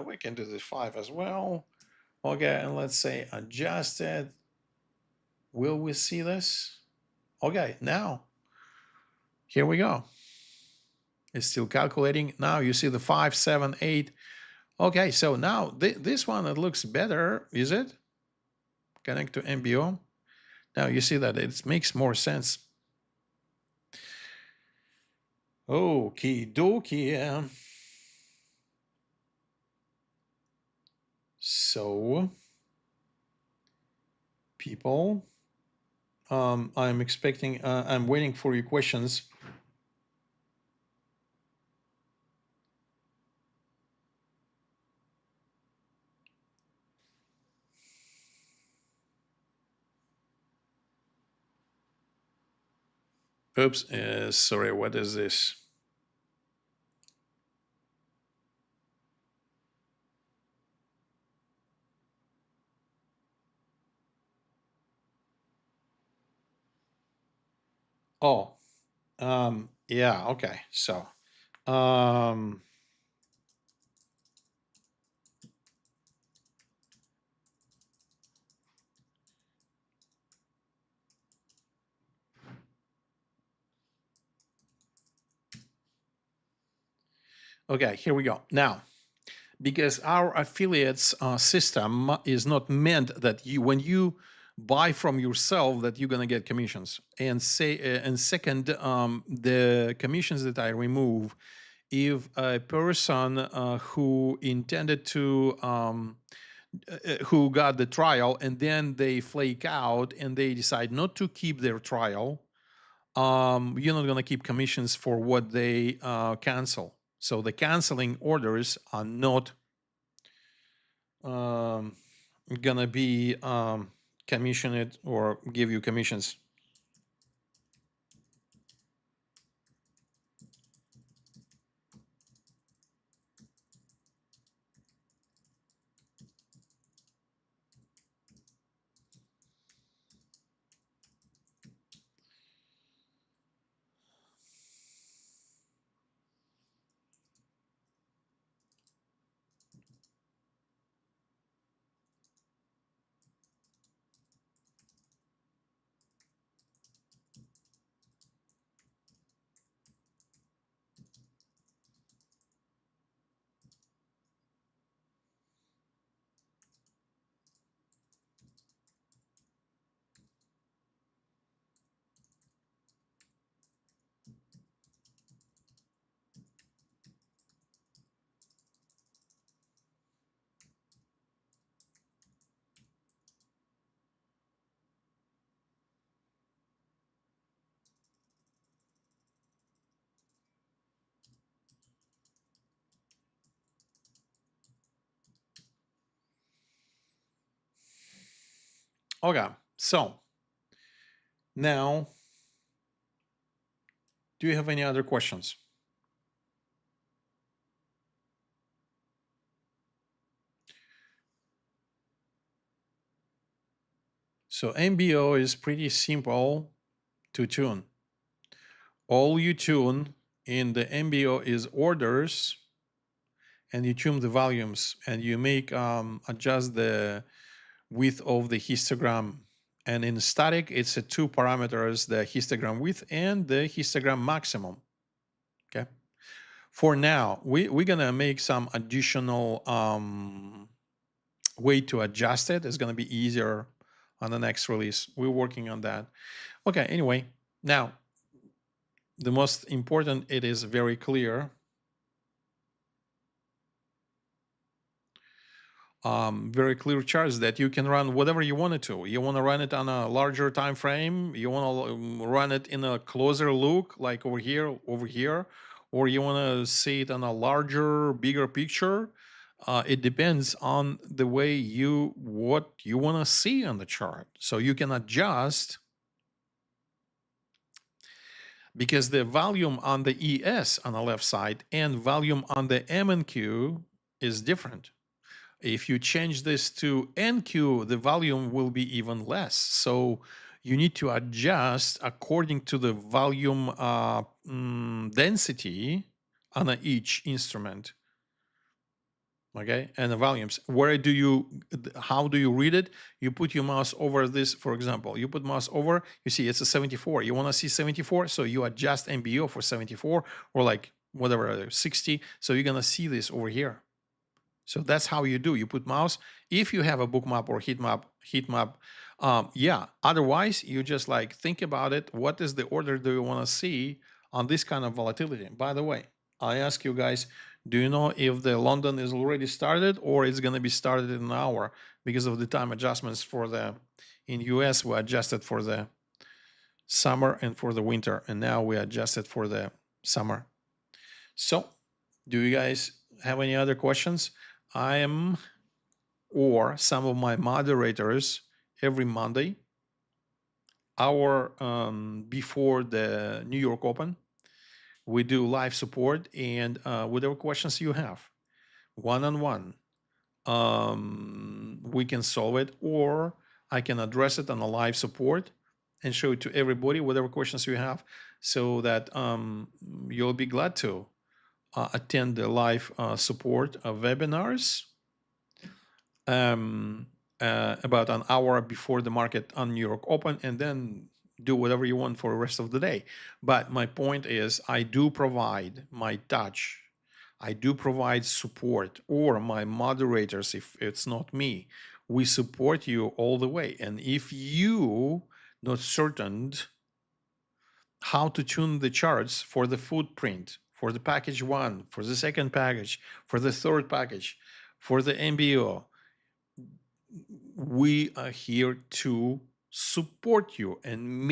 we can do this 5 as well. Okay, and let's say adjusted. Will we see this? Okay, now, here we go. It's still calculating. Now you see the 5, 7, 8. Okay, so now this one, it looks better, is it? Connect to MBO. Now you see that it makes more sense. Okie dokie. So, people, I'm expecting, I'm waiting for your questions. Oops, sorry, what is this? Oh, yeah, okay, so, okay, here we go. Now, because our affiliates system is not meant that you, when you buy from yourself, that you're going to get commissions. And and second, the commissions that I remove, if a person who intended to who got the trial and then they flake out and they decide not to keep their trial, you're not going to keep commissions for what they cancel. So the canceling orders are not gonna be commissioned or give you commissions. Okay, so now, do you have any other questions? So MBO is pretty simple to tune. All you tune in the MBO is orders, and you tune the volumes, and you make adjust the width of the histogram. And in static, it's a 2 parameters, the histogram width and the histogram maximum. Okay. For now, we're gonna make some additional way to adjust it. It's gonna be easier on the next release. We're working on that. Okay, anyway, now the most important, it is very clear. Very clear charts that you can run whatever you want it to. You want to run it on a larger time frame, you want to run it in a closer look, like over here, or you want to see it on a larger, bigger picture. It depends on the way what you want to see on the chart. So you can adjust, because the volume on the ES on the left side and volume on the MNQ is different. If you change this to NQ, the volume will be even less. So you need to adjust according to the volume density on each instrument. Okay, and the volumes. How do you read it? You put your mouse over this, for example. You put mouse over, you see it's a 74. You want to see 74, so you adjust MBO for 74 or like whatever, 60. So you're gonna see this over here. So that's how you do. You put mouse. If you have a Bookmap or Heatmap, yeah. Otherwise, you just like think about it. What is the order do you want to see on this kind of volatility? By the way, I ask you guys, do you know if the London is already started or it's going to be started in an hour? Because of the time adjustments for in US, we adjusted for the summer and for the winter, and now we adjusted for the summer. So do you guys have any other questions? I am, or some of my moderators, every Monday, hour before the New York Open, we do live support, and whatever questions you have, one-on-one, we can solve it, or I can address it on a live support and show it to everybody, whatever questions you have, so that you'll be glad to attend the live support webinars about an hour before the market on New York Open, and then do whatever you want for the rest of the day. But my point is, I do provide my touch. I do provide support, or my moderators, if it's not me, we support you all the way. And if you not certain how to tune the charts for the footprint, for the package one, for the second package, for the third package, for the MBO, we are here to support you and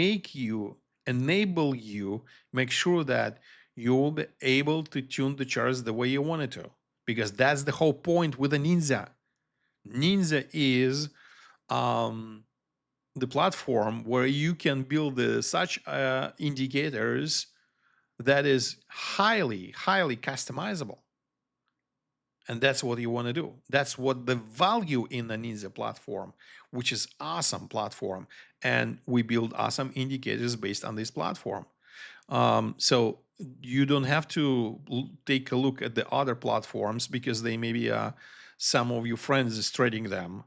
enable you, make sure that you will be able to tune the charts the way you want it to, because that's the whole point with the Ninja. Ninja is the platform where you can build such indicators that is highly customizable. And that's what you want to do. That's what the value in the Ninja platform, which is awesome platform. And we build awesome indicators based on this platform. So you don't have to take a look at the other platforms, because they maybe some of your friends is trading them.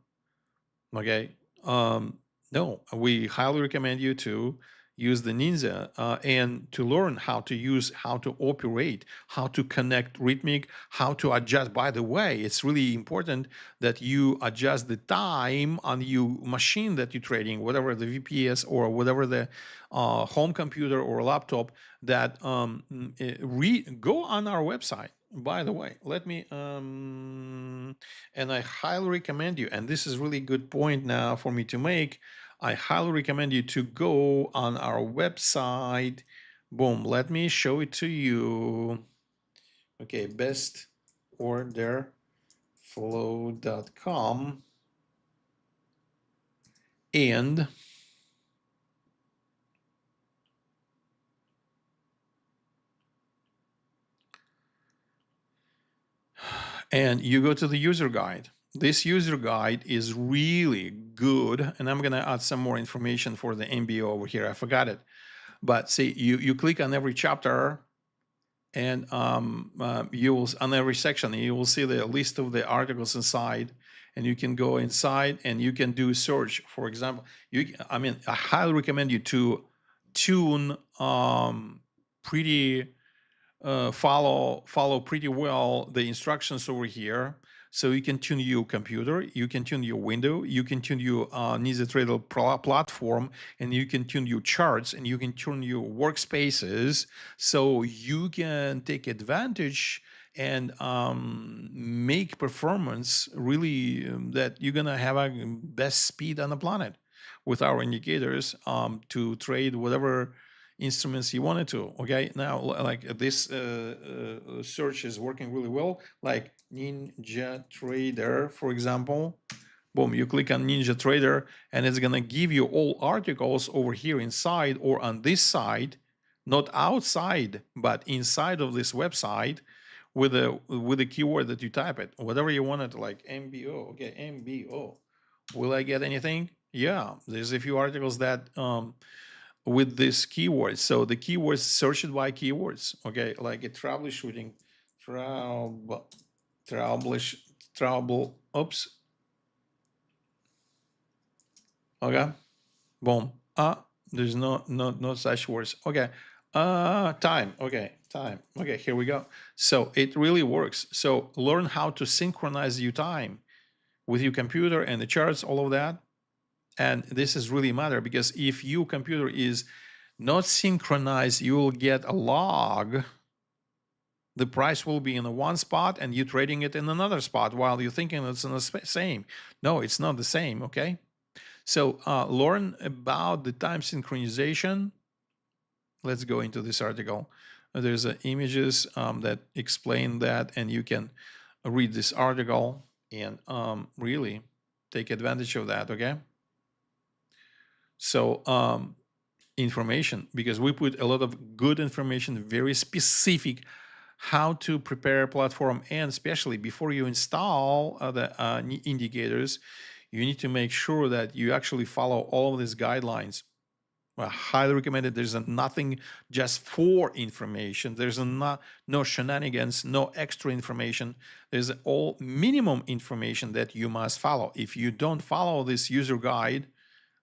Okay. No, we highly recommend you to use the Ninja and to learn how to operate, how to connect Rhythmic, how to adjust. By the way, it's really important that you adjust the time on your machine that you're trading, whatever the VPS or whatever the home computer or laptop, that go on our website. By the way, let me and I highly recommend you, and this is really good point now for me to make. I highly recommend you to go on our website. Boom, let me show it to you. Okay, bestorderflow.com, and you go to the user guide. This user guide is really good, and I'm gonna add some more information for the MBO over here. I forgot it, but see, you click on every chapter, and you will, on every section, you will see the list of the articles inside, and you can go inside and you can do search. For example, I highly recommend you to tune pretty follow pretty well the instructions over here. So you can tune your computer, you can tune your window, you can tune your NinjaTrader platform, and you can tune your charts, and you can tune your workspaces, so you can take advantage and make performance really that you're gonna have a best speed on the planet with our indicators to trade whatever instruments you wanted to. Okay, now like this search is working really well, like NinjaTrader, for example. Boom, you click on NinjaTrader and it's gonna give you all articles over here inside or on this side, not outside but inside of this website, with a keyword that you type it, whatever you wanted, like MBO. Okay, MBO. Will I get anything? Yeah, there's a few articles that with this keyword. So the keywords, search it by keywords. Okay, like a troubleshooting, trouble. Oops. Okay. Boom. There's no such words. Okay. Time. Okay. Time. Okay. Here we go. So it really works. So learn how to synchronize your time with your computer and the charts, all of that. And this is really matter, because if your computer is not synchronized, you will get a log. The price will be in a one spot and you trading it in another spot while you're thinking it's in the same. No, it's not the same. Okay. So learn about the time synchronization. Let's go into this article. There's images that explain that, and you can read this article and really take advantage of that. Okay. So information, because we put a lot of good information, very specific, how to prepare a platform, and especially before you install the indicators, you need to make sure that you actually follow all of these guidelines. I highly recommend it. There's nothing just for information. There's no shenanigans, no extra information. There's all minimum information that you must follow. If you don't follow this user guide,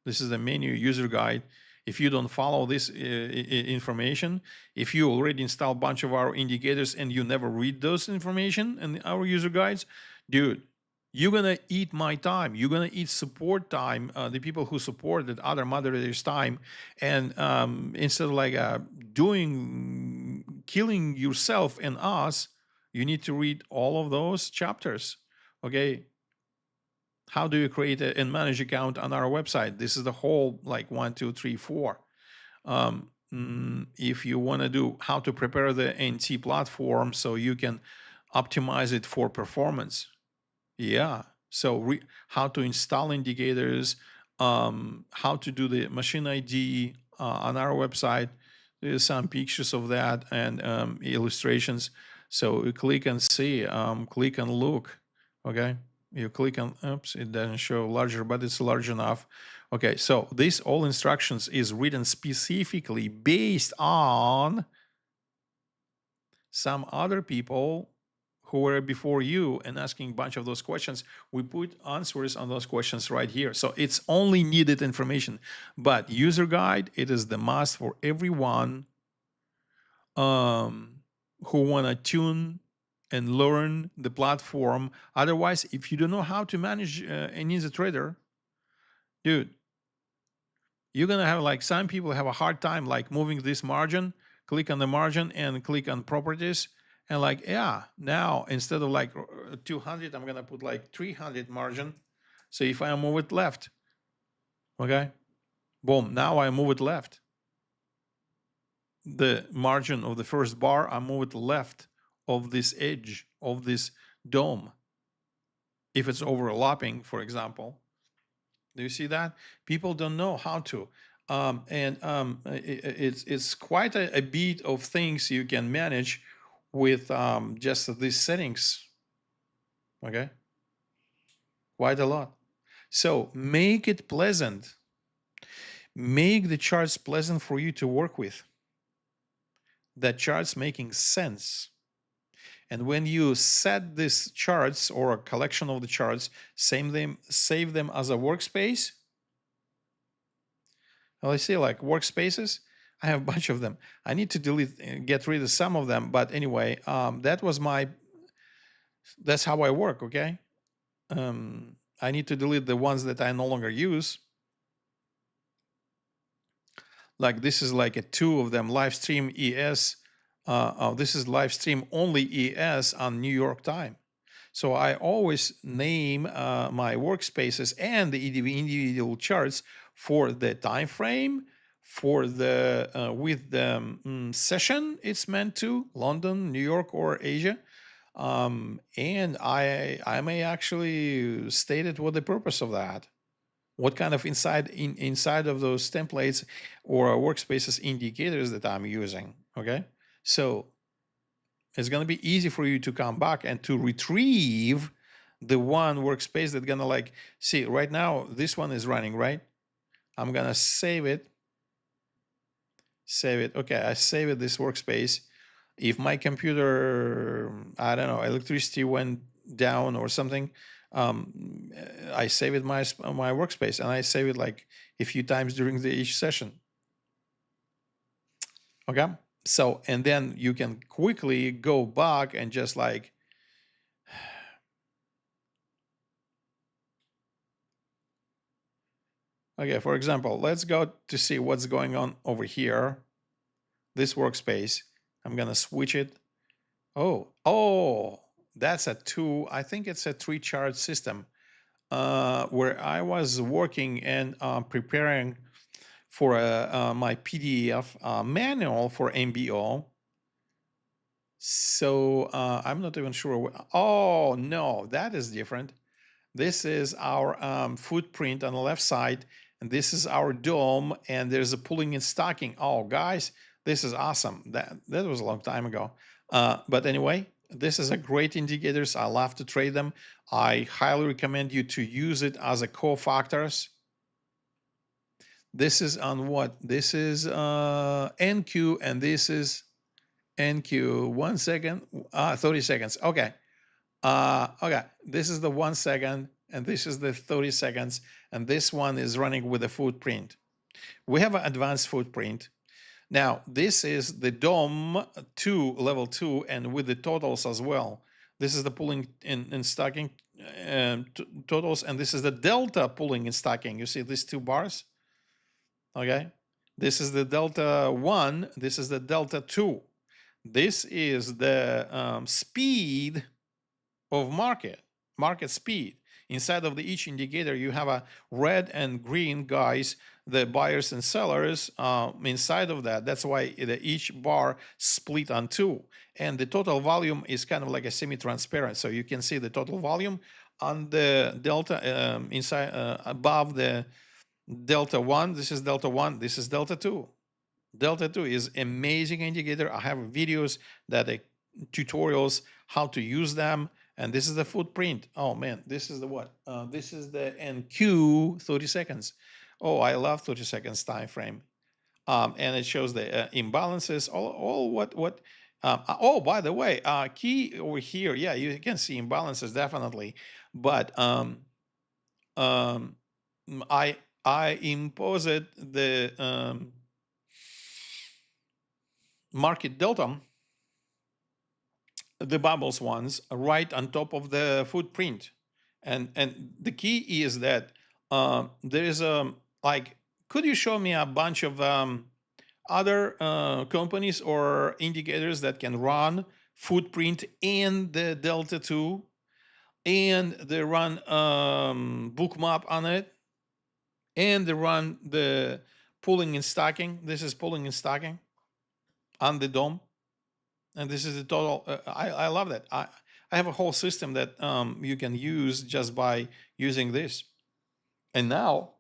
this is the menu user guide. If you don't follow this information, if you already install a bunch of our indicators and you never read those information and our user guides, dude, you're gonna eat my time. You're gonna eat support time, the people who supported other moderators' time, and instead of like killing yourself and us, you need to read all of those chapters. Okay. How do you create and manage account on our website? This is the whole like 1, 2, 3, 4. If you want to do how to prepare the NT platform so you can optimize it for performance. Yeah. So how to install indicators, how to do the machine ID on our website. There's some pictures of that and illustrations. So you click and see, click and look. Okay. You click on, oops, it doesn't show larger, but it's large enough. Okay, so this all instructions is written specifically based on some other people who were before you and asking a bunch of those questions. We put answers on those questions right here. So it's only needed information, but user guide, it is the must for everyone who want to tune and learn the platform. Otherwise, if you don't know how to manage a NinjaTrader, dude, you're gonna have like some people have a hard time like moving this margin. Click on the margin and click on properties, and like, yeah, now instead of like 200, I'm gonna put like 300 margin. So if I move it left, okay, boom, now I move it left. The margin of the first bar, I move it left of this edge of this dome. If it's overlapping, for example, do you see that? People don't know how to. It's quite a bit of things you can manage with just these settings. Okay, quite a lot. So make it pleasant. Make the charts pleasant for you to work with. That charts making sense. And when you set these charts or a collection of the charts, save them as a workspace. Well, I see like workspaces. I have a bunch of them. I need to get rid of some of them. But anyway, that was my That's how I work, okay? I need to delete the ones that I no longer use. Like this is like a two of them, live stream ES. This is live stream only ES on New York time. So I always name my workspaces and the individual charts for the time frame, for the with the session it's meant to, London, New York, or Asia. And I may actually state it what the purpose of that, what kind of inside of those templates or workspaces indicators that I'm using. Okay, so it's going to be easy for you to come back and to retrieve the one workspace that's going to like, see right now this one is running, right? I'm going to save it. Okay, I save it, this workspace. If my computer, I don't know, electricity went down or something, I save it my workspace, and I save it like a few times during each session. Okay, so and then you can quickly go back and just like okay, for example, let's go to see what's going on over here. This workspace, I'm gonna switch it. Oh, that's a two. I think it's a 3-chart system where I was working and preparing for my PDF manual for MBO. So I'm not even sure. Oh no, that is different. This is our footprint on the left side, and this is our DOM, and there's a pulling and stocking. Oh, guys, this is awesome. That was a long time ago. But anyway, this is a great indicators. I love to trade them. I highly recommend you to use it as a cofactors. This is on what? This is NQ, and this is NQ. 1 second, 30 seconds. Okay. Okay, this is the 1 second, and this is the 30 seconds, and this one is running with a footprint. We have an advanced footprint. Now, this is the DOM 2, level 2, and with the totals as well. This is the pulling and stocking totals, and this is the delta pulling and stocking. You see these two bars? Okay, this is the delta 1, this is the delta 2. This is the speed of market speed. Inside of each indicator, you have a red and green guys, the buyers and sellers inside of that. That's why each bar split on two. And the total volume is kind of like a semi-transparent. So you can see the total volume on the delta inside above the delta 1. This is delta 1. This is delta 2. Delta 2 is amazing indicator. I have videos that tutorials how to use them. And this is the footprint. Oh man, this is the what? This is the NQ 30 seconds. Oh, I love 30 seconds time frame. And it shows the imbalances, all what. Oh, by the way, key over here. Yeah, you can see imbalances definitely, but I imposed the market delta, the bubbles ones, right on top of the footprint. And the key is that there is a like, could you show me a bunch of other companies or indicators that can run footprint and the delta 2 and they run bookmap on it and they run the pulling and stocking. This is pulling and stocking on the DOM. And this is the total. I love that. I have a whole system that you can use just by using this. And now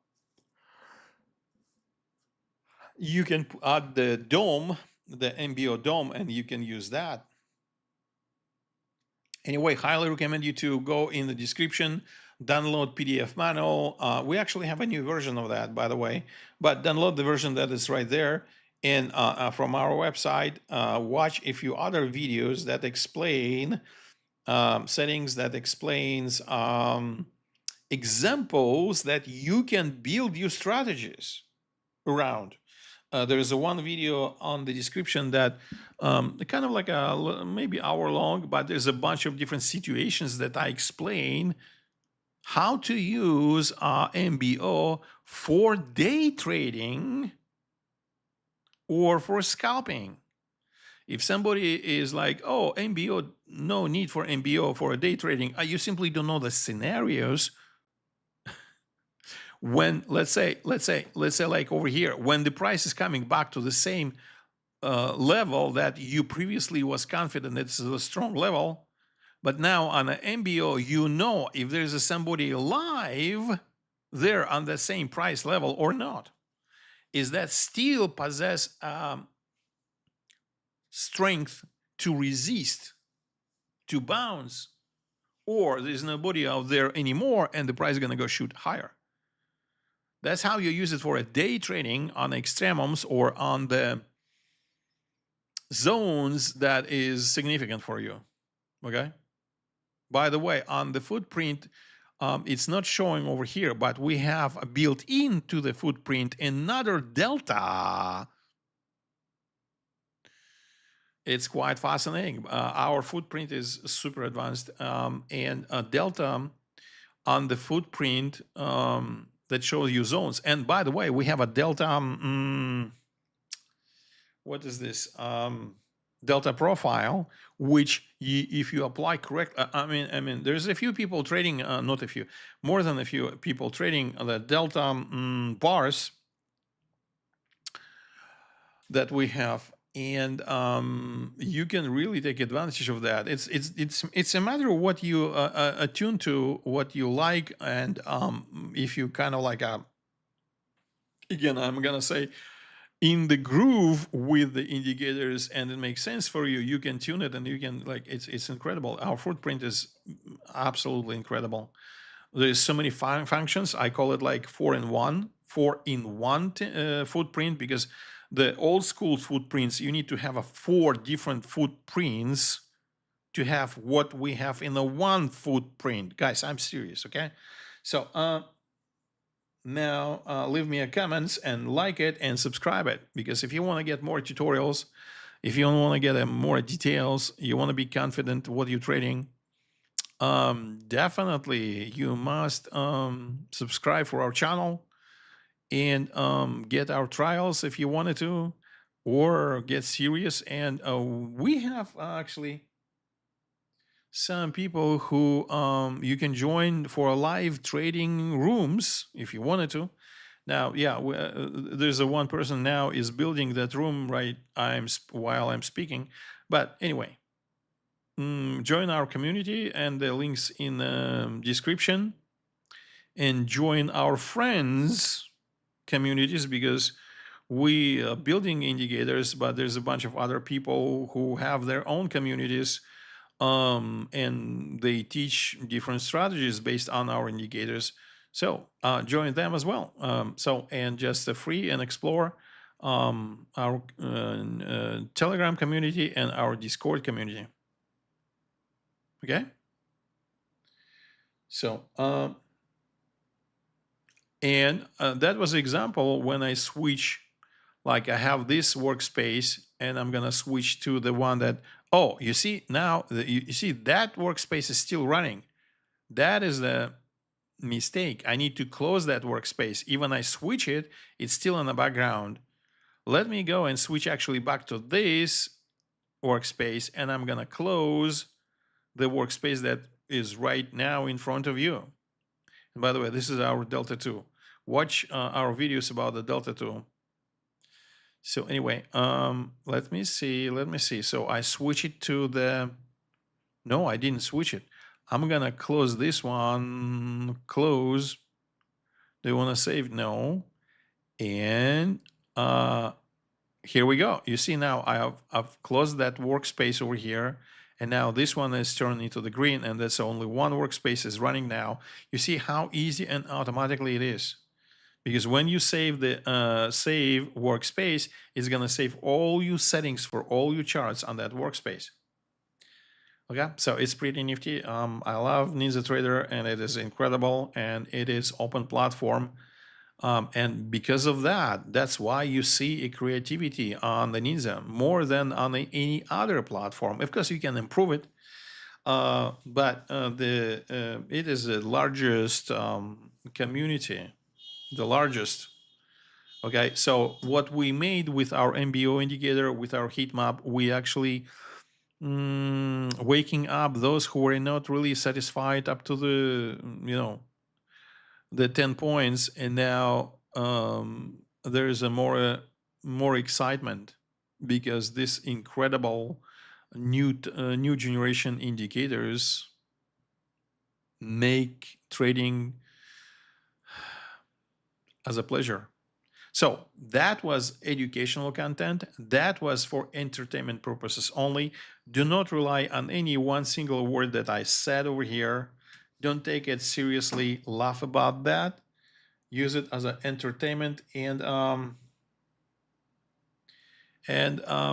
you can add the DOM, the MBO DOM, and you can use that. Anyway, highly recommend you to go in the description, download PDF manual. We actually have a new version of that, by the way, but download the version that is right there. And from our website, watch a few other videos that explain settings, that explains examples that you can build your strategies around. there is a one video on the description that kind of like a maybe hour long, but there's a bunch of different situations that I explain how to use MBO for day trading or for scalping. If somebody is like, oh, MBO, no need for MBO for a day trading, you simply don't know the scenarios when, let's say like over here, when the price is coming back to the same level that you previously was confident it's a strong level, but now on an MBO, you know if there's somebody live there on the same price level or not. Is that still possess strength to resist, to bounce, or there's nobody out there anymore and the price is going to go shoot higher? That's how you use it for a day trading on extremums or on the zones that is significant for you. Okay. By the way, on the footprint, it's not showing over here, but we have built into the footprint another delta. It's quite fascinating. Our footprint is super advanced, and a delta on the footprint that shows you zones. And by the way, we have a delta. What is this? Delta profile, which if you apply correct, I mean, there's a few people trading, not a few, more than a few people trading the delta bars that we have, and you can really take advantage of that. It's a matter of what you attune to, what you like, and if you kind of like again, I'm gonna say, in the groove with the indicators and it makes sense for you, you can tune it and you can like, it's incredible. Our footprint is absolutely incredible. There's so many functions. I call it like 4-in-1 footprint, because the old school footprints, you need to have 4 different footprints to have what we have in the one footprint. Guys, I'm serious, okay? So now leave me a comments and like it and subscribe it, because if you want to get more tutorials, if you want to get more details, you want to be confident what you're trading, definitely you must subscribe for our channel and get our trials if you wanted to, or get serious. And we have actually some people who you can join for live trading rooms if you wanted to. Now, yeah, there's a one person now is building that room right while I'm speaking. But anyway, join our community, and the links in the description, and join our friends communities, because we are building indicators, but there's a bunch of other people who have their own communities, and they teach different strategies based on our indicators. So join them as well. And just free and explore our Telegram community and our Discord community. Okay. So and that was the example when I switch, like I have this workspace and I'm gonna switch to the one that, oh, you see now, you see that workspace is still running. That is the mistake. I need to close that workspace. Even I switch it, it's still in the background. Let me go and switch actually back to this workspace, and I'm gonna close the workspace that is right now in front of you. And by the way, this is our Delta 2. Watch our videos about the Delta 2. So anyway, let me see. So I switch it to the, no, I didn't switch it. I'm gonna close this one, close. Do you wanna save? No. And here we go. You see now I've closed that workspace over here, and now this one is turned into the green, and that's only one workspace is running now. You see how easy and automatically it is. Because when you save the save workspace, it's gonna save all your settings for all your charts on that workspace. Okay, so it's pretty nifty. I love NinjaTrader, and it is incredible, and it is open platform. And because of that, that's why you see a creativity on the Ninja more than on any other platform. Of course, you can improve it, but it is the largest community, the largest. Okay, so what we made with our MBO indicator, with our heat map, we actually waking up those who were not really satisfied up to the the 10 points, and now there is a more excitement because this incredible new generation indicators make trading as a pleasure. So that was educational content. That was for entertainment purposes only. Do not rely on any one single word that I said over here. Don't take it seriously. Laugh about that. Use it as an entertainment and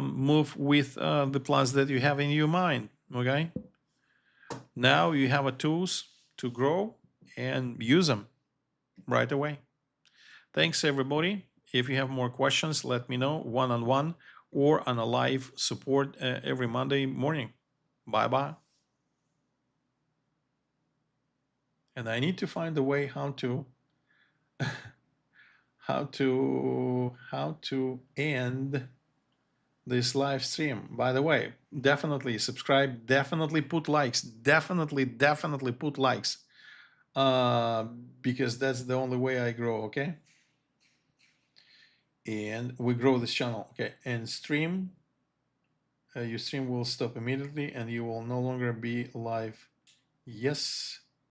move with the plans that you have in your mind. Okay. Now you have a tools to grow and use them right away. Thanks, everybody. If you have more questions, let me know one-on-one or on a live support every Monday morning. Bye-bye. And I need to find a way how to end this live stream. By the way, definitely subscribe, definitely put likes, definitely put likes, because that's the only way I grow. Okay. And we grow this channel. Okay. And stream, your stream will stop immediately and you will no longer be live. Yes.